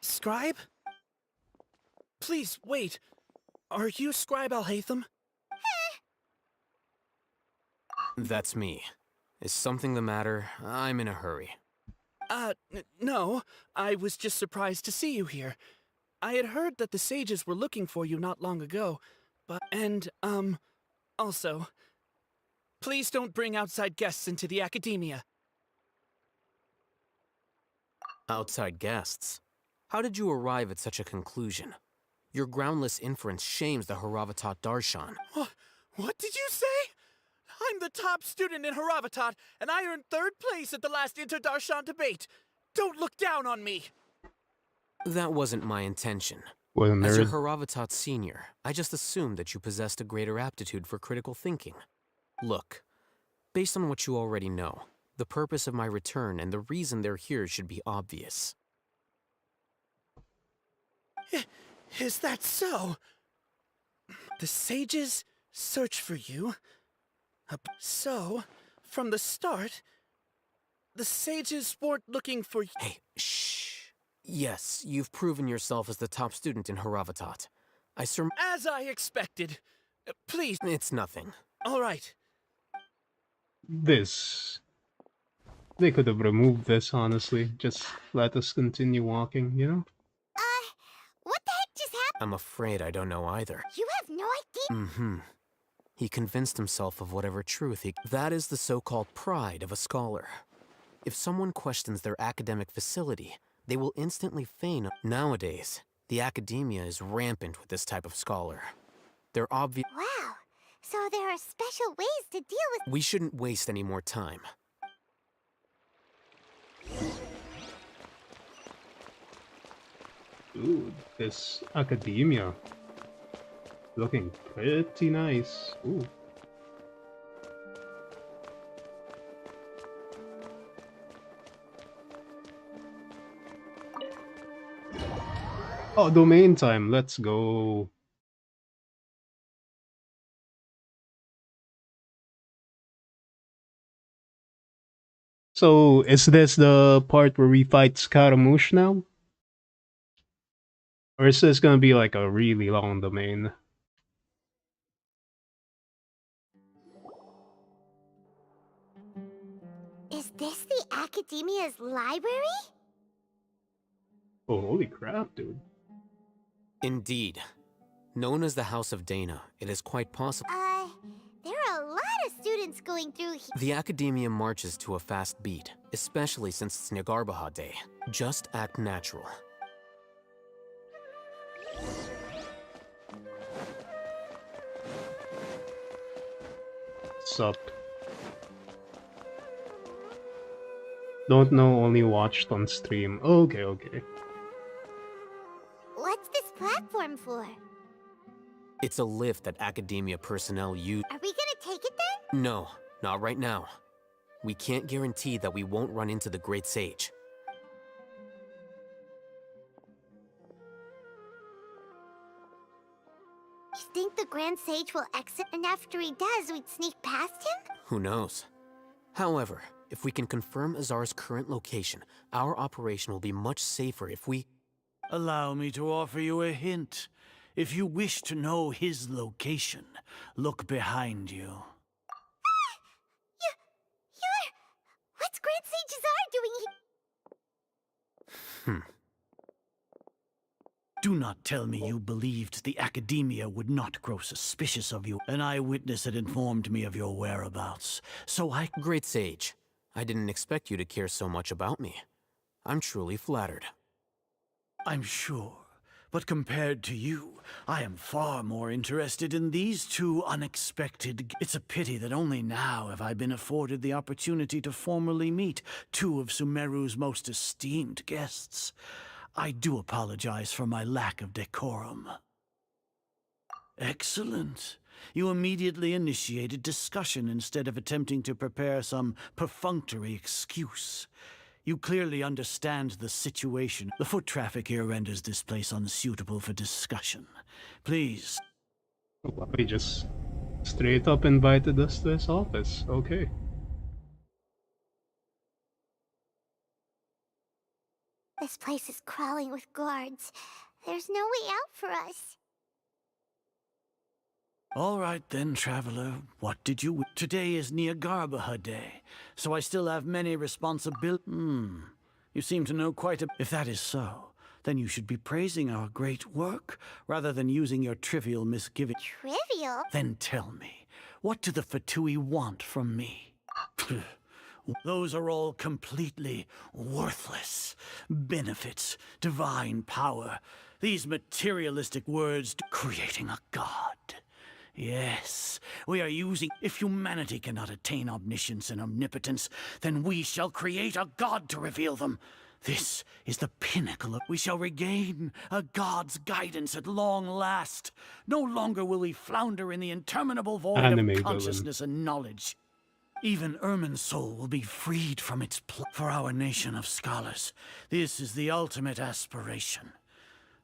Scribe? Please, wait. Are you Scribe Alhaitham? That's me. Is something the matter? I'm in a hurry. No. I was just surprised to see you here. I had heard that the sages were looking for you not long ago, but... also... Please don't bring outside guests into the Academia. Outside guests? How did you arrive at such a conclusion? Your groundless inference shames the Haravatat Darshan. What did you say? I'm the top student in Haravatat, and I earned 3rd place at the last Inter-Darshan debate. Don't look down on me! That wasn't my intention. What a As your nerd. Haravatat senior, I just assumed that you possessed a greater aptitude for critical thinking. Look, based on what you already know, the purpose of my return and the reason they're here should be obvious. Is that so? The sages search for you. So, from the start, the sages weren't looking for you. Hey, shh. Yes, you've proven yourself as the top student in Haravatat. As I expected. Please. It's nothing. All right. This. They could have removed this, honestly. Just let us continue walking, you know? What the heck just happened? I'm afraid I don't know either. You have no idea? Mm-hmm. He convinced himself of whatever truth he... That is the so-called pride of a scholar. If someone questions their academic facility, they will instantly feign... Nowadays, the academia is rampant with this type of scholar. They're obvious... Wow. So there are special ways to deal with... We shouldn't waste any more time. Ooh, this academia. Looking pretty nice. Ooh. Oh, domain time. Let's go. So, is this the part where we fight Scaramouche now? Or is this gonna be like a really long domain? Is this the Academia's library? Oh, holy crap, dude. Indeed. Known as the House of Dana, it is quite possible... There are a lot of students going through here. The academia marches to a fast beat, especially since it's Nagarbaha Day. Just act natural. Sup? Don't know, only watched on stream. Okay, okay. What's this platform for? It's a lift that academia personnel use. Are we gonna take it then? No, not right now. We can't guarantee that we won't run into the Great Sage. You think the Grand Sage will exit, and after he does, we'd sneak past him? Who knows? However, if we can confirm Azar's current location, our operation will be much safer if we... Allow me to offer you a hint. If you wish to know his location, look behind you. What's Grand Sage Azar doing here? Do not tell me you believed the Academia would not grow suspicious of you. An eyewitness had informed me of your whereabouts, so I... Great Sage, I didn't expect you to care so much about me. I'm truly flattered. I'm sure. But compared to you, I am far more interested in these two unexpected... It's a pity that only now have I been afforded the opportunity to formally meet two of Sumeru's most esteemed guests. I do apologize for my lack of decorum. Excellent. You immediately initiated discussion instead of attempting to prepare some perfunctory excuse. You clearly understand the situation. The foot traffic here renders this place unsuitable for discussion. Please. He just straight up invited us to his office. Okay. This place is crawling with guards. There's no way out for us. All right then, traveler. What did you... Today is Nagarbaha Day, so I still have many responsibilities. You seem to know quite a... If that is so, then you should be praising our great work, rather than using your trivial misgivings. Trivial? Then tell me, what do the Fatui want from me? Those are all completely worthless. Benefits, divine power, these materialistic words, creating a god. Yes, we are using... If humanity cannot attain omniscience and omnipotence, then we shall create a god to reveal them. This is the pinnacle of... We shall regain a god's guidance at long last. No longer will we flounder in the interminable void of consciousness and knowledge. Even Ermin's soul will be freed from its for our nation of scholars. This is the ultimate aspiration.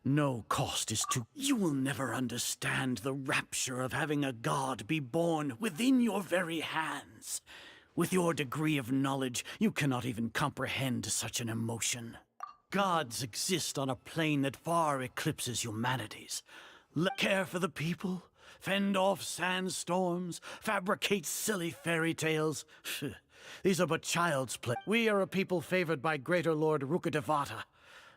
No cost is too... You will never understand the rapture of having a god be born within your very hands. With your degree of knowledge, you cannot even comprehend such an emotion. Gods exist on a plane that far eclipses humanity's. Care for the people, fend off sandstorms, fabricate silly fairy tales. These are but child's play. We are a people favored by Greater Lord Rukkhadevata.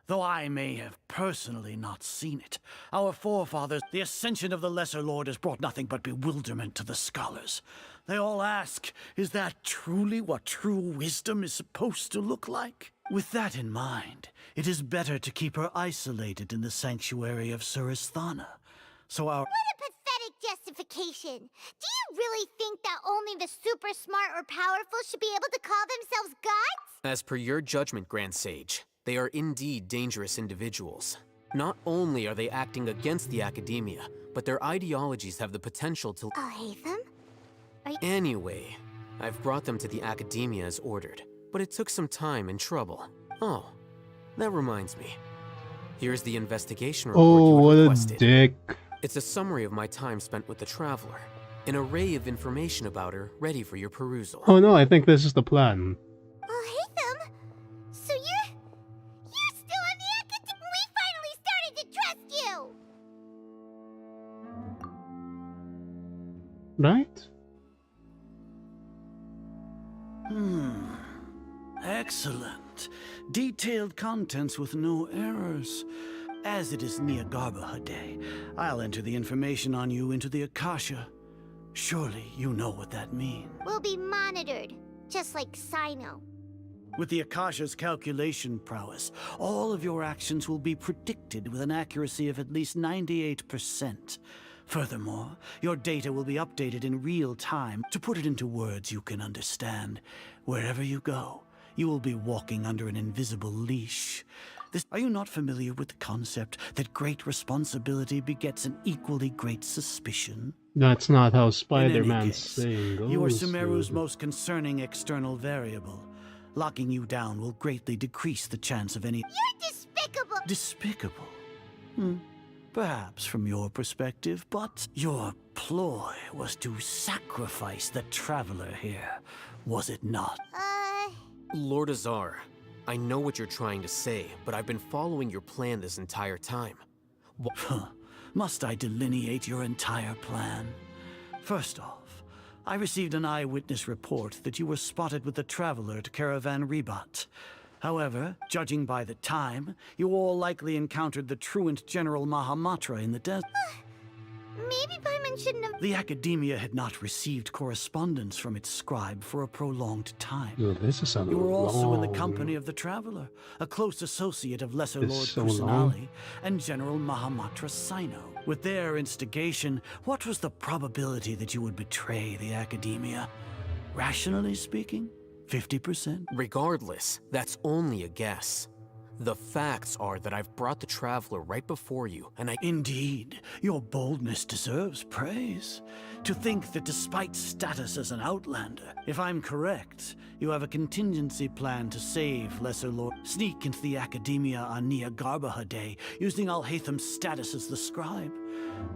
Though I may have personally not seen it, our forefathers, the ascension of the Lesser Lord has brought nothing but bewilderment to the scholars. They all ask, is that truly what true wisdom is supposed to look like? With that in mind, it is better to keep her isolated in the sanctuary of Suristhana. So our... What a pathetic justification! Do you really think that only the super smart or powerful should be able to call themselves gods? As per your judgment, Grand Sage, they are indeed dangerous individuals. Not only are they acting against the academia, but their ideologies have the potential to... I'll hate them? Anyway, I've brought them to the academia as ordered, but it took some time and trouble. Oh, that reminds me. Here's the investigation report you had requested. What a dick. It's a summary of my time spent with the Traveler. An array of information about her, ready for your perusal. Oh no, I think this is the plan. I'll hate them? So you're still on the academy? We finally started to trust you! Right? Excellent. Detailed contents with no errors. As it is Niagarbha Day, I'll enter the information on you into the Akasha. Surely you know what that means. We'll be monitored, just like Sino. With the Akasha's calculation prowess, all of your actions will be predicted with an accuracy of at least 98%. Furthermore, your data will be updated in real time. To put it into words you can understand, wherever you go, you will be walking under an invisible leash. Are you not familiar with the concept that great responsibility begets an equally great suspicion? That's not how Spider-Man's saying goes. You are Sumeru's most concerning external variable. Locking you down will greatly decrease the chance of any... You're despicable! Despicable? Perhaps from your perspective, but your ploy was to sacrifice the Traveler here, was it not? Lord Azar, I know what you're trying to say, but I've been following your plan this entire time. Must I delineate your entire plan? First off, I received an eyewitness report that you were spotted with the Traveler at Caravan Ribat. However, judging by the time, you all likely encountered the truant General Mahamatra in the desert. Maybe Paimon shouldn't have... The Academia had not received correspondence from its scribe for a prolonged time. Yo, this is You were also in the company of the Traveler, a close associate of Lesser Lord Kusanali and General Mahamatra Sino. With their instigation, what was the probability that you would betray the Academia? Rationally speaking, 50%? Regardless, that's only a guess. The facts are that I've brought the Traveler right before you, and I... Indeed, your boldness deserves praise. To think that despite status as an outlander, if I'm correct, you have a contingency plan to save Lesser Lord, sneak into the Academia on Niagarbha Day, using Alhaitham's status as the scribe.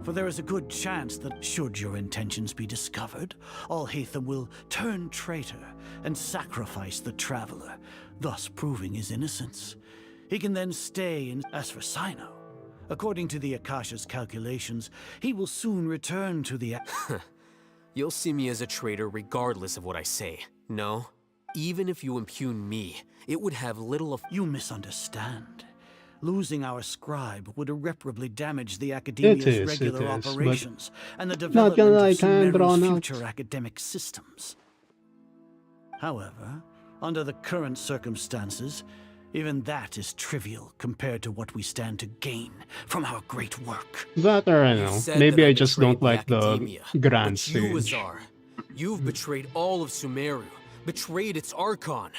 For there is a good chance that, should your intentions be discovered, Alhaitham will turn traitor and sacrifice the Traveler, thus proving his innocence. He can then stay in... As for Sino, according to the Akasha's calculations, he will soon return to the... You'll see me as a traitor regardless of what I say. No, even if you impugn me, it would have little of... You misunderstand. Losing our scribe would irreparably damage the Academia's regular operations and the development of Sumeru's future academic systems. However, under the current circumstances, Even that is trivial compared to what we stand to gain from our great work. That or I don't know. Maybe I just don't like the grand but you, stage. Azar, you've betrayed all of Sumeru, betrayed its Archon.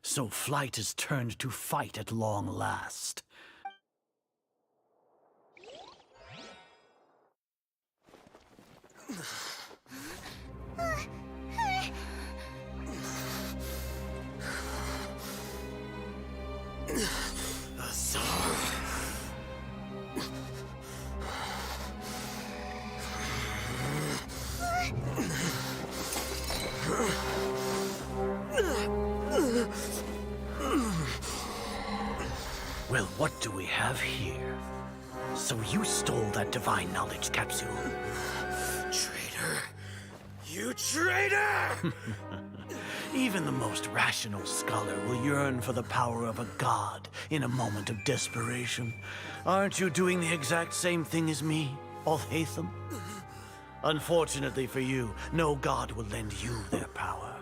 So flight is turned to fight at long last. Well, what do we have here? So you stole that divine knowledge capsule. Traitor! You traitor! Even the most rational scholar will yearn for the power of a god in a moment of desperation. Aren't you doing the exact same thing as me, Alhaitham? Unfortunately for you, no god will lend you their power.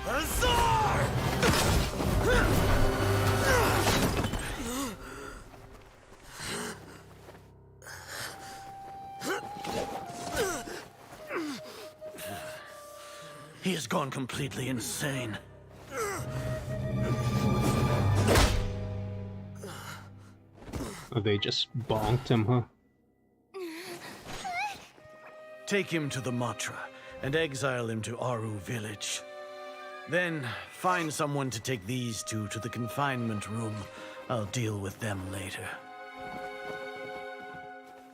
Azar! He has gone completely insane. Oh, they just bonked him, huh? Take him to the Matra and exile him to Aru village. Then find someone to take these two to the confinement room. I'll deal with them later.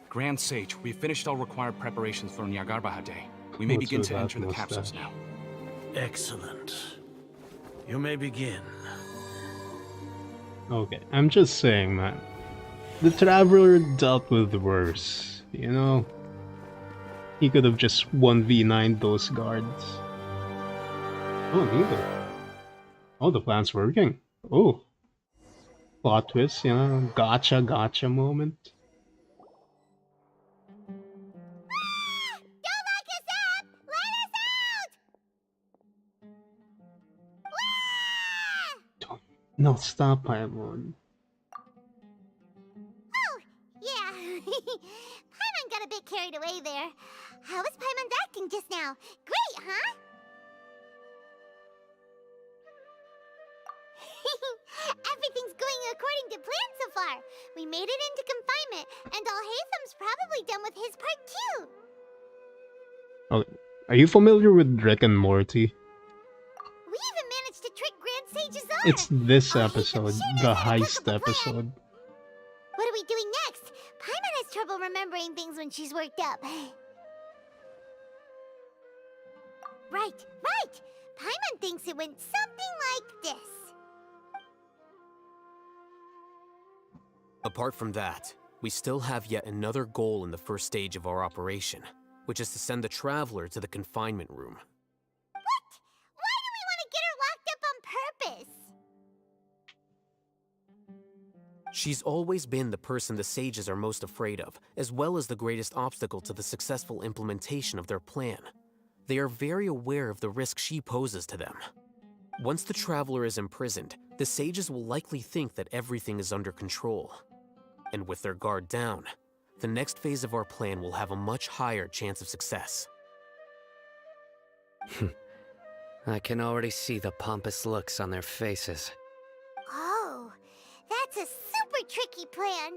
Grand Sage, we've finished all required preparations for Nyagarbha Day. We may begin to enter the capsules now. Excellent. You may begin. Okay, I'm just saying, man. The Traveler dealt with worse, you know? He could have just 1v9'd those guards. Oh, Nilou. Oh, the plan's working. Oh. Plot twist, you know? Gotcha moment. No, stop, Paimon. Oh, yeah. Paimon got a bit carried away there. How was Paimon acting just now? Great, huh? Everything's going according to plan so far. We made it into confinement, and Alhaitham's probably done with his part too. Oh, are you familiar with Rick and Morty? We even managed to trick Grand Sage Azar. It's this episode, the heist episode. What are we doing next? Paimon has trouble remembering things when she's worked up. Right. Paimon thinks it went something like this. Apart from that, we still have yet another goal in the first stage of our operation, which is to send the Traveler to the confinement room. What? Why do we want to get her locked up on purpose? She's always been the person the sages are most afraid of, as well as the greatest obstacle to the successful implementation of their plan. They are very aware of the risk she poses to them. Once the Traveler is imprisoned, the sages will likely think that everything is under control. And with their guard down, the next phase of our plan will have a much higher chance of success. I can already see the pompous looks on their faces. Oh, that's a super tricky plan.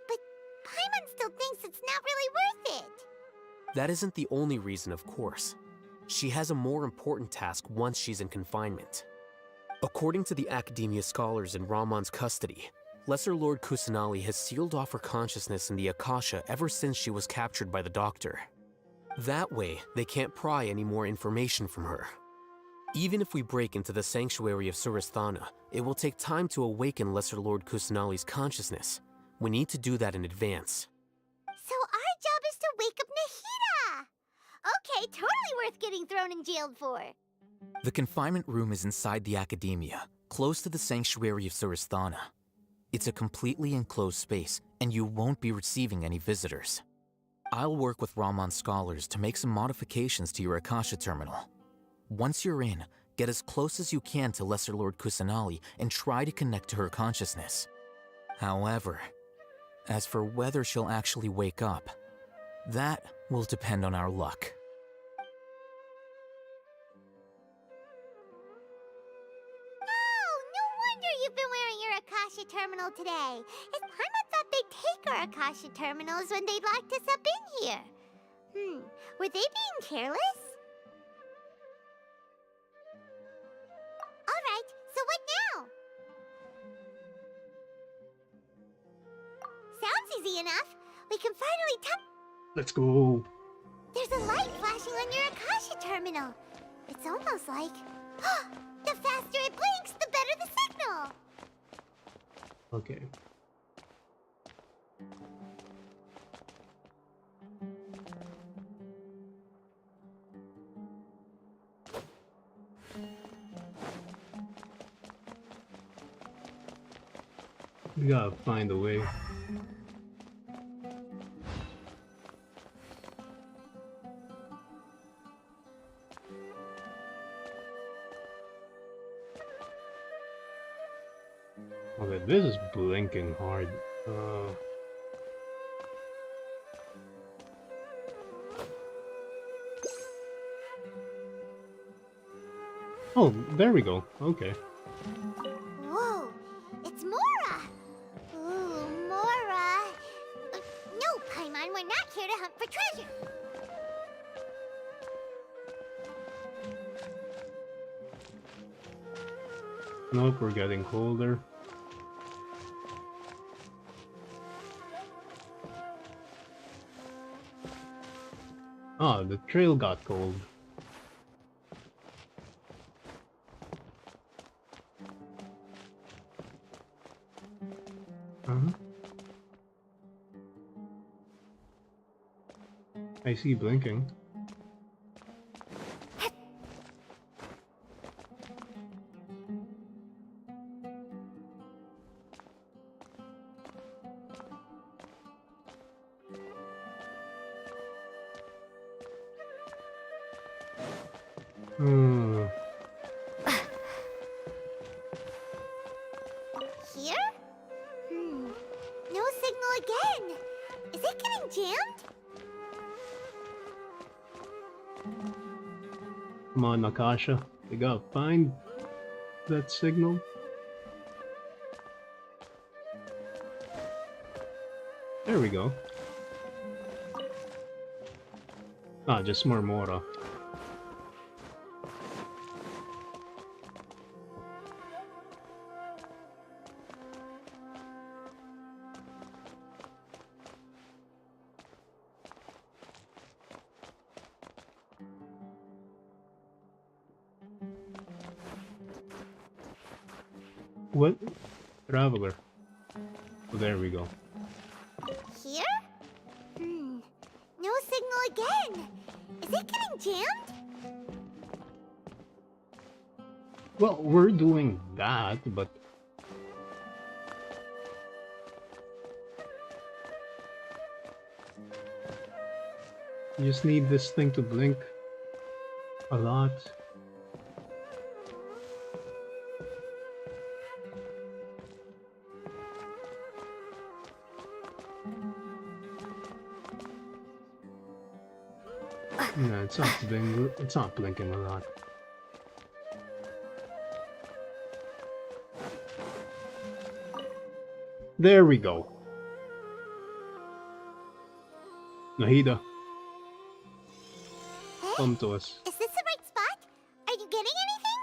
But Paimon still thinks it's not really worth it. That isn't the only reason, of course. She has a more important task once she's in confinement. According to the Academia scholars in Ramon's custody, Lesser Lord Kusanali has sealed off her consciousness in the Akasha ever since she was captured by the Doctor. That way, they can't pry any more information from her. Even if we break into the sanctuary of Suristhana, it will take time to awaken Lesser Lord Kusanali's consciousness. We need to do that in advance. So our job is to wake up Nahida! Okay, totally worth getting thrown in jail for. The confinement room is inside the Academia, close to the sanctuary of Suristhana. It's a completely enclosed space, and you won't be receiving any visitors. I'll work with Ramon's scholars to make some modifications to your Akasha terminal. Once you're in, Get as close as you can to Lesser Lord Kusanali and try to connect to her consciousness. However, as for whether she'll actually wake up, that will depend on our luck. Oh, no wonder you've been wearing your Akasha terminal today. Paimon thought they'd take our Akasha terminals when they'd locked us up in here. Were they being careless? Alright, so what now? Sounds easy enough. We can finally tap. Let's go. There's a light flashing on your Akasha terminal. It's almost like... the faster it blinks, the better the signal! Okay. We gotta find a way. Okay, this is blinking hard. Oh, there we go. Okay. Whoa, it's Mora! Ooh, Mora! No, Paimon, we're not here to hunt for treasure! Nope, we're getting colder. Ah, the trail got cold. I see blinking. Here? No signal again! Is it getting jammed? Come on, Nakasha. We gotta find that signal. There we go. Ah, just more Mora. What? Traveler. Oh, there we go. Here? No signal again! Is it getting jammed? Well, we're doing that, but... You just need this thing to blink a lot. No, it's not blinking a lot. There we go. Nahida. Come to us. Is this the right spot? Are you getting anything?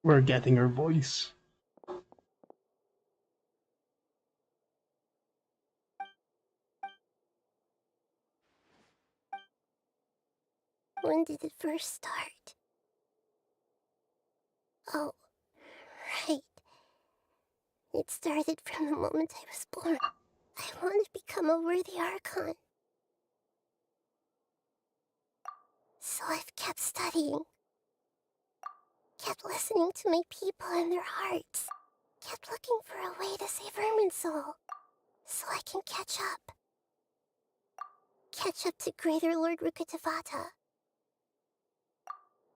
We're getting her voice. When did it first start? Oh, right. It started from the moment I was born. I wanted to become a worthy Archon. So I've kept studying. Kept listening to my people and their hearts. Kept looking for a way to save Irminsul. So I can catch up. Catch up to Greater Lord Rukkhadevata.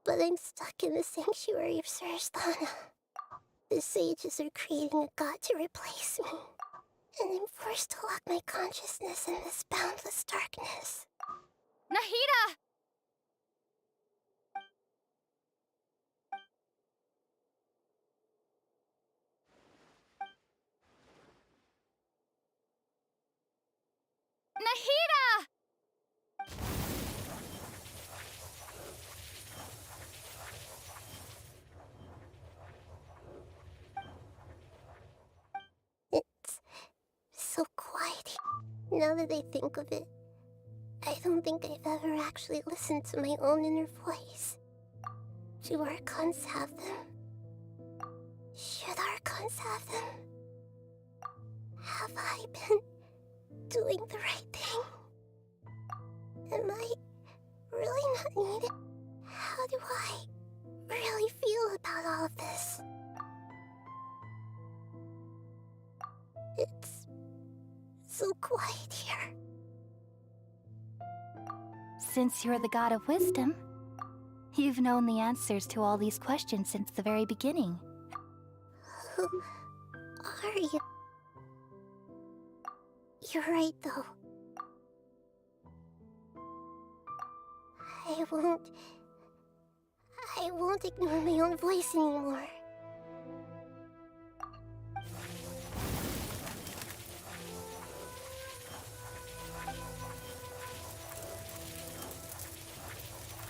But I'm stuck in the sanctuary of Surasthana. The sages are creating a god to replace me. And I'm forced to lock my consciousness in this boundless darkness. Nahida! Nahida! It's so quiet. Now that I think of it, I don't think I've ever actually listened to my own inner voice. Do Archons have them? Should Archons have them? Have I been doing the right thing? Am I really not needed? How do I really feel about all of this? It's so quiet here. Since you're the god of wisdom, you've known the answers to all these questions since the very beginning. Who are you? You're right, though. I won't ignore my own voice anymore.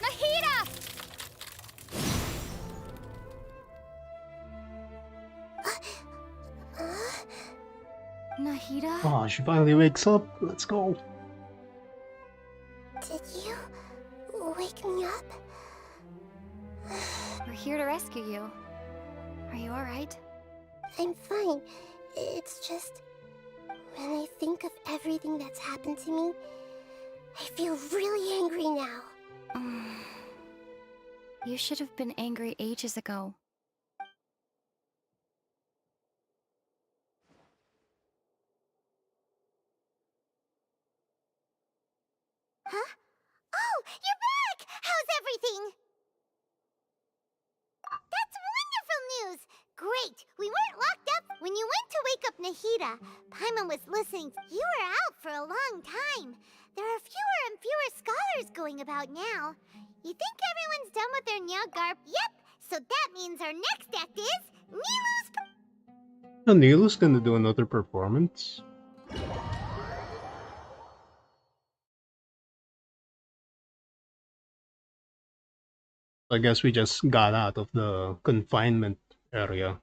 Nahida! Nahida? Oh, she finally wakes up. Let's go. Did you wake me up? We're here to rescue you. Are you alright? I'm fine. It's just... when I think of everything that's happened to me, I feel really angry now. You should have been angry ages ago. Huh? Oh, you're back! How's everything? That's wonderful news! Great! We weren't locked up. When you went to wake up Nahida, Paimon was listening. You were out for a long time. There are fewer and fewer scholars going about now. You think everyone's done with their Nyagarb? Yep! So that means our next act is Nilou's... Oh, Nilou's gonna do another performance. I guess we just got out of the confinement area.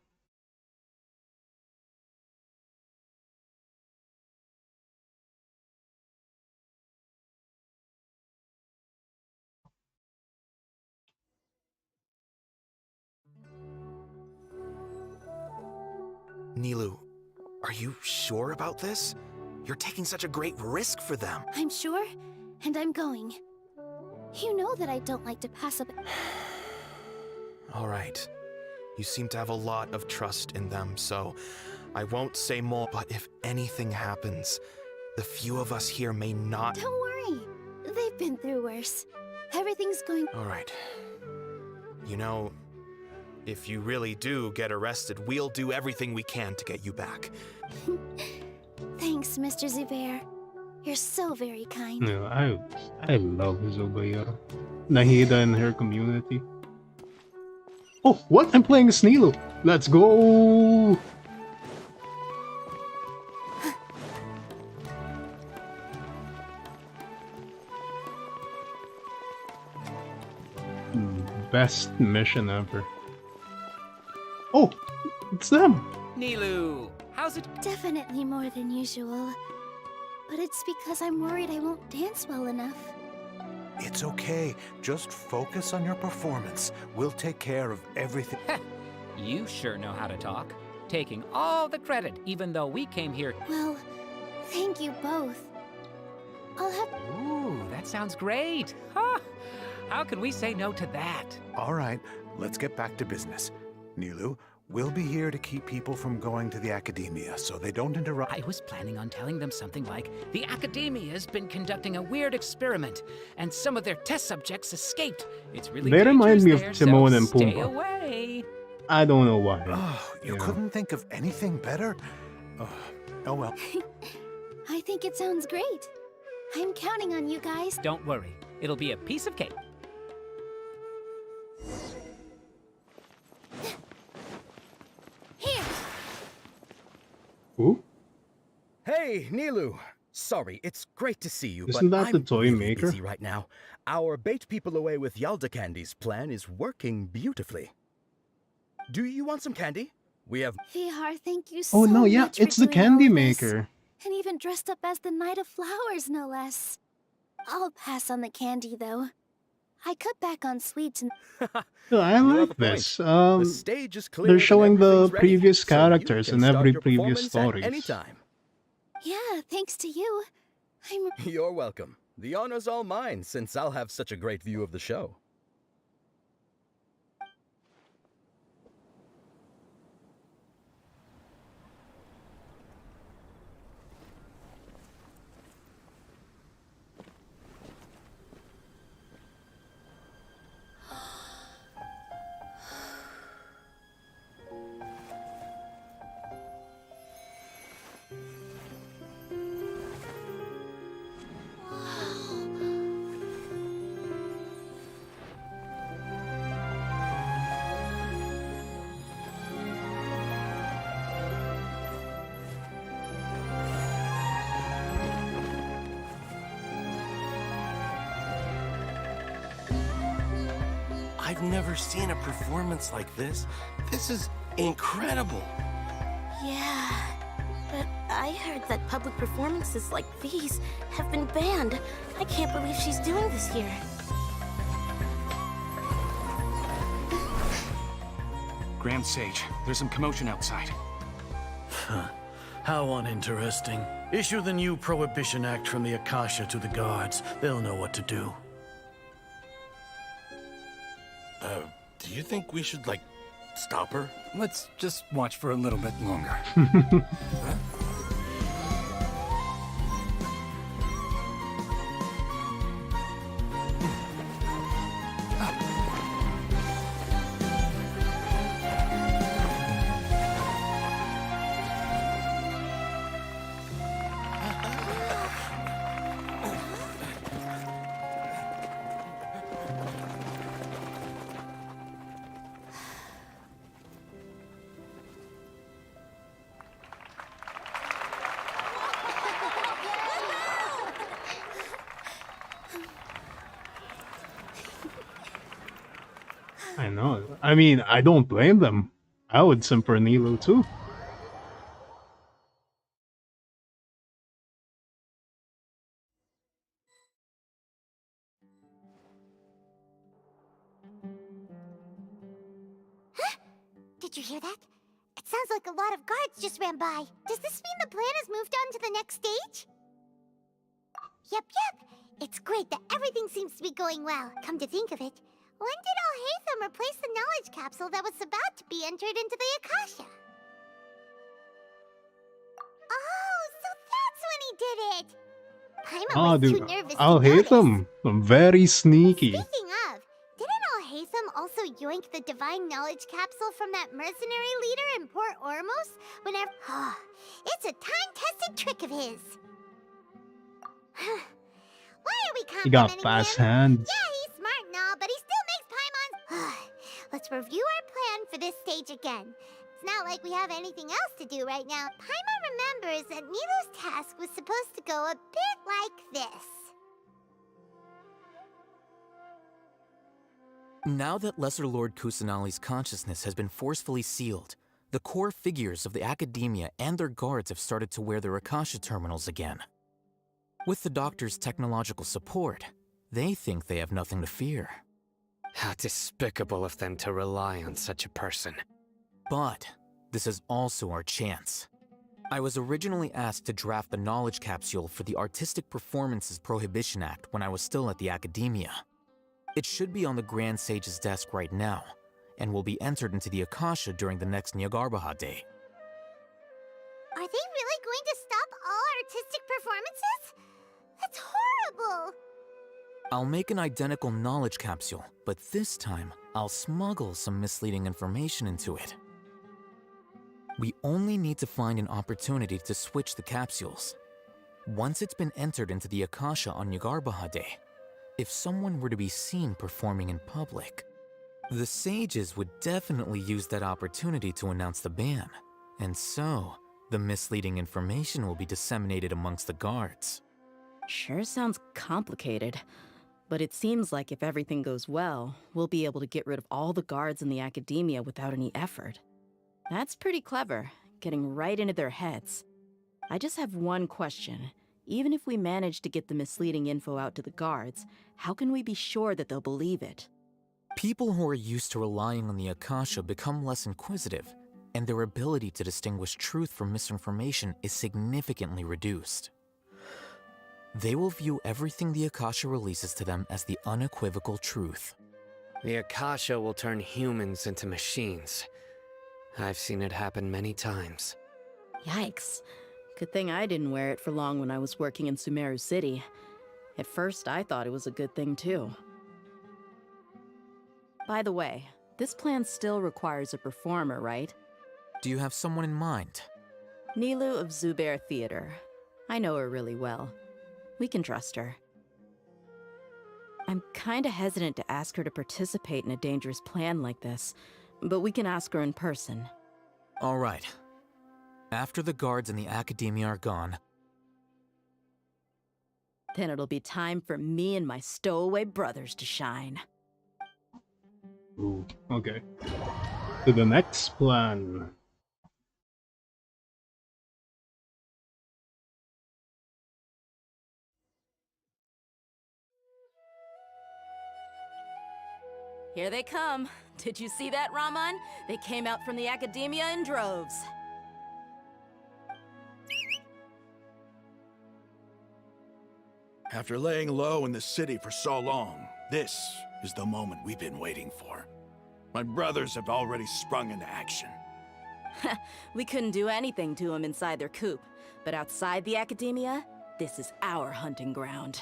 Nilou, are you sure about this? You're taking such a great risk for them. I'm sure, and I'm going. You know that I don't like to pass up... All right. You seem to have a lot of trust in them, so I won't say more. But if anything happens, the few of us here may not... Don't worry. They've been through worse. Everything's going... All right. You know, if you really do get arrested, we'll do everything we can to get you back. Thanks, Mr. Zubair. You're so very kind. No, I love Zubair. Nahida and her community. Oh, what? I'm playing as Nilou. Let's go! Best mission ever. Oh, it's them. Nilou, how's it? Definitely more than usual. But it's because I'm worried I won't dance well enough. It's okay. Just focus on your performance. We'll take care of everything. You sure know how to talk. Taking all the credit, even though we came here. Well, thank you both. I'll have... Ooh, that sounds great. Huh? How can we say no to that? All right, let's get back to business. Nilou, we'll be here to keep people from going to the academia so they don't interrupt. I was planning on telling them something like, the Academia's been conducting a weird experiment, and some of their test subjects escaped. It's really They remind me of there, Timon so and stay Pumbaa. away. I don't know why. Oh, you couldn't think of anything better? Oh well. I think it sounds great. I'm counting on you guys. Don't worry, it'll be a piece of cake. Here! Who? Hey, Nilou. Sorry, it's great to see you, Isn't but that I'm the toy really maker? busy right now. Our bait people away with Yalda candies plan is working beautifully. Do you want some candy? We have... Vihar, thank you so Oh much no, yeah, for it's the doing all candy of this. maker. And even dressed up as the Knight of Flowers, no less. I'll pass on the candy, though. I cut back on sweets and... Yeah, I You have like a point. this. The stage is cleared They're and showing the everything's ready, previous so you characters can in start every your previous performance at stories. any time. Yeah, thanks to you. I'm... You're welcome. The honor's all mine, since I'll have such a great view of the show. I've never seen a performance like this. This is incredible. Yeah, but I heard that public performances like these have been banned. I can't believe she's doing this here. Grand Sage, there's some commotion outside. Huh. How uninteresting. Issue the new Prohibition Act from the Akasha to the guards. They'll know what to do. Do you think we should, like, stop her? Let's just watch for a little bit longer. I know. I mean, I don't blame them. I would simp for Nilou too. Did you hear that? It sounds like a lot of guards just ran by. Does this mean the plan has moved on to the next stage? Yep. It's great that everything seems to be going well. Come to think of it, when did Alhaitham replace the knowledge capsule that was about to be entered into the Akasha? Oh, so that's when he did it! Paimon Oh, was too dude, nervous I'll to hate notice. them. I'm very sneaky. Speaking of, didn't Alhaitham also yoink the divine knowledge capsule from that mercenary leader in Port Ormos whenever... it's a time-tested trick of his. Why are we He got complimenting fast him? hands. Yeah, he's smart and all, but he still makes Paimon's... Let's review our plan for this stage again. It's not like we have anything else to do right now. Paimon remembers that Nilou's task was supposed to go a bit like this. Now that Lesser Lord Kusanali's consciousness has been forcefully sealed, the core figures of the Academia and their guards have started to wear their Akasha terminals again. With the Doctor's technological support, they think they have nothing to fear. How despicable of them to rely on such a person. But this is also our chance. I was originally asked to draft the knowledge capsule for the Artistic Performances Prohibition Act when I was still at the Academia. It should be on the Grand Sage's desk right now, and will be entered into the Akasha during the next Nyagarbaha Day. Are they really going to stop all artistic performances? That's horrible! I'll make an identical knowledge capsule, but this time, I'll smuggle some misleading information into it. We only need to find an opportunity to switch the capsules. Once it's been entered into the Akasha on Nyagarbaha Day, if someone were to be seen performing in public, the sages would definitely use that opportunity to announce the ban, and so the misleading information will be disseminated amongst the guards. Sure sounds complicated, but it seems like if everything goes well, we'll be able to get rid of all the guards in the Academia without any effort. That's pretty clever, getting right into their heads. I just have one question. Even if we manage to get the misleading info out to the guards, how can we be sure that they'll believe it? People who are used to relying on the Akasha become less inquisitive, and their ability to distinguish truth from misinformation is significantly reduced. They will view everything the Akasha releases to them as the unequivocal truth. The Akasha will turn humans into machines. I've seen it happen many times. Yikes. Good thing I didn't wear it for long when I was working in Sumeru City. At first, I thought it was a good thing too. By the way, this plan still requires a performer, right? Do you have someone in mind? Nilou of Zubair Theater. I know her really well. We can trust her. I'm kinda hesitant to ask her to participate in a dangerous plan like this, but we can ask her in person. All right. After the guards and the Academia are gone, then it'll be time for me and my stowaway brothers to shine. Ooh, okay. To the next plan. Here they come. Did you see that, Raman? They came out from the Academia in droves. After laying low in the city for so long, this is the moment we've been waiting for. My brothers have already sprung into action. We couldn't do anything to them inside their coop, but outside the Academia, this is our hunting ground.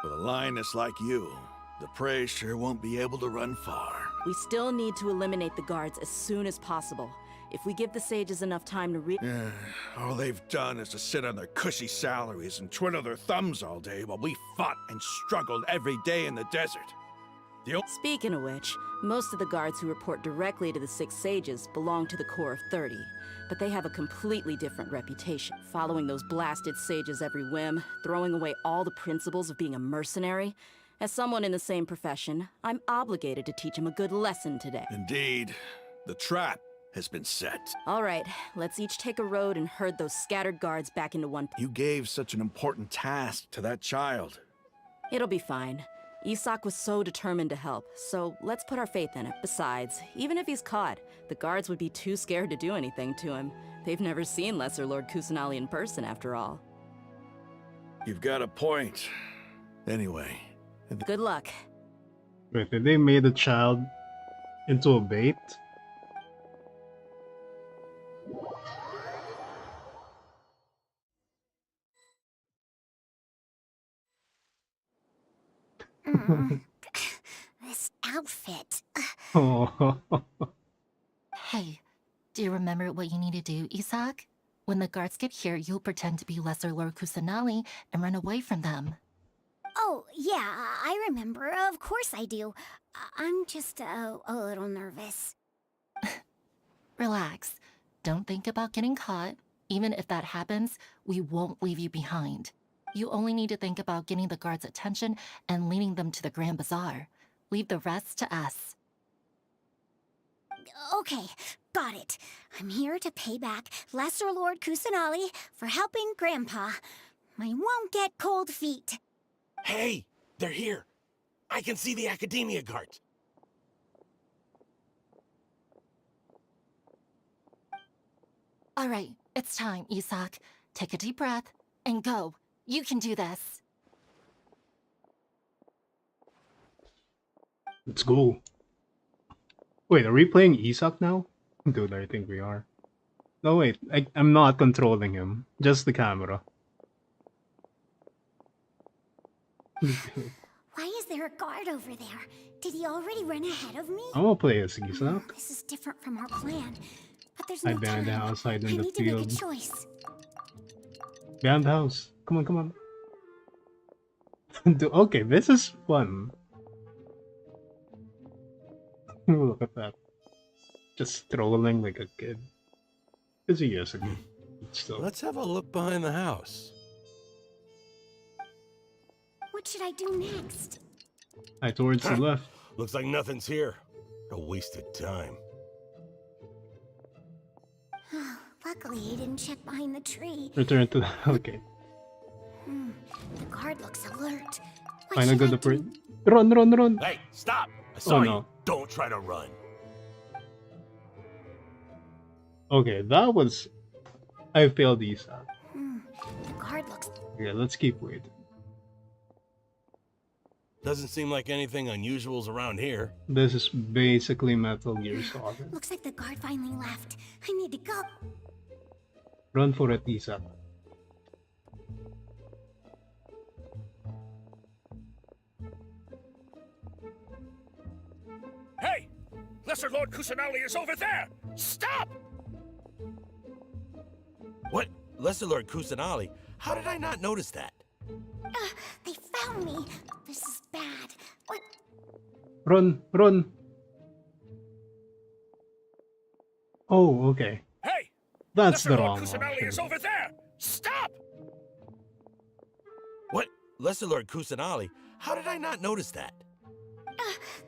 With a lioness like you, the prey sure won't be able to run far. We still need to eliminate the guards as soon as possible. If we give the sages enough time to All they've done is to sit on their cushy salaries and twiddle their thumbs all day while we fought and struggled every day in the desert. Speaking of which, most of the guards who report directly to the 6 sages belong to the Corps of 30, but they have a completely different reputation, following those blasted sages every whim, throwing away all the principles of being a mercenary. As someone in the same profession, I'm obligated to teach them a good lesson today. Indeed. The trap has been set. All right, let's each take a road and herd those scattered guards back into one. You gave such an important task to that child. It'll be fine. Isak was so determined to help, so let's put our faith in it. Besides, even if he's caught, the guards would be too scared to do anything to him. They've never seen Lesser Lord Kusanali in person, after all. You've got a point. Anyway. Good luck. Wait, did they made the child into a bait? This outfit. Oh. Hey, do you remember what you need to do, Isak? When the guards get here, you'll pretend to be Lesser Lord Kusanali and run away from them. Oh, yeah, I remember. Of course I do. I'm just a little nervous. Relax. Don't think about getting caught. Even if that happens, we won't leave you behind. You only need to think about getting the guards' attention and leading them to the Grand Bazaar. Leave the rest to us. Okay, got it. I'm here to pay back Lesser Lord Kusanali for helping Grandpa. I won't get cold feet. Hey, they're here. I can see the Academia guards. All right, it's time, Isak. Take a deep breath and go. You can do this. Let's go. Wait, are we playing Isak now? Dude, I think we are. No, wait, I'm not controlling him. Just the camera. Why is there a guard over there? Did he already run ahead of me? I'm gonna play as Isak. This is different from our plan. But there's no I've been in the time. house, hide I in the need to make a field. choice. Behind the house. Come on, come on. Okay, this is fun. Look at that. Just trolling like a kid. It's a years ago. Still. Let's have a look behind the house. What should I do next? Towards the left. Looks like nothing's here. A wasted time. Luckily, he didn't check behind the tree. Return to the... Okay. The guard looks alert. Find a good approach. Run, run, run! Hey, stop! I saw Oh, you. no. Don't try to run. Okay, that was... I failed Isak. The guard looks... Yeah, let's keep waiting. Doesn't seem like anything unusual's around here. This is basically Metal Gear Solid. Looks like the guard finally left. I need to go. Run for it, Isak. Hey! Lesser Lord Kusanali is over there! Stop! What? Lesser Lord Kusanali? How did I not notice that? They found me. This is bad. What? Run, run! Oh, okay. Hey! That's Lesser the Lord wrong Kusanali option. is over there! Stop! What? Lesser Lord Kusanali? How did I not notice that?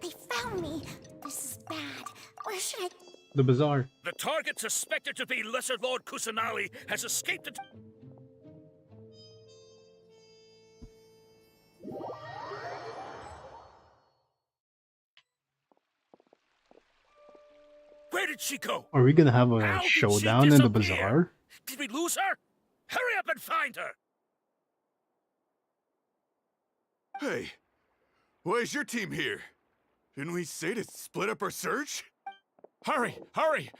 They found me. This is bad. Where should I... The bazaar. The target suspected to be Lesser Lord Kusanali has escaped it. Where did she go? Are we gonna have a How did she showdown in the disappear? bazaar? Did we lose her? Hurry up and find her! Hey, why is your team here? Didn't we say to split up our search? Hurry, hurry!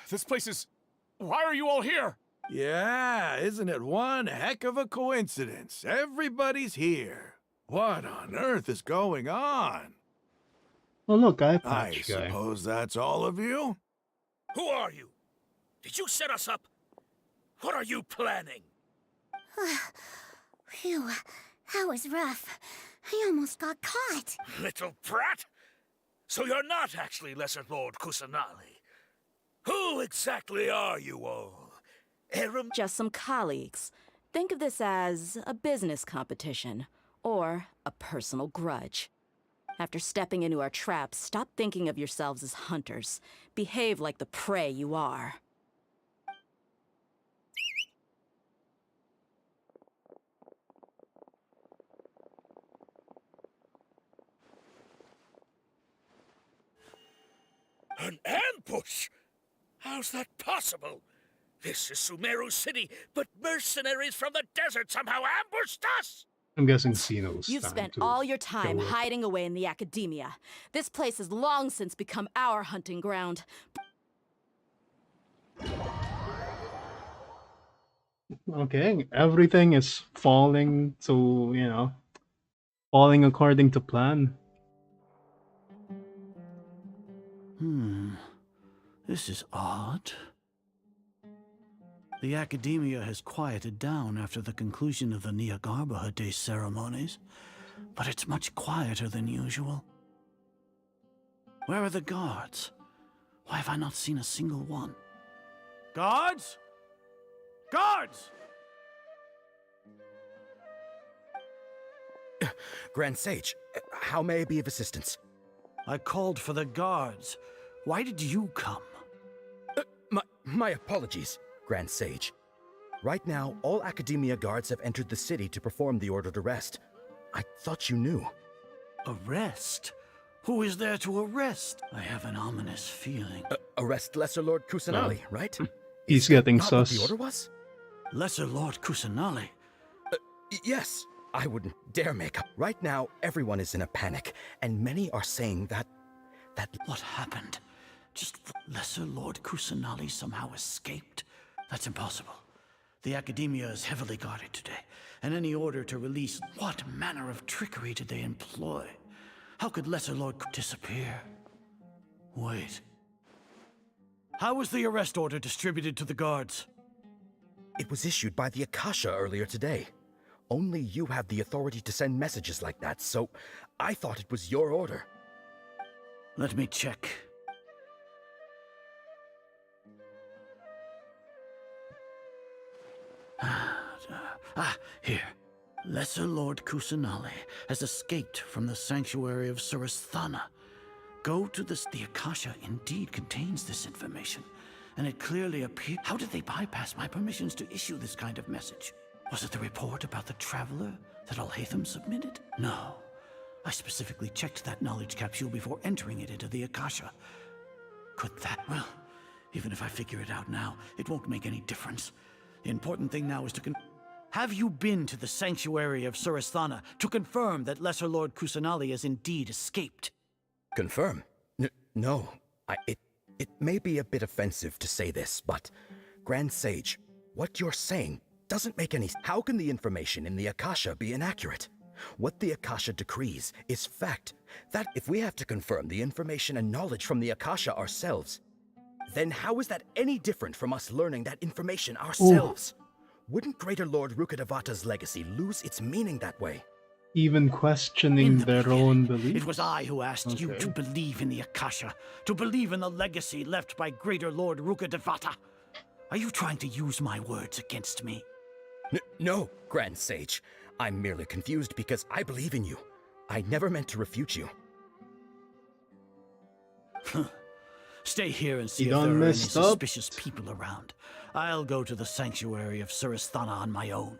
This place is... Why are you all here? Yeah, isn't it one heck of a coincidence? Everybody's here. What on earth is going on? Oh look, eye I patch guy. suppose that's all of you? Who are you? Did you set us up? What are you planning? Phew, that was rough. I almost got caught. Little brat? So you're not actually Lesser Lord Kusanali. Who exactly are you all? Just some colleagues. Think of this as a business competition, or a personal grudge. After stepping into our traps, stop thinking of yourselves as hunters. Behave like the prey you are. An ambush? How's that possible? This is Sumeru City, but mercenaries from the desert somehow ambushed us! I'm guessing Xeno's You've time spent to all your time show up. hiding away in the academia. This place has long since become our hunting ground. Okay, everything is falling to, you know, falling according to plan. This is odd. The Academia has quieted down after the conclusion of the Niagarbha Day ceremonies, but it's much quieter than usual. Where are the guards? Why have I not seen a single one? Guards? Guards! Grand Sage, How may I be of assistance? I called for the guards. Why did you come? My apologies, Grand Sage. Right now, all Academia guards have entered the city to perform the ordered arrest. I thought you knew. Arrest? Who is there to arrest? I have an ominous feeling. Arrest Lesser Lord Kusanali, right? He's getting Not what sus. the order was? Lesser Lord Kusanali? Yes. I wouldn't dare make up. Right now, everyone is in a panic, and many are saying that... What happened? Just Lesser Lord Kusanali somehow escaped? That's impossible. The Academia is heavily guarded today, and any order to release... What manner of trickery did they employ? How could Lesser Lord disappear? Wait. How was the arrest order distributed to the guards? It was issued by the Akasha earlier today. Only you have the authority to send messages like that, so I thought it was your order. Let me check. Here. Lesser Lord Kusanali has escaped from the sanctuary of Surasthana. Go to the Akasha indeed contains this information, and it clearly appears... How did they bypass my permissions to issue this kind of message? Was it the report about the Traveler that Alhaitham submitted? No. I specifically checked that knowledge capsule before entering it into the Akasha. Could that... Well, even if I figure it out now, it won't make any difference. The important thing now is to Have you been to the sanctuary of Surasthana to confirm that Lesser Lord Kusanali has indeed escaped? Confirm? No. It may be a bit offensive to say this, but... Grand Sage, what you're saying doesn't make any... How can the information in the Akasha be inaccurate? What the Akasha decrees is fact. That if we have to confirm the information and knowledge from the Akasha ourselves, then how is that any different from us learning that information ourselves? Wouldn't Greater Lord Rukkhadevata's legacy lose its meaning that way? Even questioning their own beliefs? It was I who asked you to believe in the Akasha, to believe in the legacy left by Greater Lord Rukkhadevata. Are you trying to use my words against me? No, Grand Sage. I'm merely confused because I believe in you. I never meant to refute you. Stay here and see if there are any suspicious people around. I'll go to the sanctuary of Surasthana on my own.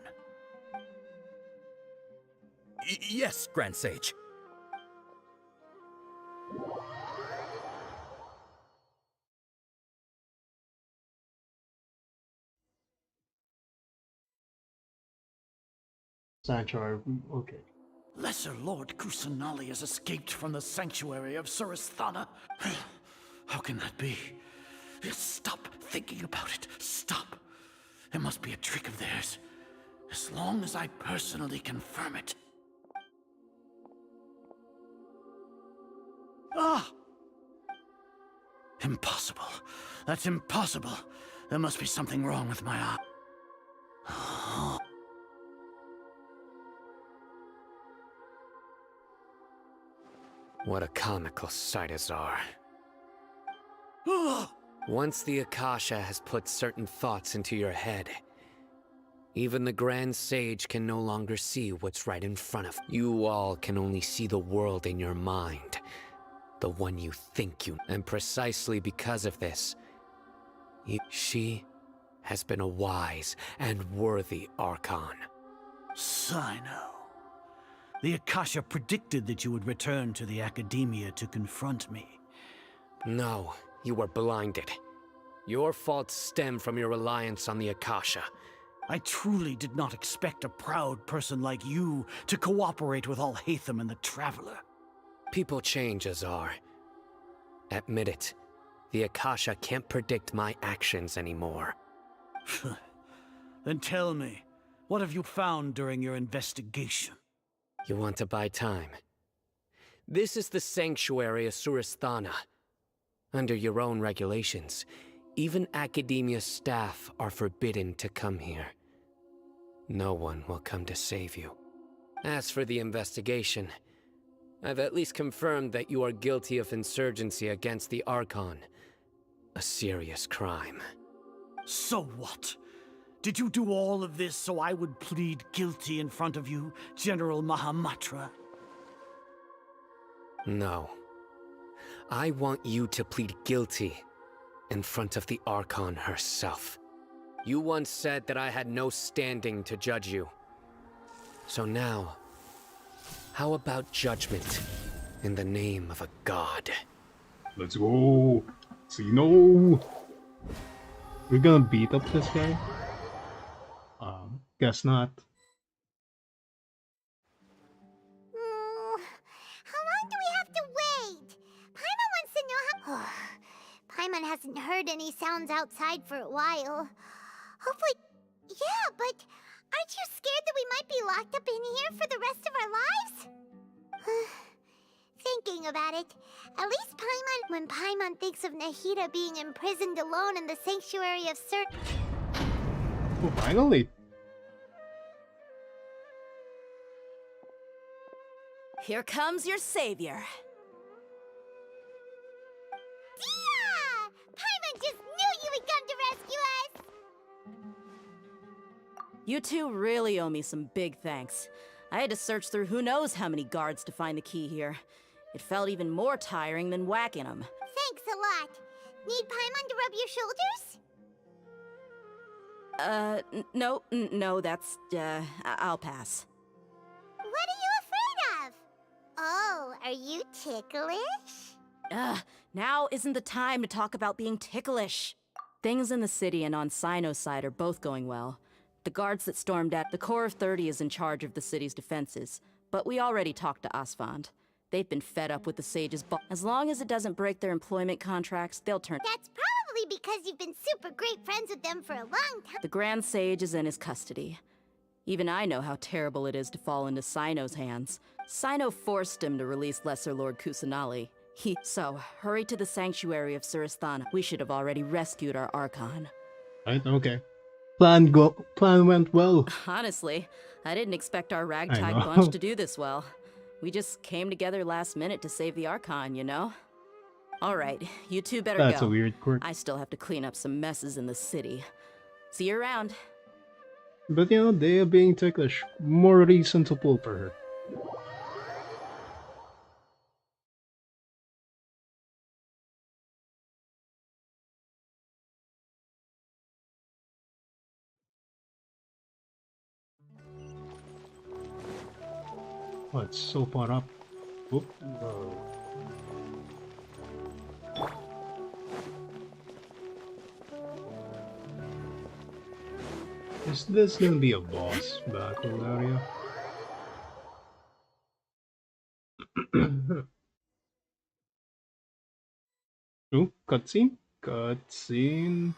Yes, Grand Sage. Sanctuary, okay. Lesser Lord Kusanali has escaped from the sanctuary of Surasthana. How can that be? Stop thinking about it. Stop. It must be a trick of theirs. As long as I personally confirm it. Ah! Impossible. That's impossible. There must be something wrong with my eye. What a comical sight, Azar. Once the Akasha has put certain thoughts into your head, even the Grand Sage can no longer see what's right in front of you. You all can only see the world in your mind, the one you think you... And precisely because of this, she has been a wise and worthy Archon. Sino. The Akasha predicted that you would return to the Academia to confront me. No, you were blinded. Your faults stem from your reliance on the Akasha. I truly did not expect a proud person like you to cooperate with Alhaitham and the Traveler. People change, Azar. Admit it. The Akasha can't predict my actions anymore. Then tell me, what have you found during your investigation? You want to buy time? This is the sanctuary of Surasthana. Under your own regulations, even Academia staff are forbidden to come here. No one will come to save you. As for the investigation, I've at least confirmed that you are guilty of insurgency against the Archon. A serious crime. So what? Did you do all of this so I would plead guilty in front of you, General Mahamatra? No. I want you to plead guilty in front of the Archon herself. You once said that I had no standing to judge you. So now, how about judgment in the name of a god? Let's go. So you know, we're gonna beat up this guy. Guess not. How long do we have to wait? Paimon wants to know how. Paimon hasn't heard any sounds outside for a while. Hopefully. Yeah, but aren't you scared that we might be locked up in here for the rest of our lives? Thinking about it, at least when Paimon thinks of Nahida being imprisoned alone in the sanctuary of Oh, finally. Here comes your savior. Dia! Paimon just knew you would come to rescue us! You two really owe me some big thanks. I had to search through who knows how many guards to find the key here. It felt even more tiring than whacking them. Thanks a lot. Need Paimon to rub your shoulders? No, that's, I'll pass. What are you afraid of? Oh, are you ticklish? Now isn't the time to talk about being ticklish. Things in the city and on Sino's side are both going well. The guards that stormed at the Corps of 30 is in charge of the city's defenses, but we already talked to Asfand. They've been fed up with the Sage's as long as it doesn't break their employment contracts, they'll turn. That's probably because you've been super great friends with them for a long time. The Grand Sage is in his custody. Even I know how terrible it is to fall into Sino's hands. Sino forced him to release Lesser Lord Kusanali. So, hurry to the sanctuary of Surasthana. We should have already rescued our Archon. Right, okay. Plan went well. Honestly, I didn't expect our ragtag bunch to do this well. We just came together last minute to save the Archon, you know? Alright, you two better go. That's a weird quirk. I still have to clean up some messes in the city. See you around. But you know, they are being ticklish. More reason to pull for her. Oh, it's so far up. Oop. Whoa. Is this gonna be a boss battle area? Oh, cutscene? Cutscene.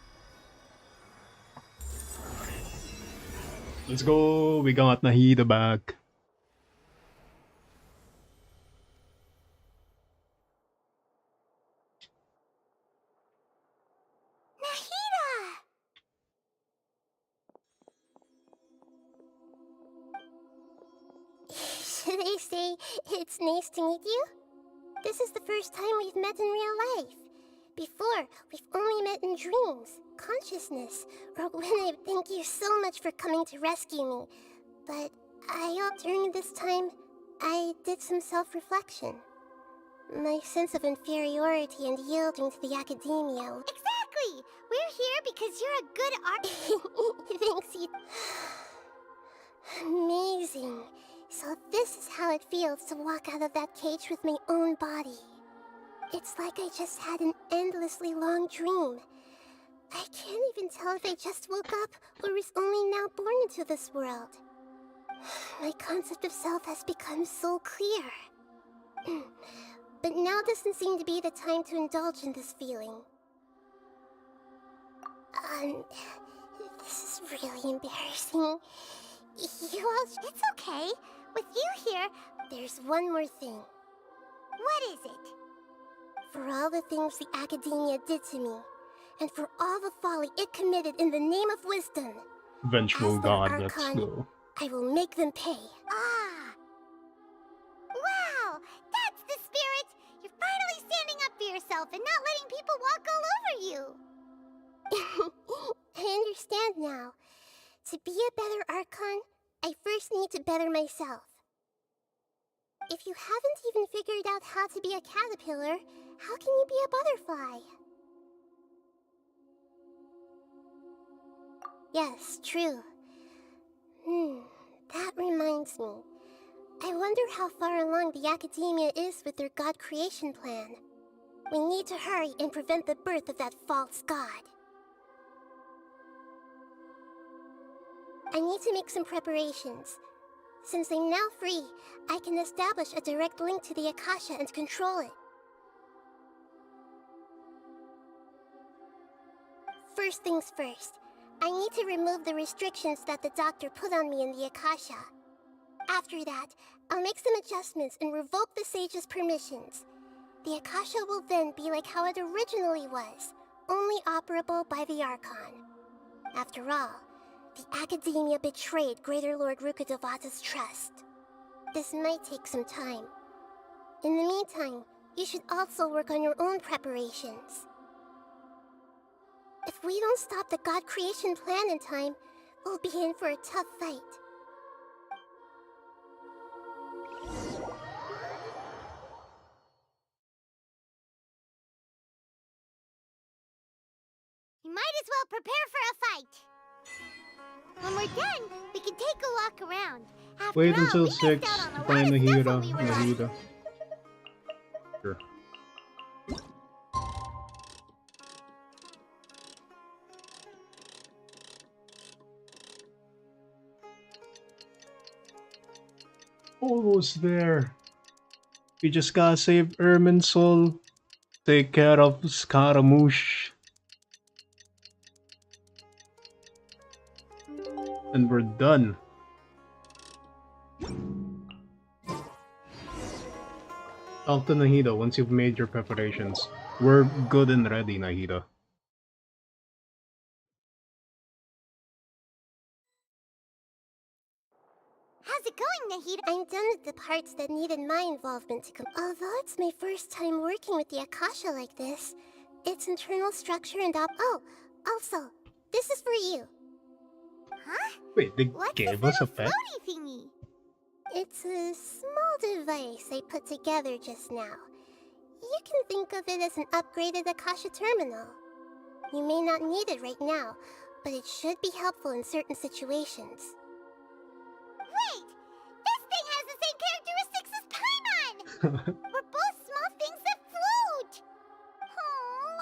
Let's go! We got Nahida back. Should I say, it's nice to meet you? This is the first time we've met in real life. Before, we've only met in dreams, consciousness, or when I thank you so much for coming to rescue me. But during this time, I did some self-reflection. My sense of inferiority and yielding to the academia. Exactly! We're here because you're a good Thanks, you. Amazing. So this is how it feels to walk out of that cage with my own body. It's like I just had an endlessly long dream. I can't even tell if I just woke up or was only now born into this world. My concept of self has become so clear. But now doesn't seem to be the time to indulge in this feeling. This is really embarrassing. It's okay. With you here, there's one more thing. What is it? For all the things the Academia did to me, and for all the folly it committed in the name of wisdom, Vengeful God, Archon, let's go. I will make them pay. Wow! That's the spirit! You're finally standing up for yourself and not letting people walk all over you! I understand now. To be a better Archon, I first need to better myself. If you haven't even figured out how to be a caterpillar, how can you be a butterfly? Yes, true. That reminds me. I wonder how far along the Academia is with their god creation plan. We need to hurry and prevent the birth of that false god. I need to make some preparations. Since I'm now free, I can establish a direct link to the Akasha and control it. First things first, I need to remove the restrictions that the doctor put on me in the Akasha. After that, I'll make some adjustments and revoke the sage's permissions. The Akasha will then be like how it originally was, only operable by the Archon. After all, the Academia betrayed Greater Lord Rukkhadevata's trust. This might take some time. In the meantime, you should also work on your own preparations. If we don't stop the god creation plan in time, we'll be in for a tough fight. You might as well prepare for a fight. When we're done, we can take a walk around. After Wait all, until we 6 missed out on to a find lot of stuff when we were lost. Nahida. Sure. Almost there. We just gotta save Erminsul, take care of Scaramouche, and we're done. Talk to Nahida once you've made your preparations. We're good and ready, Nahida. How's it going, Nahida? I'm done with the parts that needed my involvement to come. Although it's my first time working with the Akasha like this, its internal structure and Oh, also, this is for you. Huh? Wait, they What's gave this us a little pet? floaty thingy? It's a small device I put together just now. You can think of it as an upgraded Akasha terminal. You may not need it right now, but it should be helpful in certain situations. Wait! This thing has the same characteristics as Paimon! We're both small things that float!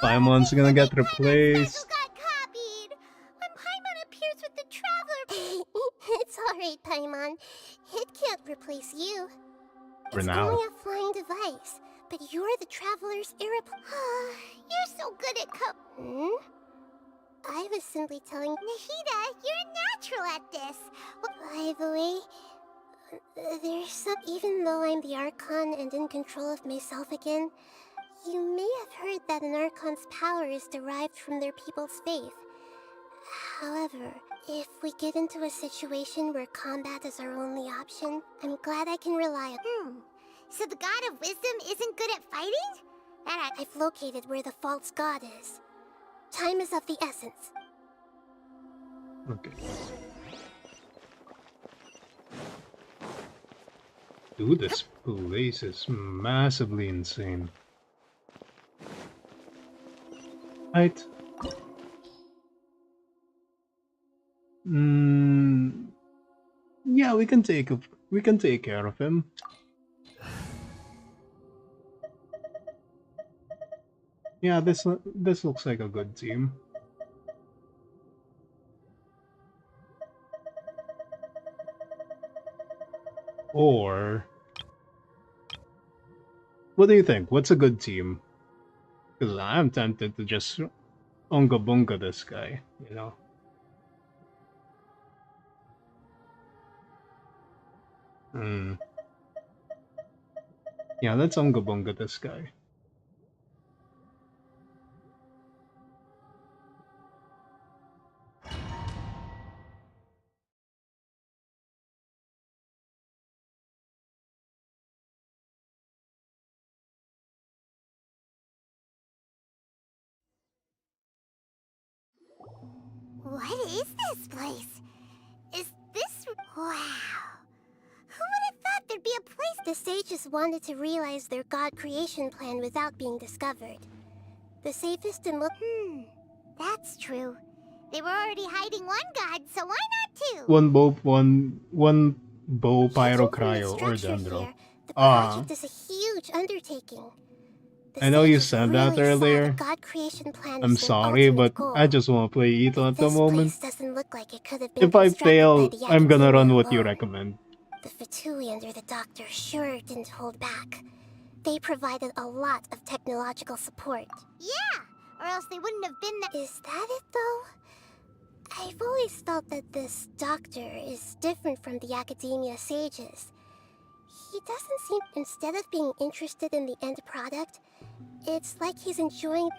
Paimon's gonna get replaced. Got copied! When Paimon appears with the Traveler... It's alright, Paimon. It can't replace you. For It's now. only a flying device, but you're the Traveler's You're so good at I was simply telling... Nahida, you're a natural at this! By the way, there's some... Even though I'm the Archon and in control of myself again, you may have heard that an Archon's power is derived from their people's faith. However, if we get into a situation where combat is our only option, I'm glad I can rely on... So the God of Wisdom isn't good at fighting? I've located where the false god is. Time is of the essence. Okay. Dude, this place is massively insane. Right. Yeah, we can take care of him. Yeah, this looks like a good team. Or what do you think? What's a good team? Because I'm tempted to just unga bunga this guy, you know. Yeah, let's unga bunga this guy. What is this place? Is this... Wow. Who would have thought there'd be a place The sages wanted to realize their god creation plan without being discovered. The safest and That's true. They were already hiding one god, so why not two? One bow pyro cryo or dendro. Ah, project is a huge undertaking. I know you said that earlier. God creation plan I'm is their sorry, ultimate but goal. I just want to play Ito at the This moment. place doesn't look like it could have been If I constructed by fail, the I'm gonna run Academia what you alone. recommend. The Fatui under the Doctor sure didn't hold back. They provided a lot of technological support. Yeah, or else they wouldn't have been that. Is that it, though? I've always felt that this Doctor is different from the Academia sages. He doesn't seem, instead of being interested in the end product, it's like he's enjoying...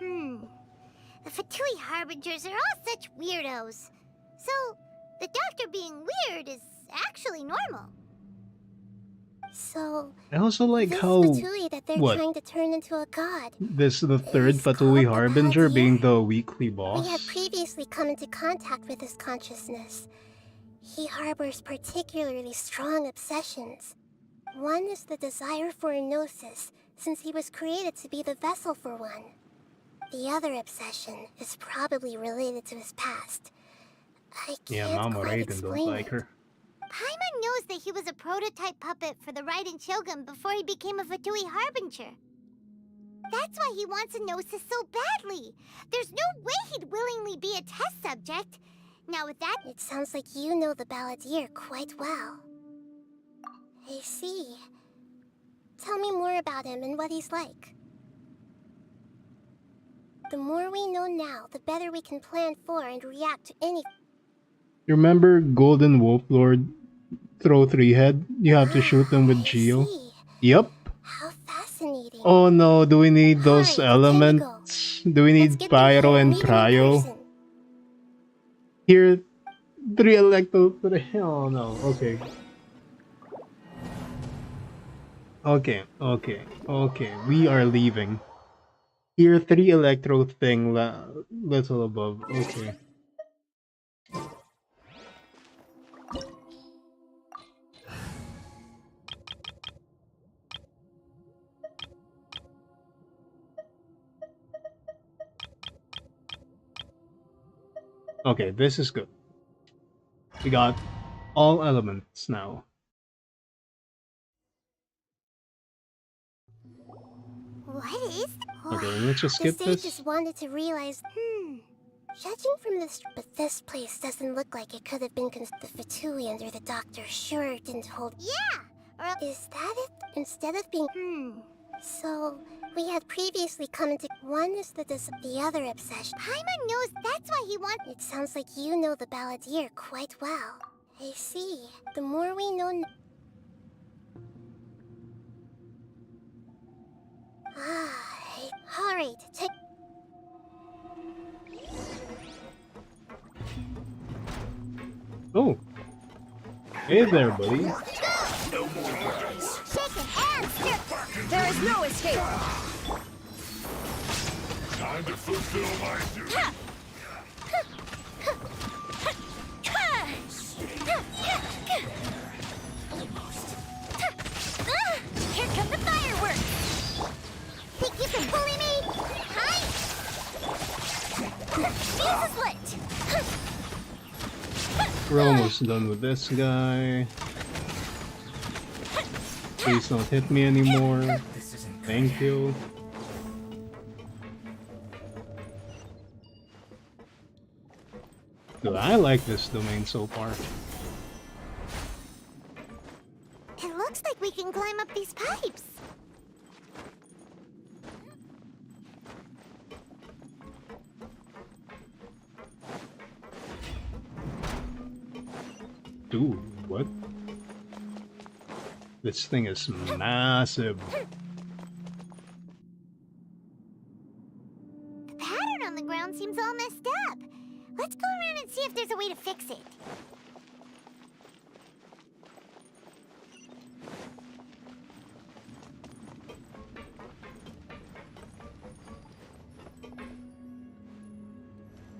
The Fatui Harbingers are all such weirdos. So, the Doctor being weird is actually normal. So... I also like this how... Fatui that they're What? trying to turn into a god. This the third Fatui Harbinger being the weekly We boss. had previously come into contact with his consciousness. He harbors particularly strong obsessions. One is the desire for a gnosis, since he was created to be the vessel for one. The other obsession is probably related to his past. I Yeah, can't Mama quite Raiden don't explain like it. her. Paimon knows that he was a prototype puppet for the Raiden Shogun before he became a Fatui Harbinger. That's why he wants a gnosis so badly. There's no way he'd willingly be a test subject. Now with that... It sounds like you know the Balladeer quite well. I see. Tell me more about him and what he's like. The more we know now, the better we can plan for and react to any... You remember Golden Wolf Lord throw 3-head? You have to shoot them with Geo. Yep. How fascinating. Oh no, do we need those elements? Do we need Pyro and Cryo? Here, 3 Electro... Oh no, okay. Okay, we are leaving. Here, 3 Electro thing, little above, okay. Okay, this is good. We got all elements now. What is... Okay, let's just skip the this. sages wanted to realize... Judging from this... But this place doesn't look like it could have been... The Fatui under the Doctor sure didn't hold... Yeah! Is that it? Instead of being... So, we had previously come into... One is the other obsession. Paimon knows that's why he wants... It sounds like you know the Balladeer quite well. I see. The more we know... Alright, take... Oh. Hey there, buddy. No more words. Shaken and stir. There is no escape. Time to fulfill my duty. Here come the fireworks. Think you can bully me? Hi. Fuse is lit. We're almost done with this guy. Please don't hit me anymore. Thank you. Dude, I like this domain so far. It looks like we can climb up these pipes. Dude, what? This thing is massive. The pattern on the ground seems all messed up. Let's go around and see if there's a way to fix it.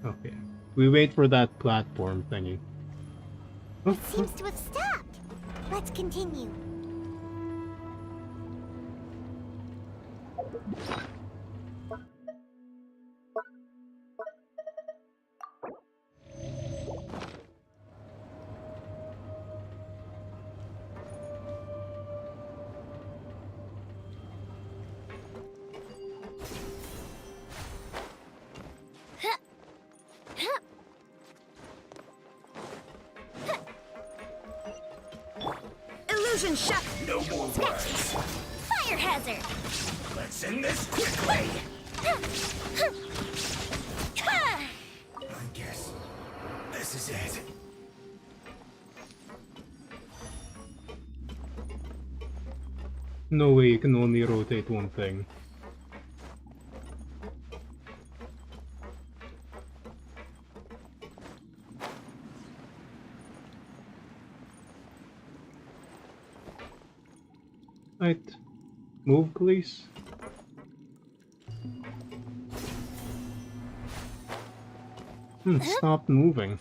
Okay. We wait for that platform thingy. It seems to have stopped. Let's continue. Illusion shot. No more words. Fire hazard. Let's end this quickly. I guess this is it. No way you can only rotate one thing. Right. Move, please. Stop moving.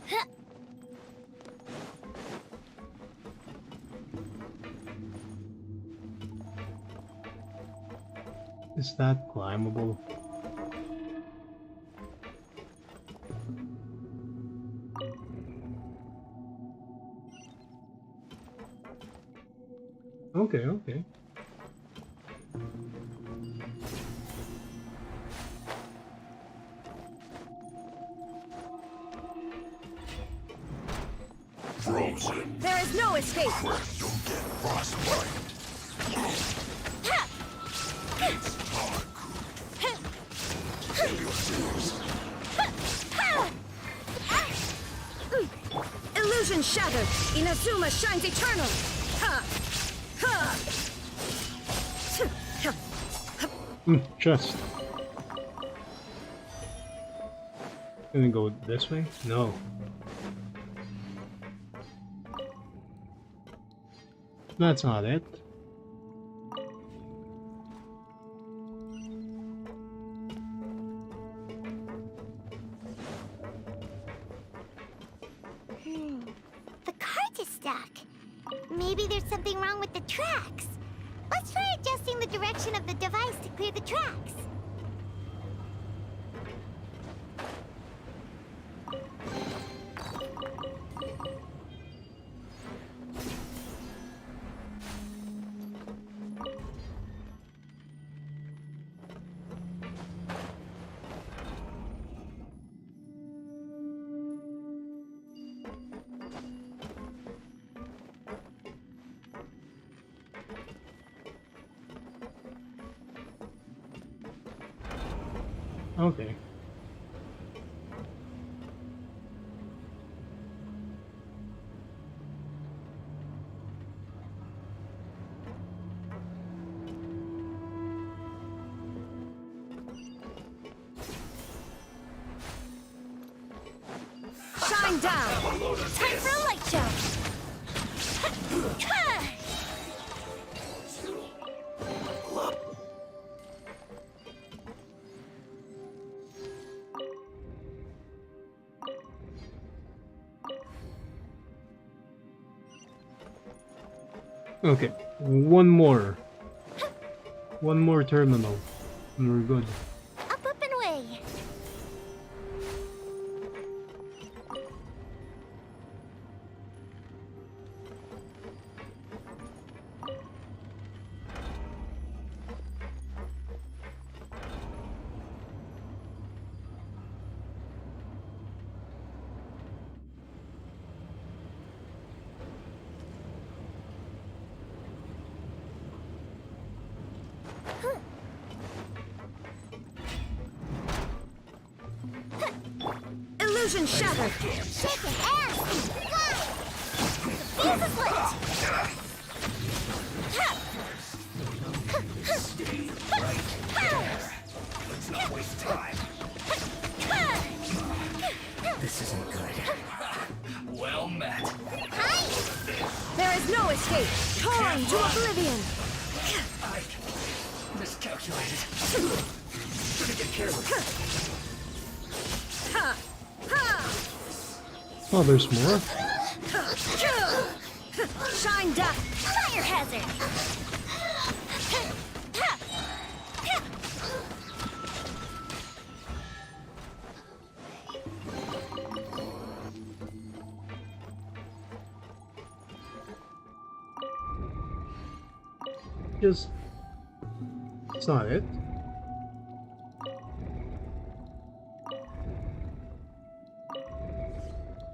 Is that climbable? Okay, okay. Frozen. There is no escape. Crap, don't get frostbite. It's dark. Illusion shattered. Inazuma shines eternal. Ha! Ha! Just. Gonna go this way? No. That's not it. The cart is stuck. Maybe there's something wrong with the tracks. Let's try adjusting the direction of the device to clear the tracks. Okay. Shine down. Time for a light show. Okay, one more. One more terminal, and we're good. Up and away. Illusion shattered. Shaking ass. Fly. The fuse is lit. Stay right there. Let's not waste time. This isn't good. Well met. There is no escape. Torn to oblivion. I miscalculated. Gonna get careless. Ha! Ha! Oh, there's more? Shine down. Fire hazard. Just... It's not it.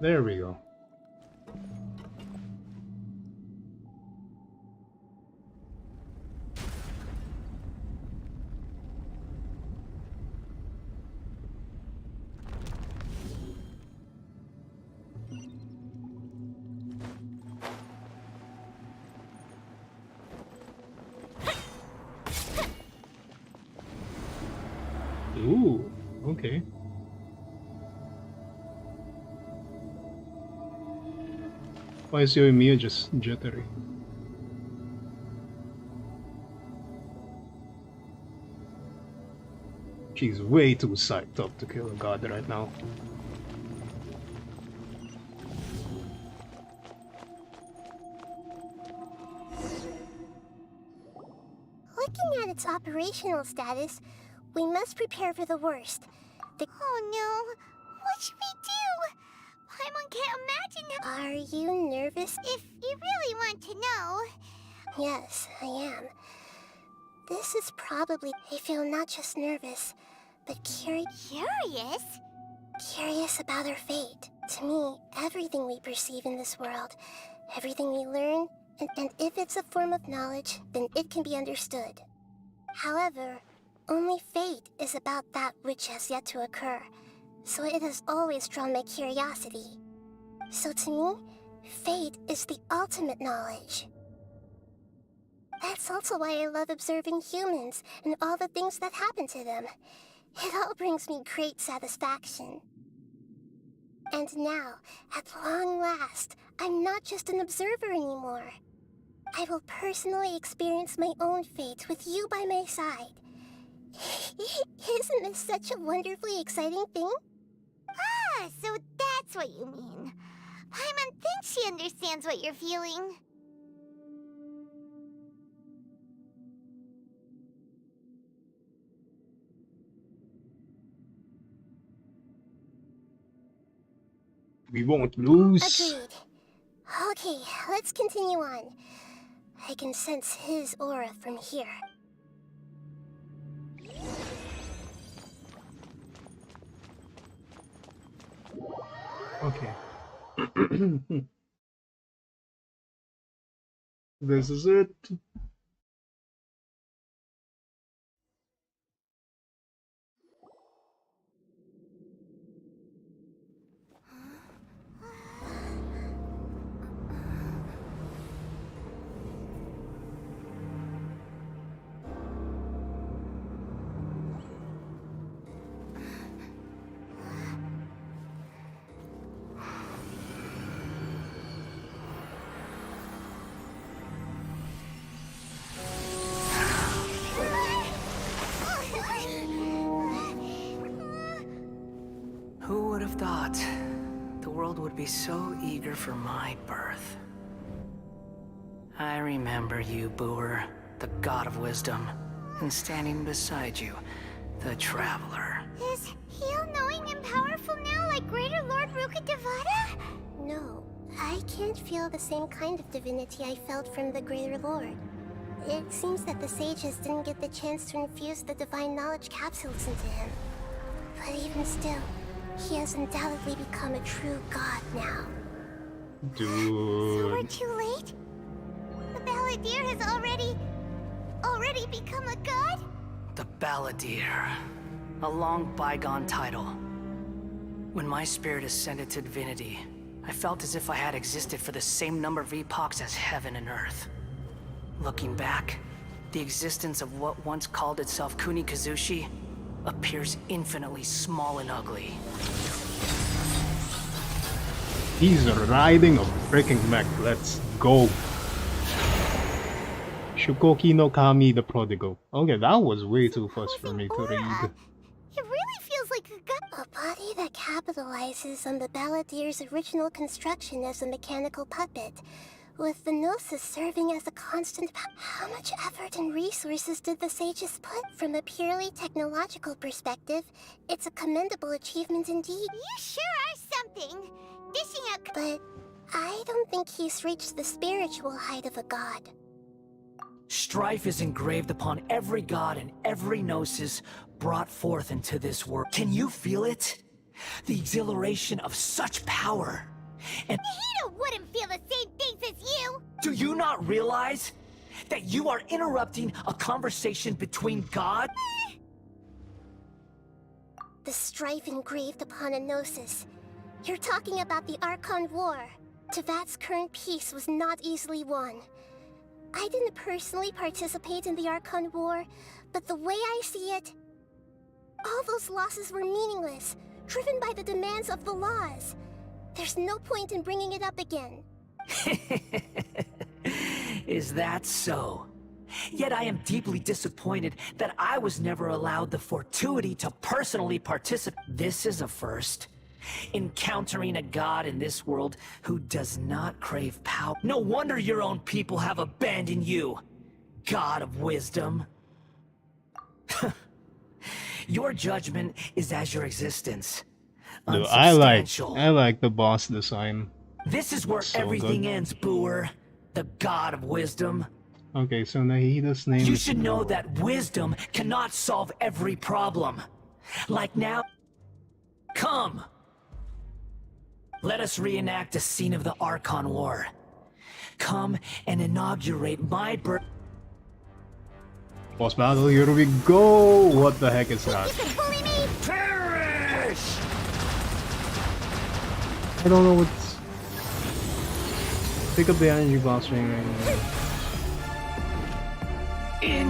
There we go. Okay. Why is Yoimiya just jittery? She's way too psyched up to kill a god right now. Looking at its operational status, we must prepare for the worst. Oh no! What should we do? Paimon can't imagine how— Are you nervous? If you really want to know— Yes, I am. This is probably— I feel not just nervous, but curious? Curious about our fate. To me, everything we perceive in this world, everything we learn, and if it's a form of knowledge, then it can be understood. However, only fate is about that which has yet to occur, so it has always drawn my curiosity. So to me, fate is the ultimate knowledge. That's also why I love observing humans and all the things that happen to them. It all brings me great satisfaction. And now, at long last, I'm not just an observer anymore. I will personally experience my own fate with you by my side. Isn't this such a wonderfully exciting thing? Ah, so that's what you mean. Paimon thinks she understands what you're feeling. We won't lose. Agreed. Okay, let's continue on. I can sense his aura from here. Okay. This is it. Who would have thought the world would be so eager for my birth? I remember you, Booer, the god of wisdom, and standing beside you, the traveler. Is he all-knowing and powerful now, like Greater Lord Rukkhadevata? No, I can't feel the same kind of divinity I felt from the Greater Lord. It seems that the sages didn't get the chance to infuse the divine knowledge capsules into him. But even still, he has undoubtedly become a true god now. Dude. So we're too late? The Balladeer has already become a god? The Balladeer. A long bygone title. When my spirit ascended to divinity, I felt as if I had existed for the same number of epochs as heaven and earth. Looking back, the existence of what once called itself Kunikazushi appears infinitely small and ugly. He's riding a freaking mech. Let's go. Shukoki no Kami the Prodigal. Okay, that was way too fast for me to read. It really feels like a body that capitalizes on the Balladeer's original construction as a mechanical puppet, with the Gnosis serving as a constant How much effort and resources did the sages put? From a purely technological perspective, it's a commendable achievement indeed. You sure are something! Dishing out— But I don't think he's reached the spiritual height of a god. Strife is engraved upon every god and every gnosis brought forth into this world. Can you feel it? The exhilaration of such power. And Nahida wouldn't feel the same things as you! do you not realize that you are interrupting a conversation between gods? The strife engraved upon a Gnosis. You're talking about the Archon War. Tevat's current peace was not easily won. I didn't personally participate in the Archon War, but the way I see it, All those losses were meaningless, driven by the demands of the laws. There's no point in bringing it up again. Is that so? Yet I am deeply disappointed that I was never allowed the fortuity to personally participate. This is a first. Encountering a god in this world who does not crave power. No wonder your own people have abandoned you, God of Wisdom. Your judgment is as your existence. Dude, I like the boss design. This is where So everything good. ends, Booer. The God of Wisdom. Okay, so Nahida's name You is should know that wisdom cannot solve every problem. Like now... Come! Let us reenact a scene of the Archon War. Come and inaugurate my birth... boss battle. Here we go. What the heck is that? Perish! I don't know what's. Pick up the energy boss ring right now.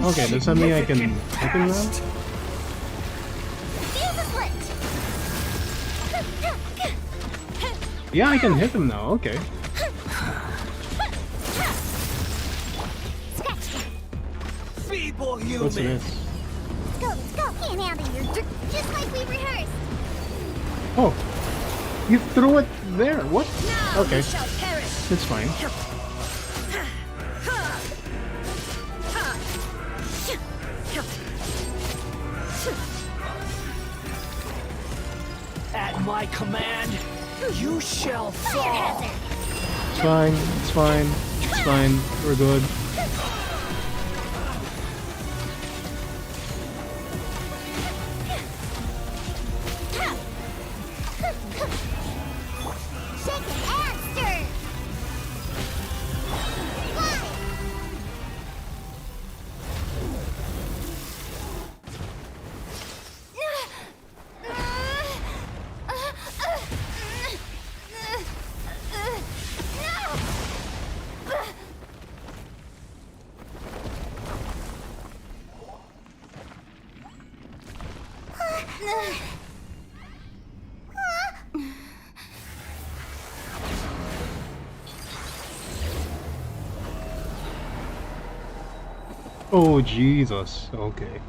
Okay, does that mean I can hit him now? Yeah, I can hit him now. Okay. Feeble human. What's this? Let's go. Can't handle your dirt, just like we rehearsed. Oh, you threw it there. What? Now Okay, you shall perish. it's fine. At my command, you shall fall. It's fine. It's fine. It's fine. We're good. Shake it and stir. Oh Jesus. Okay.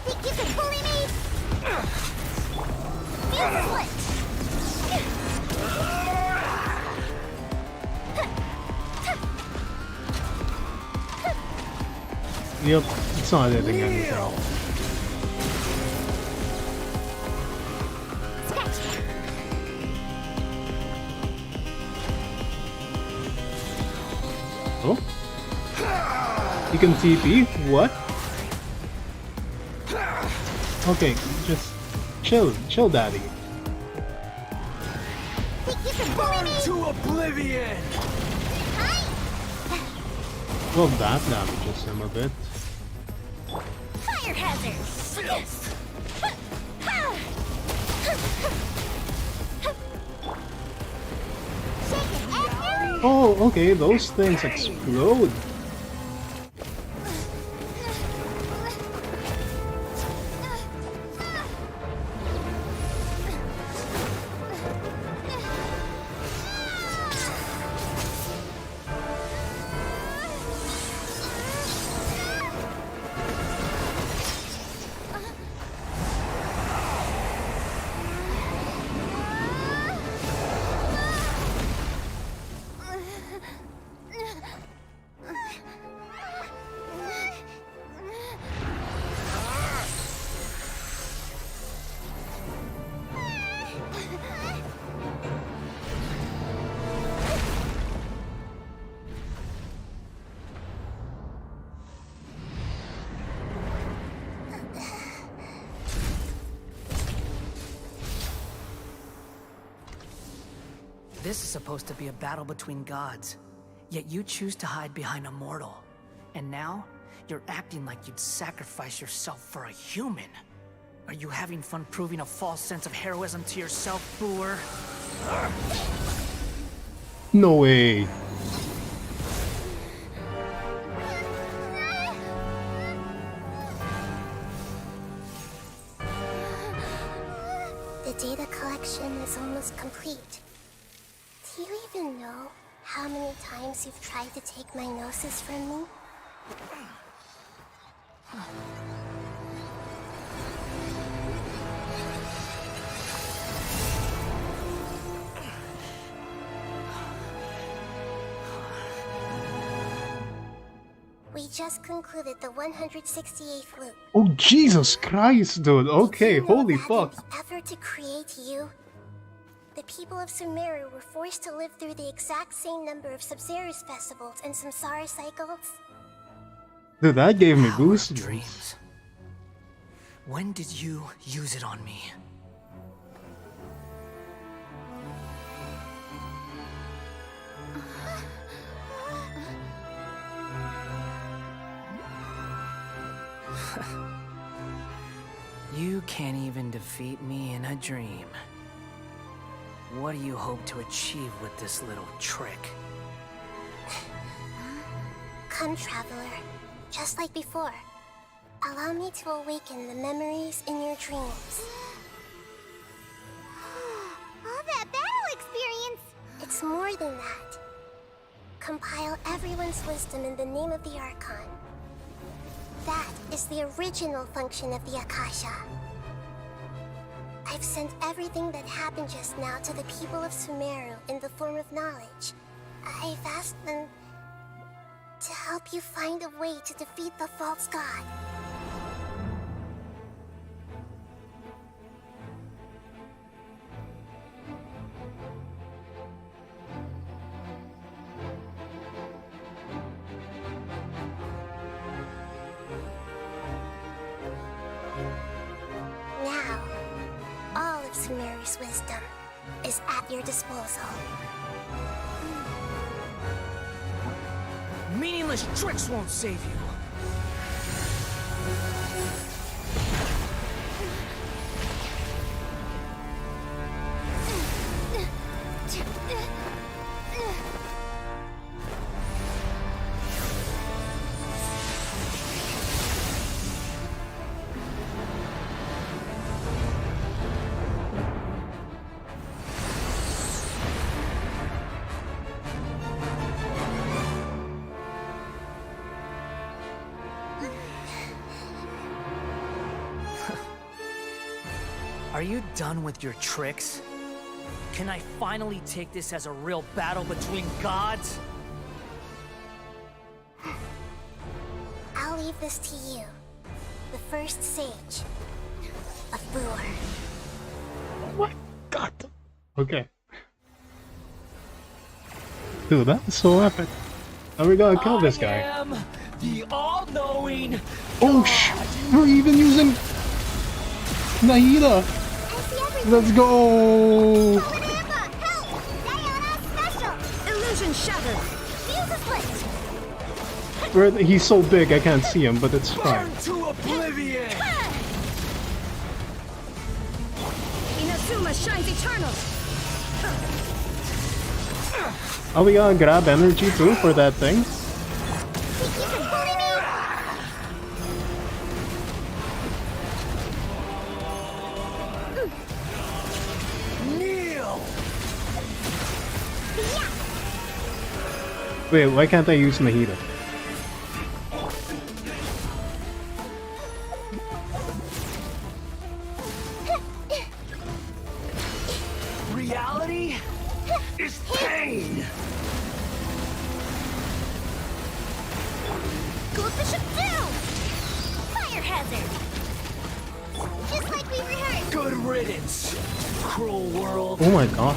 Think you can bully me? Feel the split. Yep. It's not hitting anything. Oh? You can TP? What? Okay, just chill, daddy. Think you can bully me? To oblivion! Well, that damages him a bit. Fire hazard. Oh, okay, those things explode. This is supposed to be a battle between gods, yet you choose to hide behind a mortal. And now, you're acting like you'd sacrifice yourself for a human. Are you having fun proving a false sense of heroism to yourself, Booer? No way. The data collection is almost complete. Do you even know how many times you've tried to take my gnosis from me? We just concluded the 168th loop. Oh Jesus Christ, dude. Okay, holy fuck. In the effort to create you, the people of Sumeru were forced to live through the exact same number of Sabzerus festivals and Samsara cycles. Dude, that gave me goosebumps. Dreams. When did you use it on me? You can't even defeat me in a dream. What do you hope to achieve with this little trick? Come, traveler. Just like before. Allow me to awaken the memories in your dreams. All that battle experience! It's more than that. Compile everyone's wisdom in the name of the Archon. That is the original function of the Akasha. I've sent everything that happened just now to the people of Sumeru in the form of knowledge. I've asked them to help you find a way to defeat the false god. Now, all of Sumeru's wisdom is at your disposal. Meaningless tricks won't save you. Are you done with your tricks? Can I finally take this as a real battle between gods? I'll leave this to you, the first sage of Boor. What? God. Okay. Dude, that is so epic. How are we gonna kill this guy? I am the all-knowing. Oh we're even using Nahida. Let's go. Illusion shattered. He's so big I can't see him, but it's fine. Burn to oblivion. Inazuma shines eternal. Are we gonna grab energy too for that thing? Wait, why can't I use Nahida? Reality is pain. Goldfish down! Fire hazard! Just like we rehearsed! Good riddance, cruel world. Oh my god.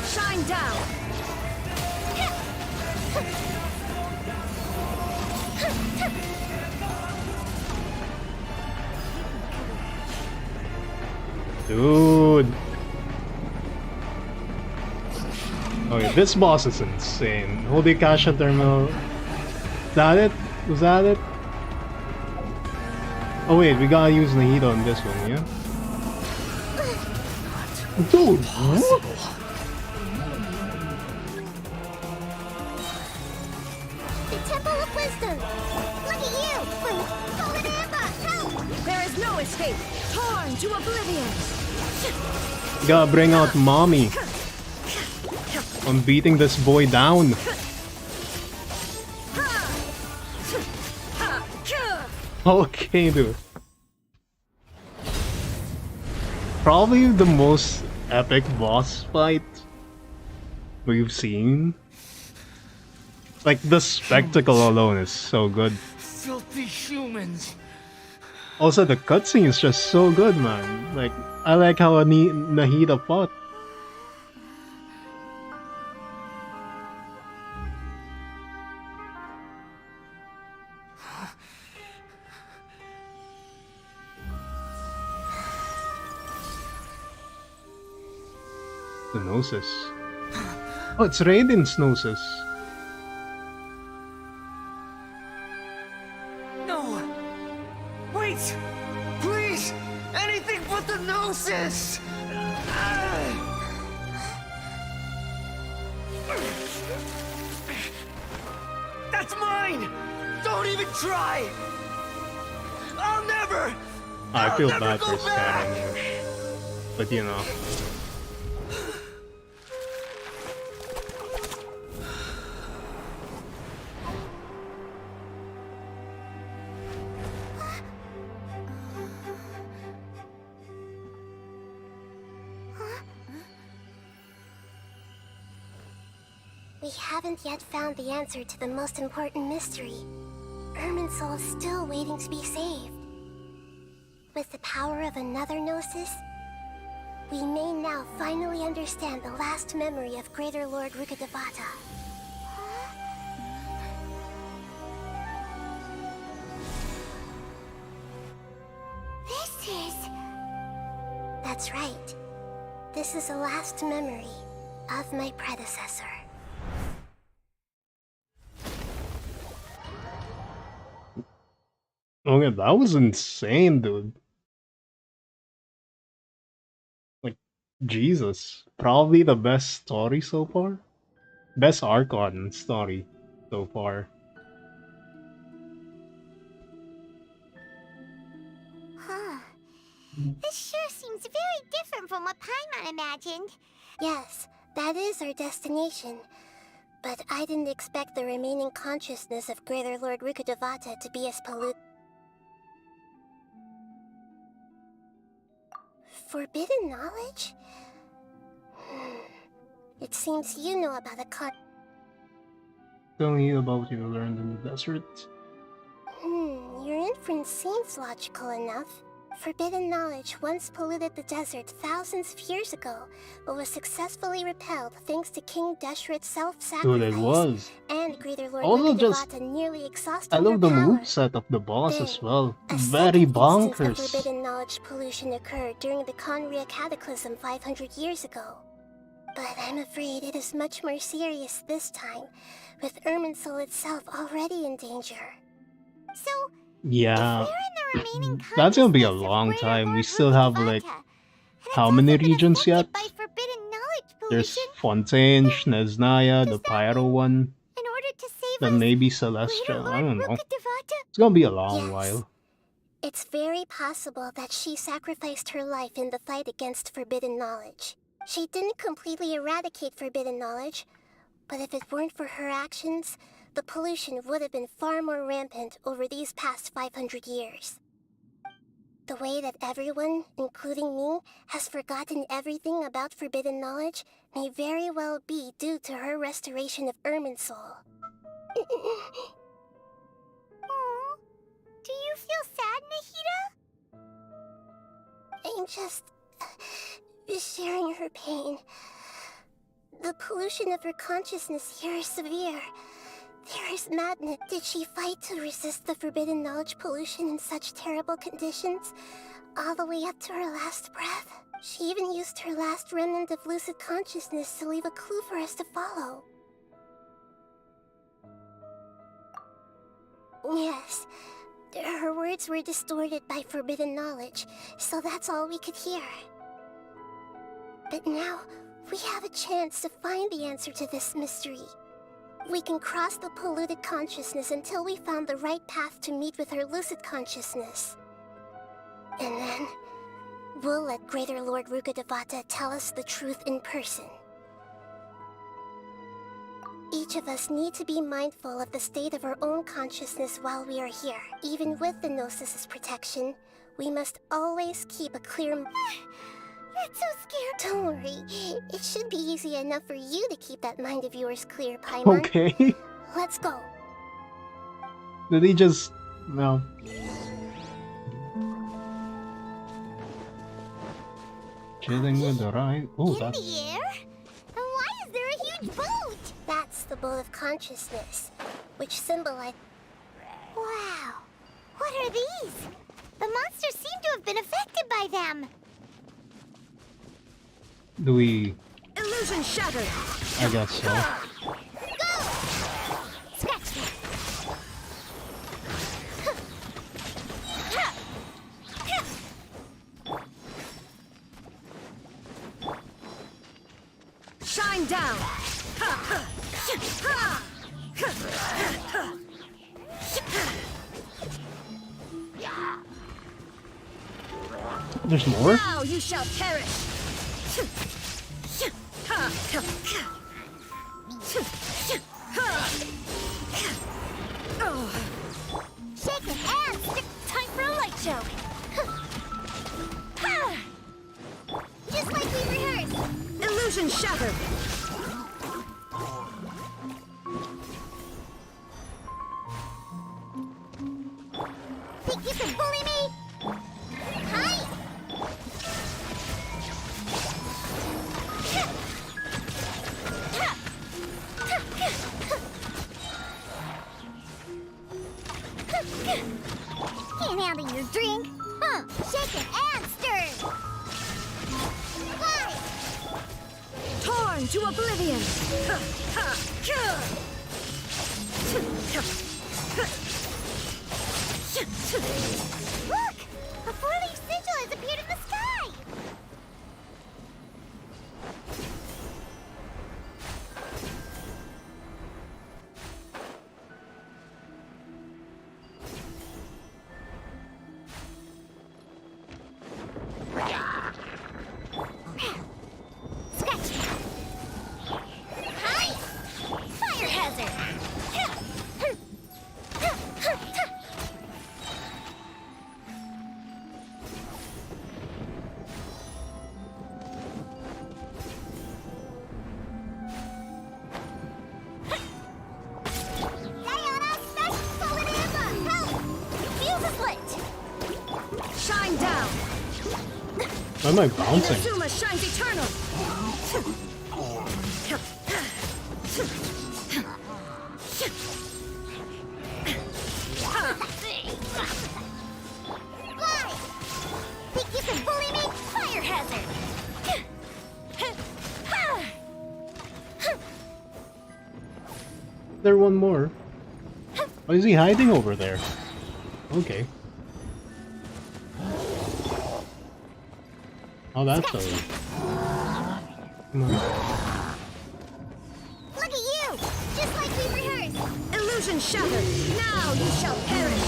Shine down. Dude. Okay, this boss is insane. Hold the Akasha Terminal. Is that it? Was that it? Oh wait, we gotta use Nahida on this one, yeah? Dude, what? The Temple of Wisdom! Look at you! Golden Amber! Help! There is no escape! Torn to oblivion! Gotta bring out mommy. I'm beating this boy down. Okay, dude. Probably the most epic boss fight we've seen. Like, the spectacle alone is so good. Filthy humans. Also, the cutscene is just so good, man. Like, I like how Nahida fought. The Gnosis. Oh, it's Raiden's Gnosis. No! Wait! Please! Anything but the Gnosis! That's mine! Don't even try! I'll never! I feel I'll never bad for go back! scaring you. But you know. We haven't yet found the answer to the most important mystery. Irminsul is still waiting to be saved. With the power of another Gnosis, we may now finally understand the last memory of Greater Lord Rukkhadevata. This is... That's right. This is the last memory of my predecessor. Okay, that was insane, dude. Like, Jesus. Probably the best story so far? Best Archon story so far. Huh. This sure seems very different from what Paimon imagined. Yes, that is our destination. But I didn't expect the remaining consciousness of Greater Lord Rukkhadevata to be as polluted. Forbidden knowledge? It seems you know about a Tell me about you learned in the desert. Your inference seems logical enough. Forbidden knowledge once polluted the desert thousands of years ago, but was successfully repelled thanks to King Deshret's self-sacrifice. Dude, it was. And Greater Lord Also just, Rukkhadevata nearly exhausted I love the her power. moveset of the boss as well. A Very second instance of bonkers. forbidden knowledge pollution occurred during the Conria Cataclysm 500 years ago. But I'm afraid it is much more serious this time, with Irminsul itself already in danger. So, Yeah. That's gonna be a long time. We still have like how many regions yet? There's Fontaine, Snezhnaya, the Pyro one. Then maybe Celestial. I don't know. It's gonna be a long while. It's very possible that she sacrificed her life in the fight against forbidden knowledge. She didn't completely eradicate forbidden knowledge, but if it weren't for her actions, the pollution would have been far more rampant over these past 500 years. The way that everyone, including me, has forgotten everything about forbidden knowledge may very well be due to her restoration of Irminsul. do you feel sad, Nahida? I'm just sharing her pain. The pollution of her consciousness here is severe. There is madness. Did she fight to resist the forbidden knowledge pollution in such terrible conditions, all the way up to her last breath? She even used her last remnant of lucid consciousness to leave a clue for us to follow. Yes, Her words were distorted by forbidden knowledge, so that's all we could hear. But now, we have a chance to find the answer to this mystery. We can cross the polluted consciousness until we found the right path to meet with our lucid consciousness. And then, we'll let Greater Lord Rukkhadevata tell us the truth in person. Each of us need to be mindful of the state of our own consciousness while we are here. Even with the Gnosis' protection, we must always keep a clear... That's so scared. Don't worry. It should be easy enough for you to keep that mind of yours clear, Paimon. Okay. Let's go. Did he just... No. Chilling with the right... Oh, that's... In the air? And why is there a huge boat? That's the boat of consciousness, which symbolize... Wow. What are these? The monsters seem to have been affected by them. Do we... Illusion shattered. I guess so. Go! Scratch that. Shine down. There's more? Now you shall perish. Shake it and stick. Time for a light show. Just like we rehearsed. Illusion shattered. Think you can bully me? Hi! Can't handle your drink? Huh? Shake it and stir! Why? Torn to oblivion. Look! A four-leaf sigil has appeared in the sky! Scratch it! Hi! Fire hazard! Shine down. Why am I bouncing? Inazuma shines eternal. Why? Think you can bully me? Fire hazard! There one more. Why is he hiding over there? Okay. Oh, that's a... Come on. Look at you! Just like we rehearsed! Illusion shattered. Now you shall perish.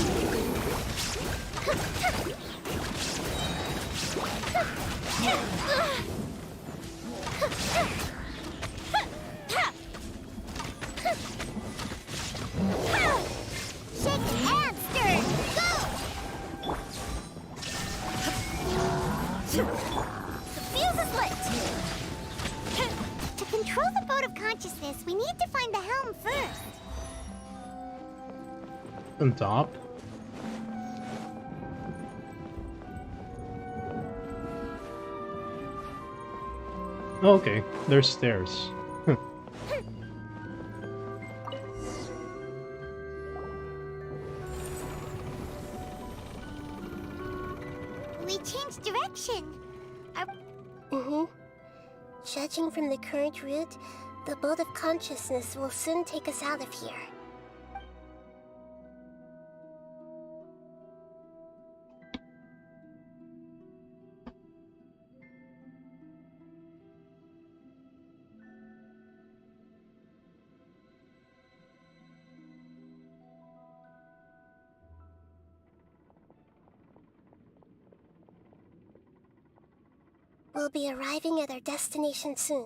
Shake it and stir! Go! The fuse is lit! To control the boat of consciousness, we need to find the helm first. On top? Oh, okay, there's stairs. We changed direction. Judging from the current route, the boat of consciousness will soon take us out of here. We'll be arriving at our destination soon.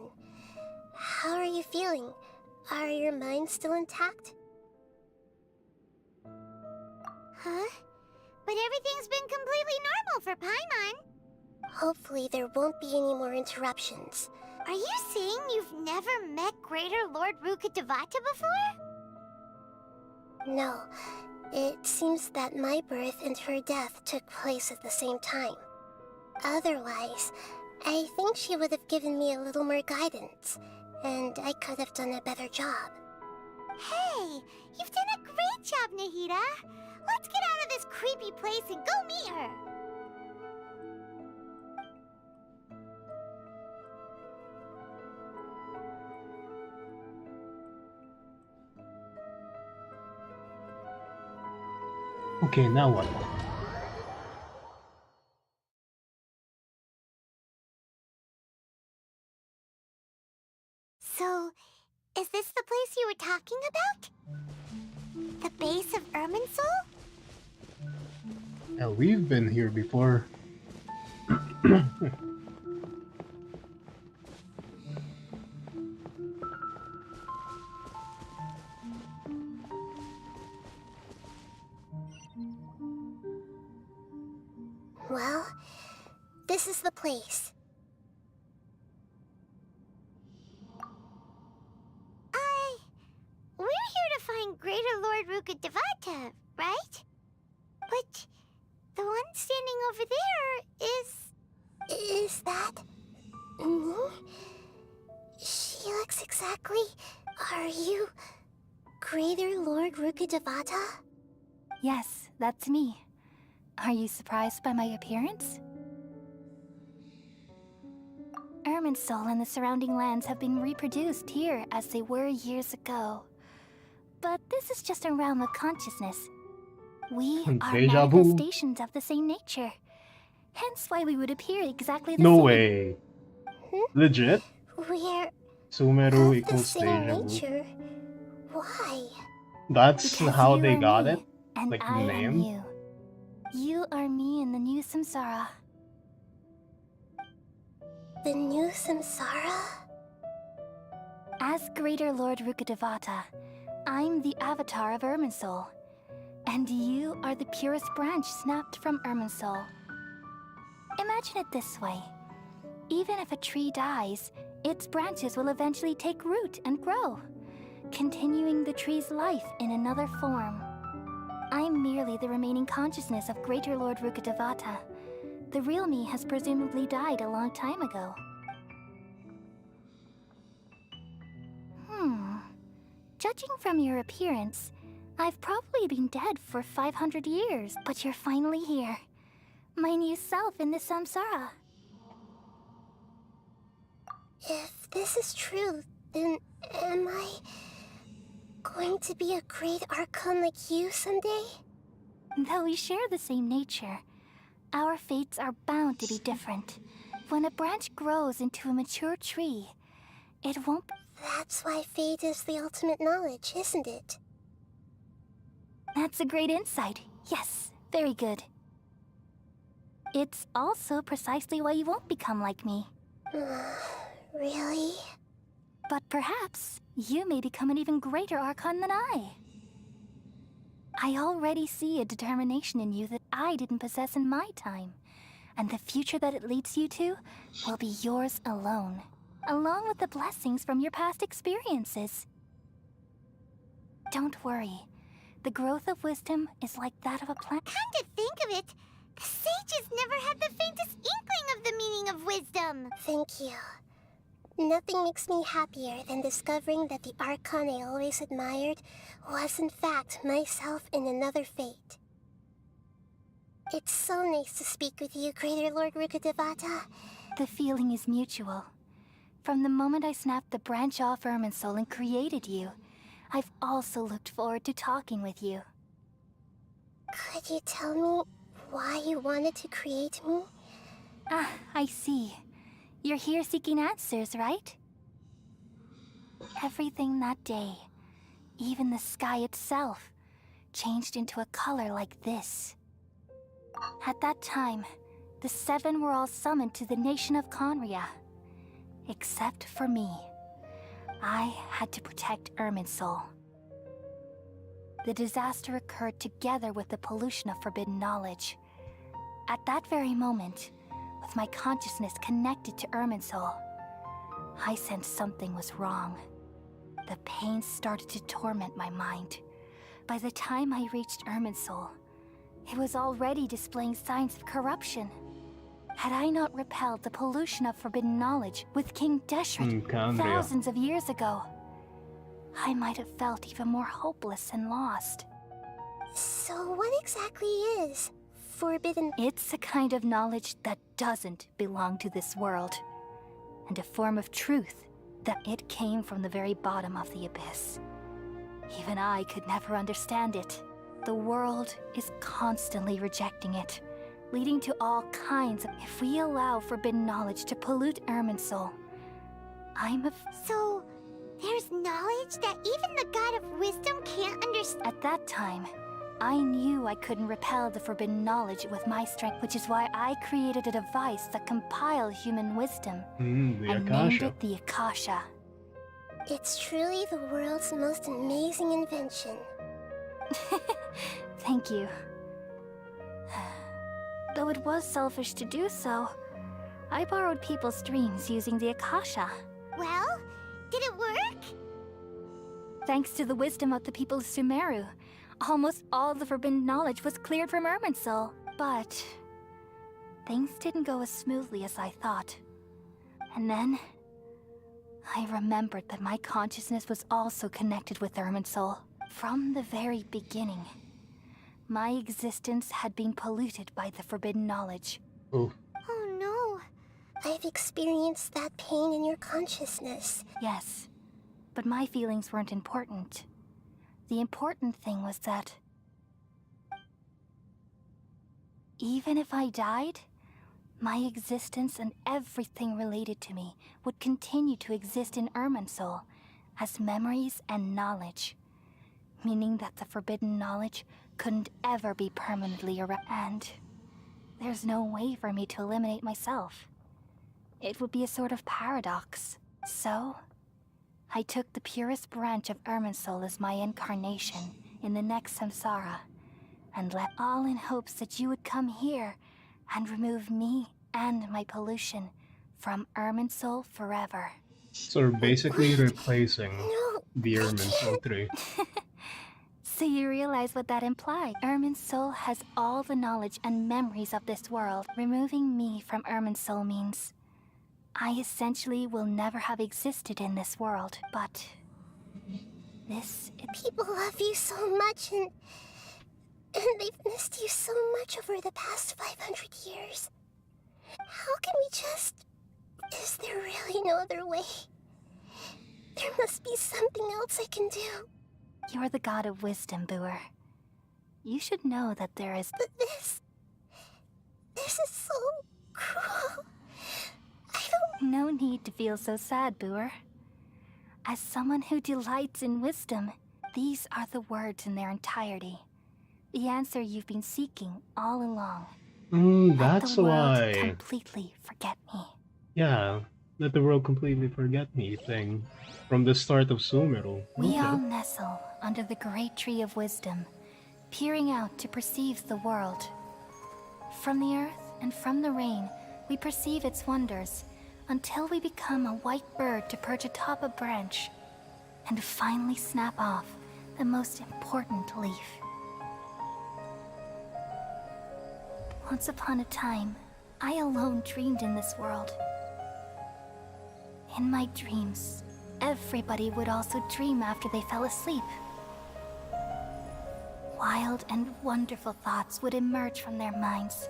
How are you feeling? Are your minds still intact? Huh? But everything's been completely normal for Paimon. Hopefully there won't be any more interruptions. Are you saying you've never met Greater Lord Rukkhadevata before? No. It seems that my birth and her death took place at the same time. Otherwise, I think she would have given me a little more guidance, and I could have done a better job. Hey, you've done a great job, Nahida. Let's get out of this creepy place and go meet her. Okay, now what? So, is this the place you were talking about? The base of Irminsul? Yeah, we've been here before. Well, this is the place. We're here to find Greater Lord Rukkhadevata, right? But the one standing over there is... Is that... me? She looks exactly... Are you... Greater Lord Rukkhadevata? Yes, that's me. Are you surprised by my appearance? Irminsul and the surrounding lands have been reproduced here as they were years ago. But this is just a realm of consciousness. We are Deja vu. manifestations of the same nature. Hence why we would appear exactly the No same. way. Legit? We're... Sumeru of the equals same deja vu. nature. Why? That's Because how you they are got me, it? and Like the I am name? you. You are me in the new samsara. The new samsara? As Greater Lord Rukkhadevata, I'm the avatar of Irminsul. And you are the purest branch snapped from Irminsul. Imagine it this way. Even if a tree dies, its branches will eventually take root and grow, continuing the tree's life in another form. I'm merely the remaining consciousness of Greater Lord Rukkhadevata. The real me has presumably died a long time ago. Judging from your appearance, I've probably been dead for 500 years, but you're finally here. My new self in the samsara. If this is true, then am I going to be a great Archon like you someday? Though we share the same nature, our fates are bound to be different. When a branch grows into a mature tree, it won't... That's why fate is the ultimate knowledge, isn't it? That's a great insight. Yes, very good. It's also precisely why you won't become like me. Really? But perhaps you may become an even greater Archon than I. I already see a determination in you that I didn't possess in my time. And the future that it leads you to will be yours alone, along with the blessings from your past experiences. Don't worry. The growth of wisdom is like that of a plant. Come to think of it, the sages never had the faintest inkling of the meaning of wisdom. Thank you. Nothing makes me happier than discovering that the Archon I always admired was in fact myself in another fate. It's so nice to speak with you, Greater Lord Rukkhadevata. The feeling is mutual. From the moment I snapped the branch off Irminsul and created you, I've also looked forward to talking with you. Could you tell me why you wanted to create me? Ah, I see. You're here seeking answers, right? Everything that day, even the sky itself, changed into a color like this. At that time, the 7 were all summoned to the nation of Conria. Except for me. I had to protect Irminsul. The disaster occurred together with the pollution of forbidden knowledge. At that very moment, with my consciousness connected to Irminsul, I sensed something was wrong. The pain started to torment my mind. By the time I reached Irminsul, it was already displaying signs of corruption. Had I not repelled the pollution of forbidden knowledge with King Deshret thousands of years ago, I might have felt even more hopeless and lost. So what exactly is forbidden? It's a kind of knowledge that doesn't belong to this world, and a form of truth that it came from the very bottom of the abyss. Even I could never understand it. The world is constantly rejecting it, leading to all kinds of... If we allow forbidden knowledge to pollute Irminsul, So, there's knowledge that even the God of Wisdom can't understand? At that time, I knew I couldn't repel the forbidden knowledge with my strength, which is why I created a device that compiled human wisdom. The and named it the Akasha. It's truly the world's most amazing invention. Thank you. Though it was selfish to do so, I borrowed people's dreams using the Akasha. Well, did it work? Thanks to the wisdom of the people of Sumeru, almost all the forbidden knowledge was cleared from Irminsul. But things didn't go as smoothly as I thought. And then I remembered that my consciousness was also connected with Irminsul. From the very beginning, my existence had been polluted by the forbidden knowledge. Oh no. I've experienced that pain in your consciousness. Yes, but my feelings weren't important. The important thing was that even if I died, my existence and everything related to me would continue to exist in Irminsul as memories and knowledge, meaning that the forbidden knowledge couldn't ever be permanently erased. And there's no way for me to eliminate myself. It would be a sort of paradox. So, I took the purest branch of Irminsul as my incarnation in the next samsara, and left all in hopes that you would come here and remove me and my pollution from Irminsul forever. So we're basically replacing the Irminsul tree. So you realize what that implied. Irminsul has all the knowledge and memories of this world. Removing me from Irminsul means I essentially will never have existed in this world. But people love you so much, and they've missed you so much over the past 500 years. How can we just... Is there really no other way? There must be something else I can do. You're the god of wisdom, Buer. You should know that there is... But this is so cruel. No need to feel so sad, Buer. As someone who delights in wisdom, these are the words in their entirety. The answer you've been seeking all along. That's let the world why. completely forget me. Yeah, let the world completely forget me thing. From the start of Sumeru. We all nestle under the great tree of wisdom, peering out to perceive the world. From the earth and from the rain, we perceive its wonders, until we become a white bird to perch atop a branch, and finally snap off the most important leaf. Once upon a time, I alone dreamed in this world. In my dreams, everybody would also dream after they fell asleep. Wild and wonderful thoughts would emerge from their minds.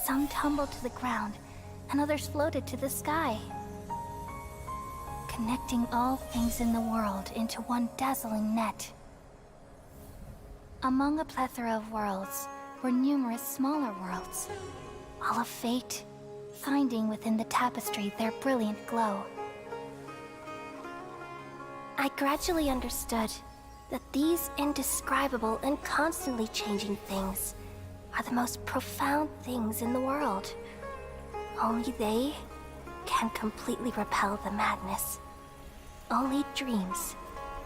Some tumbled to the ground, and others floated to the sky, connecting all things in the world into one dazzling net. Among a plethora of worlds were numerous smaller worlds, all of fate, finding within the tapestry their brilliant glow. I gradually understood that these indescribable and constantly changing things are the most profound things in the world. Only they can completely repel the madness. Only dreams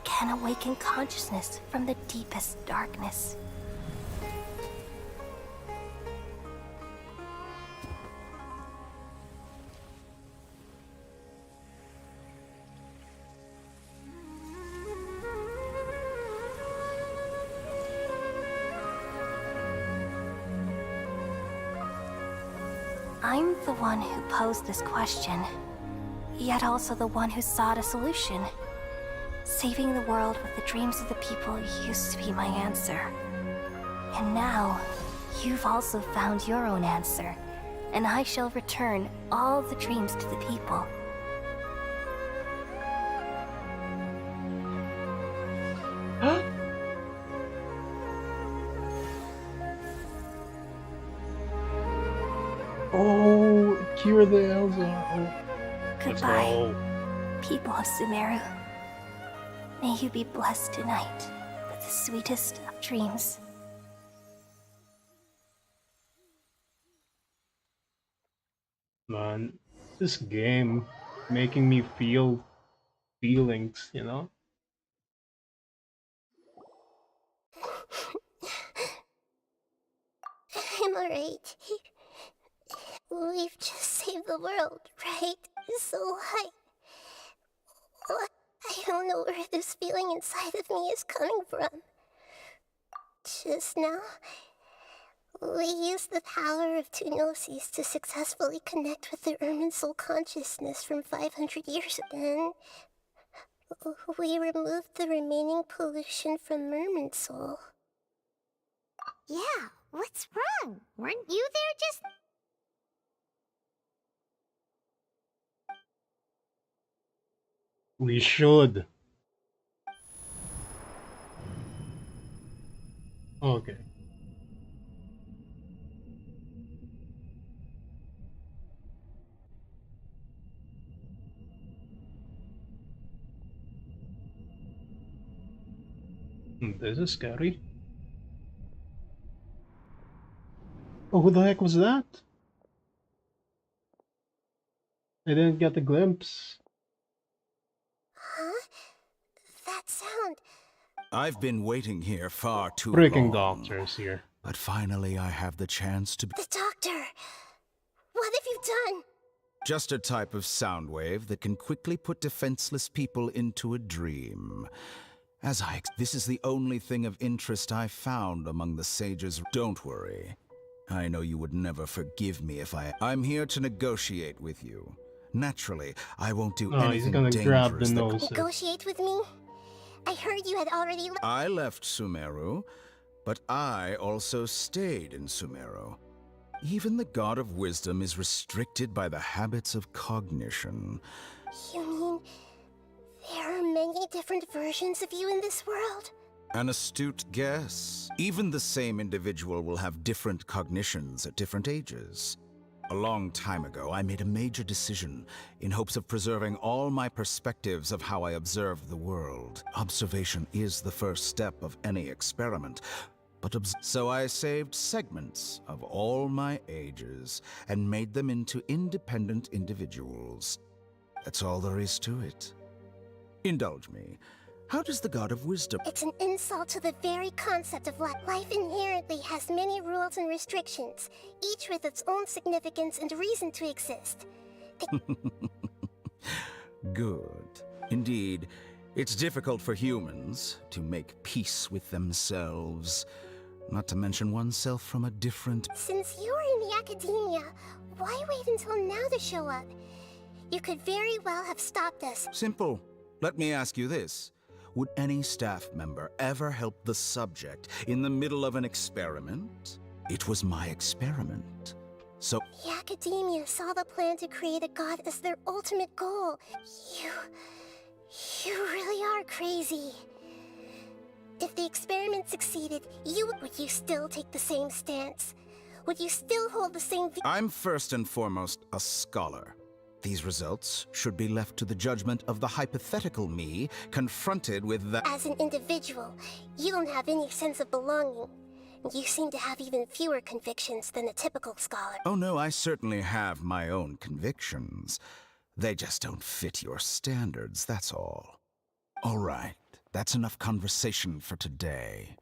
can awaken consciousness from the deepest darkness. I'm the one who posed this question, yet also the one who sought a solution. Saving the world with the dreams of the people used to be my answer. And now, you've also found your own answer, and I shall return all the dreams to the people. Oh, cure the Elsa. Oh. Goodbye, people of Sumeru. May you be blessed tonight with the sweetest of dreams. Man, this game making me feel feelings, you know? I'm alright. We've just saved the world, right? So I don't know where this feeling inside of me is coming from. Just now, we used the power of two gnosis to successfully connect with the Irminsul consciousness from 500 years ago. We removed the remaining pollution from Irminsul. Yeah, what's wrong? Weren't you there just... We should. Okay. This is scary. Oh, who the heck was that? I didn't get a glimpse. Huh? That sound... I've been waiting here far too Freaking long. doctors here. But finally I have the chance to be... The doctor! What have you done? Just a type of sound wave that can quickly put defenseless people into a dream. This is the only thing of interest I found among the sages. Don't worry. I know you would never forgive me if I'm here to negotiate with you. Naturally, I won't do anything he's gonna dangerous. grab the nose. Negotiate with me? I heard you had already... I left Sumeru, but I also stayed in Sumeru. Even the God of Wisdom is restricted by the habits of cognition. You mean... there are many different versions of you in this world? An astute guess. Even the same individual will have different cognitions at different ages. A long time ago, I made a major decision in hopes of preserving all my perspectives of how I observed the world. Observation is the first step of any experiment, but so I saved segments of all my ages and made them into independent individuals. That's all there is to it. Indulge me. How does the God of Wisdom... It's an insult to the very concept of life. Life inherently has many rules and restrictions, each with its own significance and reason to exist. Good. Indeed, it's difficult for humans to make peace with themselves, not to mention oneself from a different... Since you are in the academia, why wait until now to show up? You could very well have stopped us. Simple. Let me ask you this. Would any staff member ever help the subject in the middle of an experiment? It was my experiment. So... The academia saw the plan to create a god as their ultimate goal. You really are crazy. If the experiment succeeded, would you still take the same stance? Would you still hold the same... I'm first and foremost a scholar. These results should be left to the judgment of the hypothetical me confronted with that. As an individual, you don't have any sense of belonging. You seem to have even fewer convictions than a typical scholar. Oh no, I certainly have my own convictions. They just don't fit your standards, that's all. All right, that's enough conversation for today.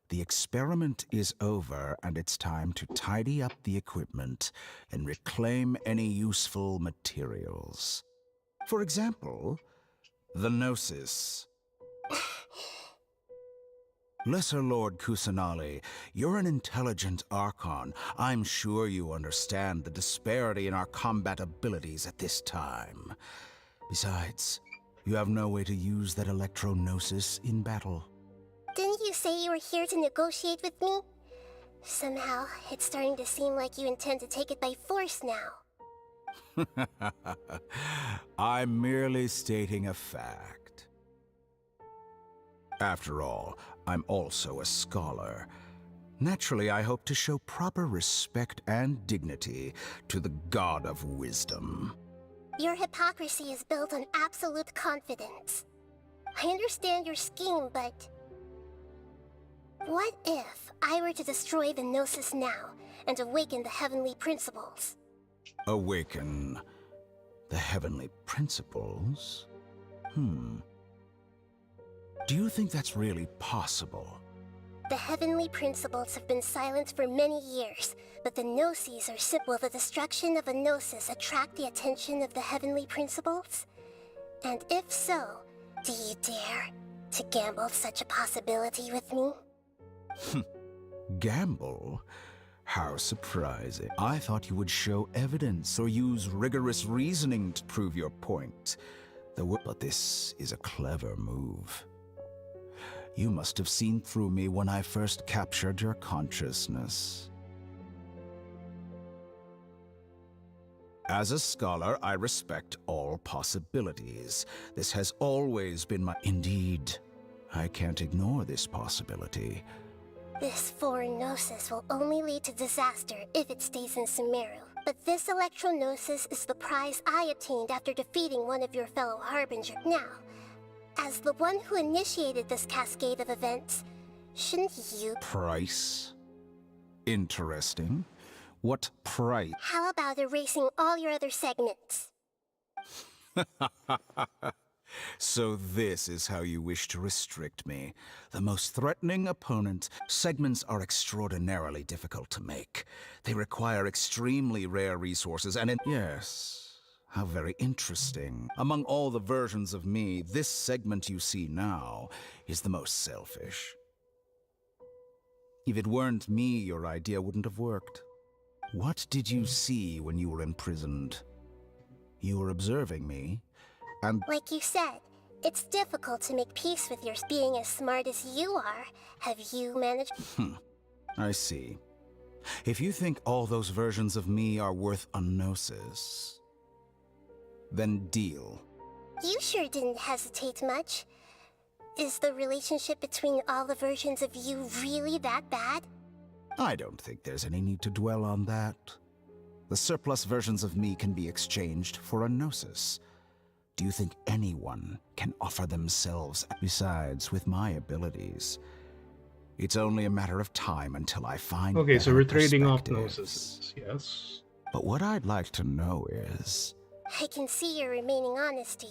The experiment is over, and it's time to tidy up the equipment and reclaim any useful materials. For example, the Gnosis. Lesser Lord Kusanali, you're an intelligent Archon. I'm sure you understand the disparity in our combat abilities at this time. Besides, you have no way to use that Electro-Gnosis in battle. Didn't you say you were here to negotiate with me? Somehow, it's starting to seem like you intend to take it by force now. I'm merely stating a fact. After all, I'm also a scholar. Naturally, I hope to show proper respect and dignity to the God of Wisdom. Your hypocrisy is built on absolute confidence. I understand your scheme, but... what if I were to destroy the Gnosis now and awaken the heavenly principles? Awaken the heavenly principles? Do you think that's really possible? The heavenly principles have been silent for many years, but the Gnosis are simple. Will the destruction of a Gnosis attract the attention of the heavenly principles? And if so, do you dare to gamble such a possibility with me? Gamble? How surprising. I thought you would show evidence or use rigorous reasoning to prove your point. But this is a clever move. You must have seen through me when I first captured your consciousness. As a scholar, I respect all possibilities. This has always been my... Indeed, I can't ignore this possibility. This foreign Gnosis will only lead to disaster if it stays in Sumeru. But this Electro-Gnosis is the prize I obtained after defeating one of your fellow Harbingers. Now, as the one who initiated this cascade of events, shouldn't you... Price? Interesting. What price? How about erasing all your other segments? So this is how you wish to restrict me. The most threatening opponent. Segments are extraordinarily difficult to make. They require extremely rare resources and yes. How very interesting. Among all the versions of me, this segment you see now is the most selfish. If it weren't me, your idea wouldn't have worked. What did you see when you were imprisoned? You were observing me, and... Like you said, it's difficult to make peace with your being as smart as you are. Have you managed... I see. If you think all those versions of me are worth a Gnosis, then deal. You sure didn't hesitate much. Is the relationship between all the versions of you really that bad? I don't think there's any need to dwell on that. The surplus versions of me can be exchanged for a Gnosis. Do you think anyone can offer themselves? Besides, with my abilities, it's only a matter of time until I find... Okay, so we're trading off perspectives. Gnosis. Yes. But what I'd like to know is... I can see your remaining honesty.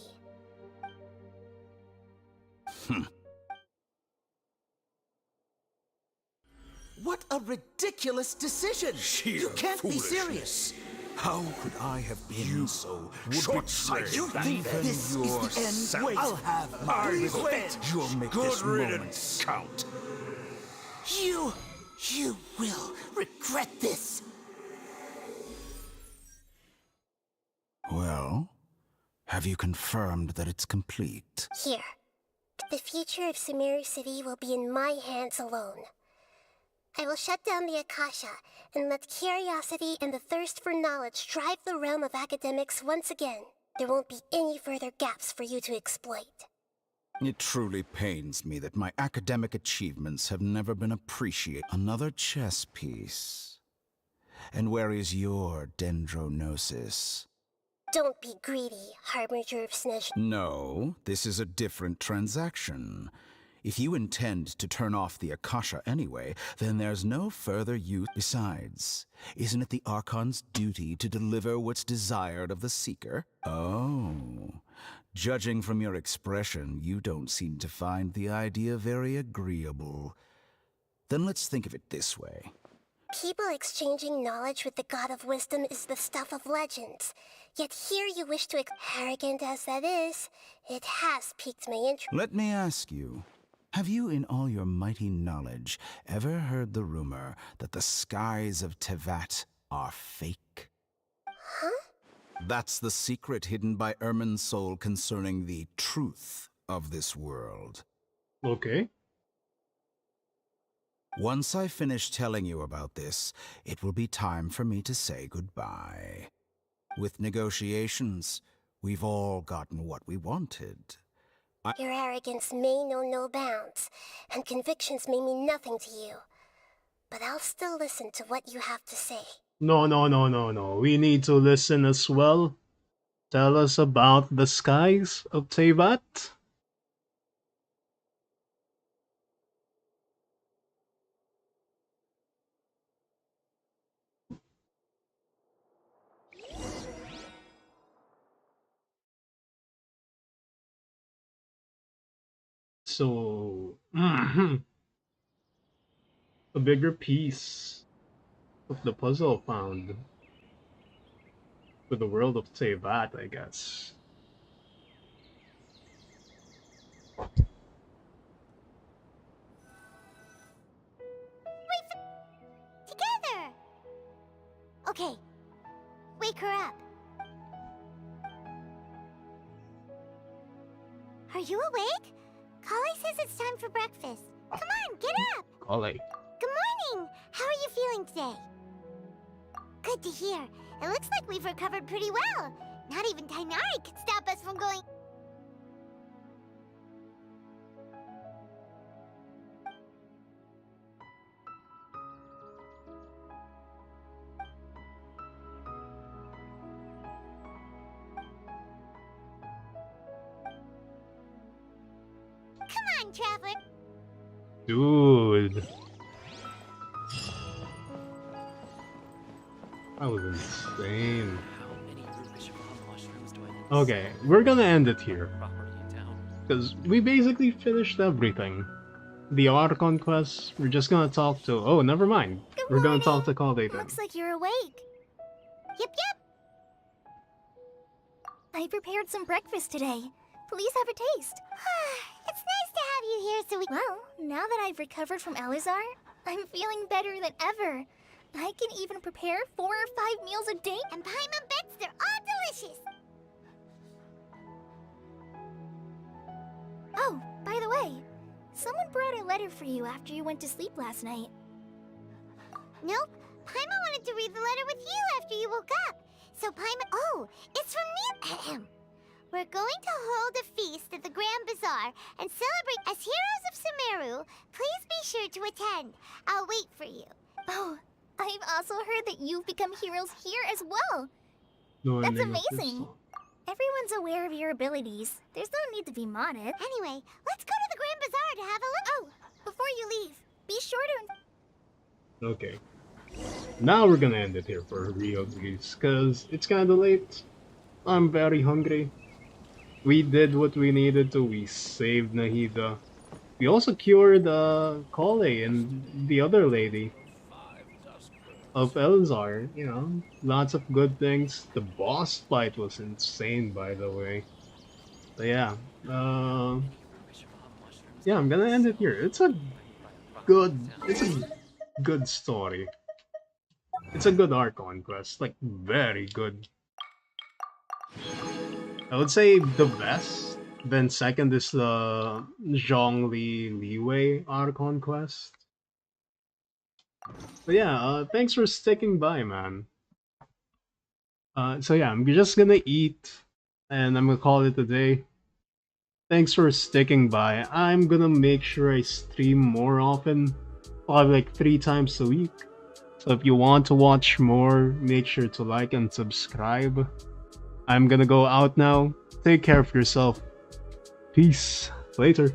What a ridiculous decision! You can't be serious! How could I have been so short-sighted? You think this is the end? Wait, I'll have my revenge! You'll make this moment count. You will regret this! Well, have you confirmed that it's complete? Here. The future of Sumeru City will be in my hands alone. I will shut down the Akasha and let curiosity and the thirst for knowledge drive the realm of academics once again. There won't be any further gaps for you to exploit. It truly pains me that my academic achievements have never been appreciated. Another chess piece. And where is your Dendrognosis? Don't be greedy, Harbinger of Snezh. No, this is a different transaction. If you intend to turn off the Akasha anyway, then there's no further use. Besides, isn't it the Archon's duty to deliver what's desired of the Seeker? Oh. Judging from your expression, you don't seem to find the idea very agreeable. Then let's think of it this way. People exchanging knowledge with the God of Wisdom is the stuff of legends. Yet here you wish to arrogant as that is, it has piqued my interest. Let me ask you, have you in all your mighty knowledge ever heard the rumor that the skies of Tevat are fake? Huh? That's the secret hidden by Irminsul concerning the truth of this world. Okay. Once I finish telling you about this, it will be time for me to say goodbye. With negotiations, we've all gotten what we wanted. Your arrogance may know no bounds, and convictions may mean nothing to you. But I'll still listen to what you have to say. No. We need to listen as well. Tell us about the skies of Tevat. So, a bigger piece of the puzzle found with the world of Tevat, I guess. Together! Okay, wake her up. Are you awake? Kali says it's time for breakfast. Come on, get up! Kali. Good morning! How are you feeling today? Good to hear. It looks like we've recovered pretty well. Not even Tainari could stop us from going... Come on, Traveler! Dude. That was insane. Okay, we're gonna end it here. Because we basically finished everything. The Archon quest, we're just gonna talk to... Oh, never mind. We're gonna talk to Kali then. Looks like you're awake. Yep. I prepared some breakfast today. Please have a taste. It's nice to have you here so we... Well, now that I've recovered from Elazar, I'm feeling better than ever. I can even prepare 4 or 5 meals a day. And Paimon bets they're all delicious. Oh, by the way, someone brought a letter for you after you went to sleep last night. Nope. Paimon wanted to read the letter with you after you woke up. So Paimon... Oh, it's from Nilou. We're going to hold a feast at the Grand Bazaar and celebrate as heroes of Sumeru. Please be sure to attend. I'll wait for you. Oh, I've also heard that you've become heroes here as well. No, That's amazing. Everyone's aware of your abilities. There's no need to be modded. Anyway, let's go to the Grand Bazaar to have a look. Oh, before you leave, be sure to... Okay. Now we're gonna end it here for real, please, because it's kinda late. I'm very hungry. We did what we needed to. We saved Nahida. We also cured Kali and the other lady of Elazar. You know, lots of good things. The boss fight was insane, by the way. But yeah, yeah, I'm gonna end it here. It's a good story. It's a good Archon quest, like very good. I would say the best. Then second is the Zhongli Liwei Archon quest. But yeah, thanks for sticking by, man. So yeah, I'm just gonna eat, and I'm gonna call it a day. Thanks for sticking by. I'm gonna make sure I stream more often, probably like 3 times a week. So if you want to watch more, make sure to like and subscribe. I'm gonna go out now. Take care of yourself. Peace. Later.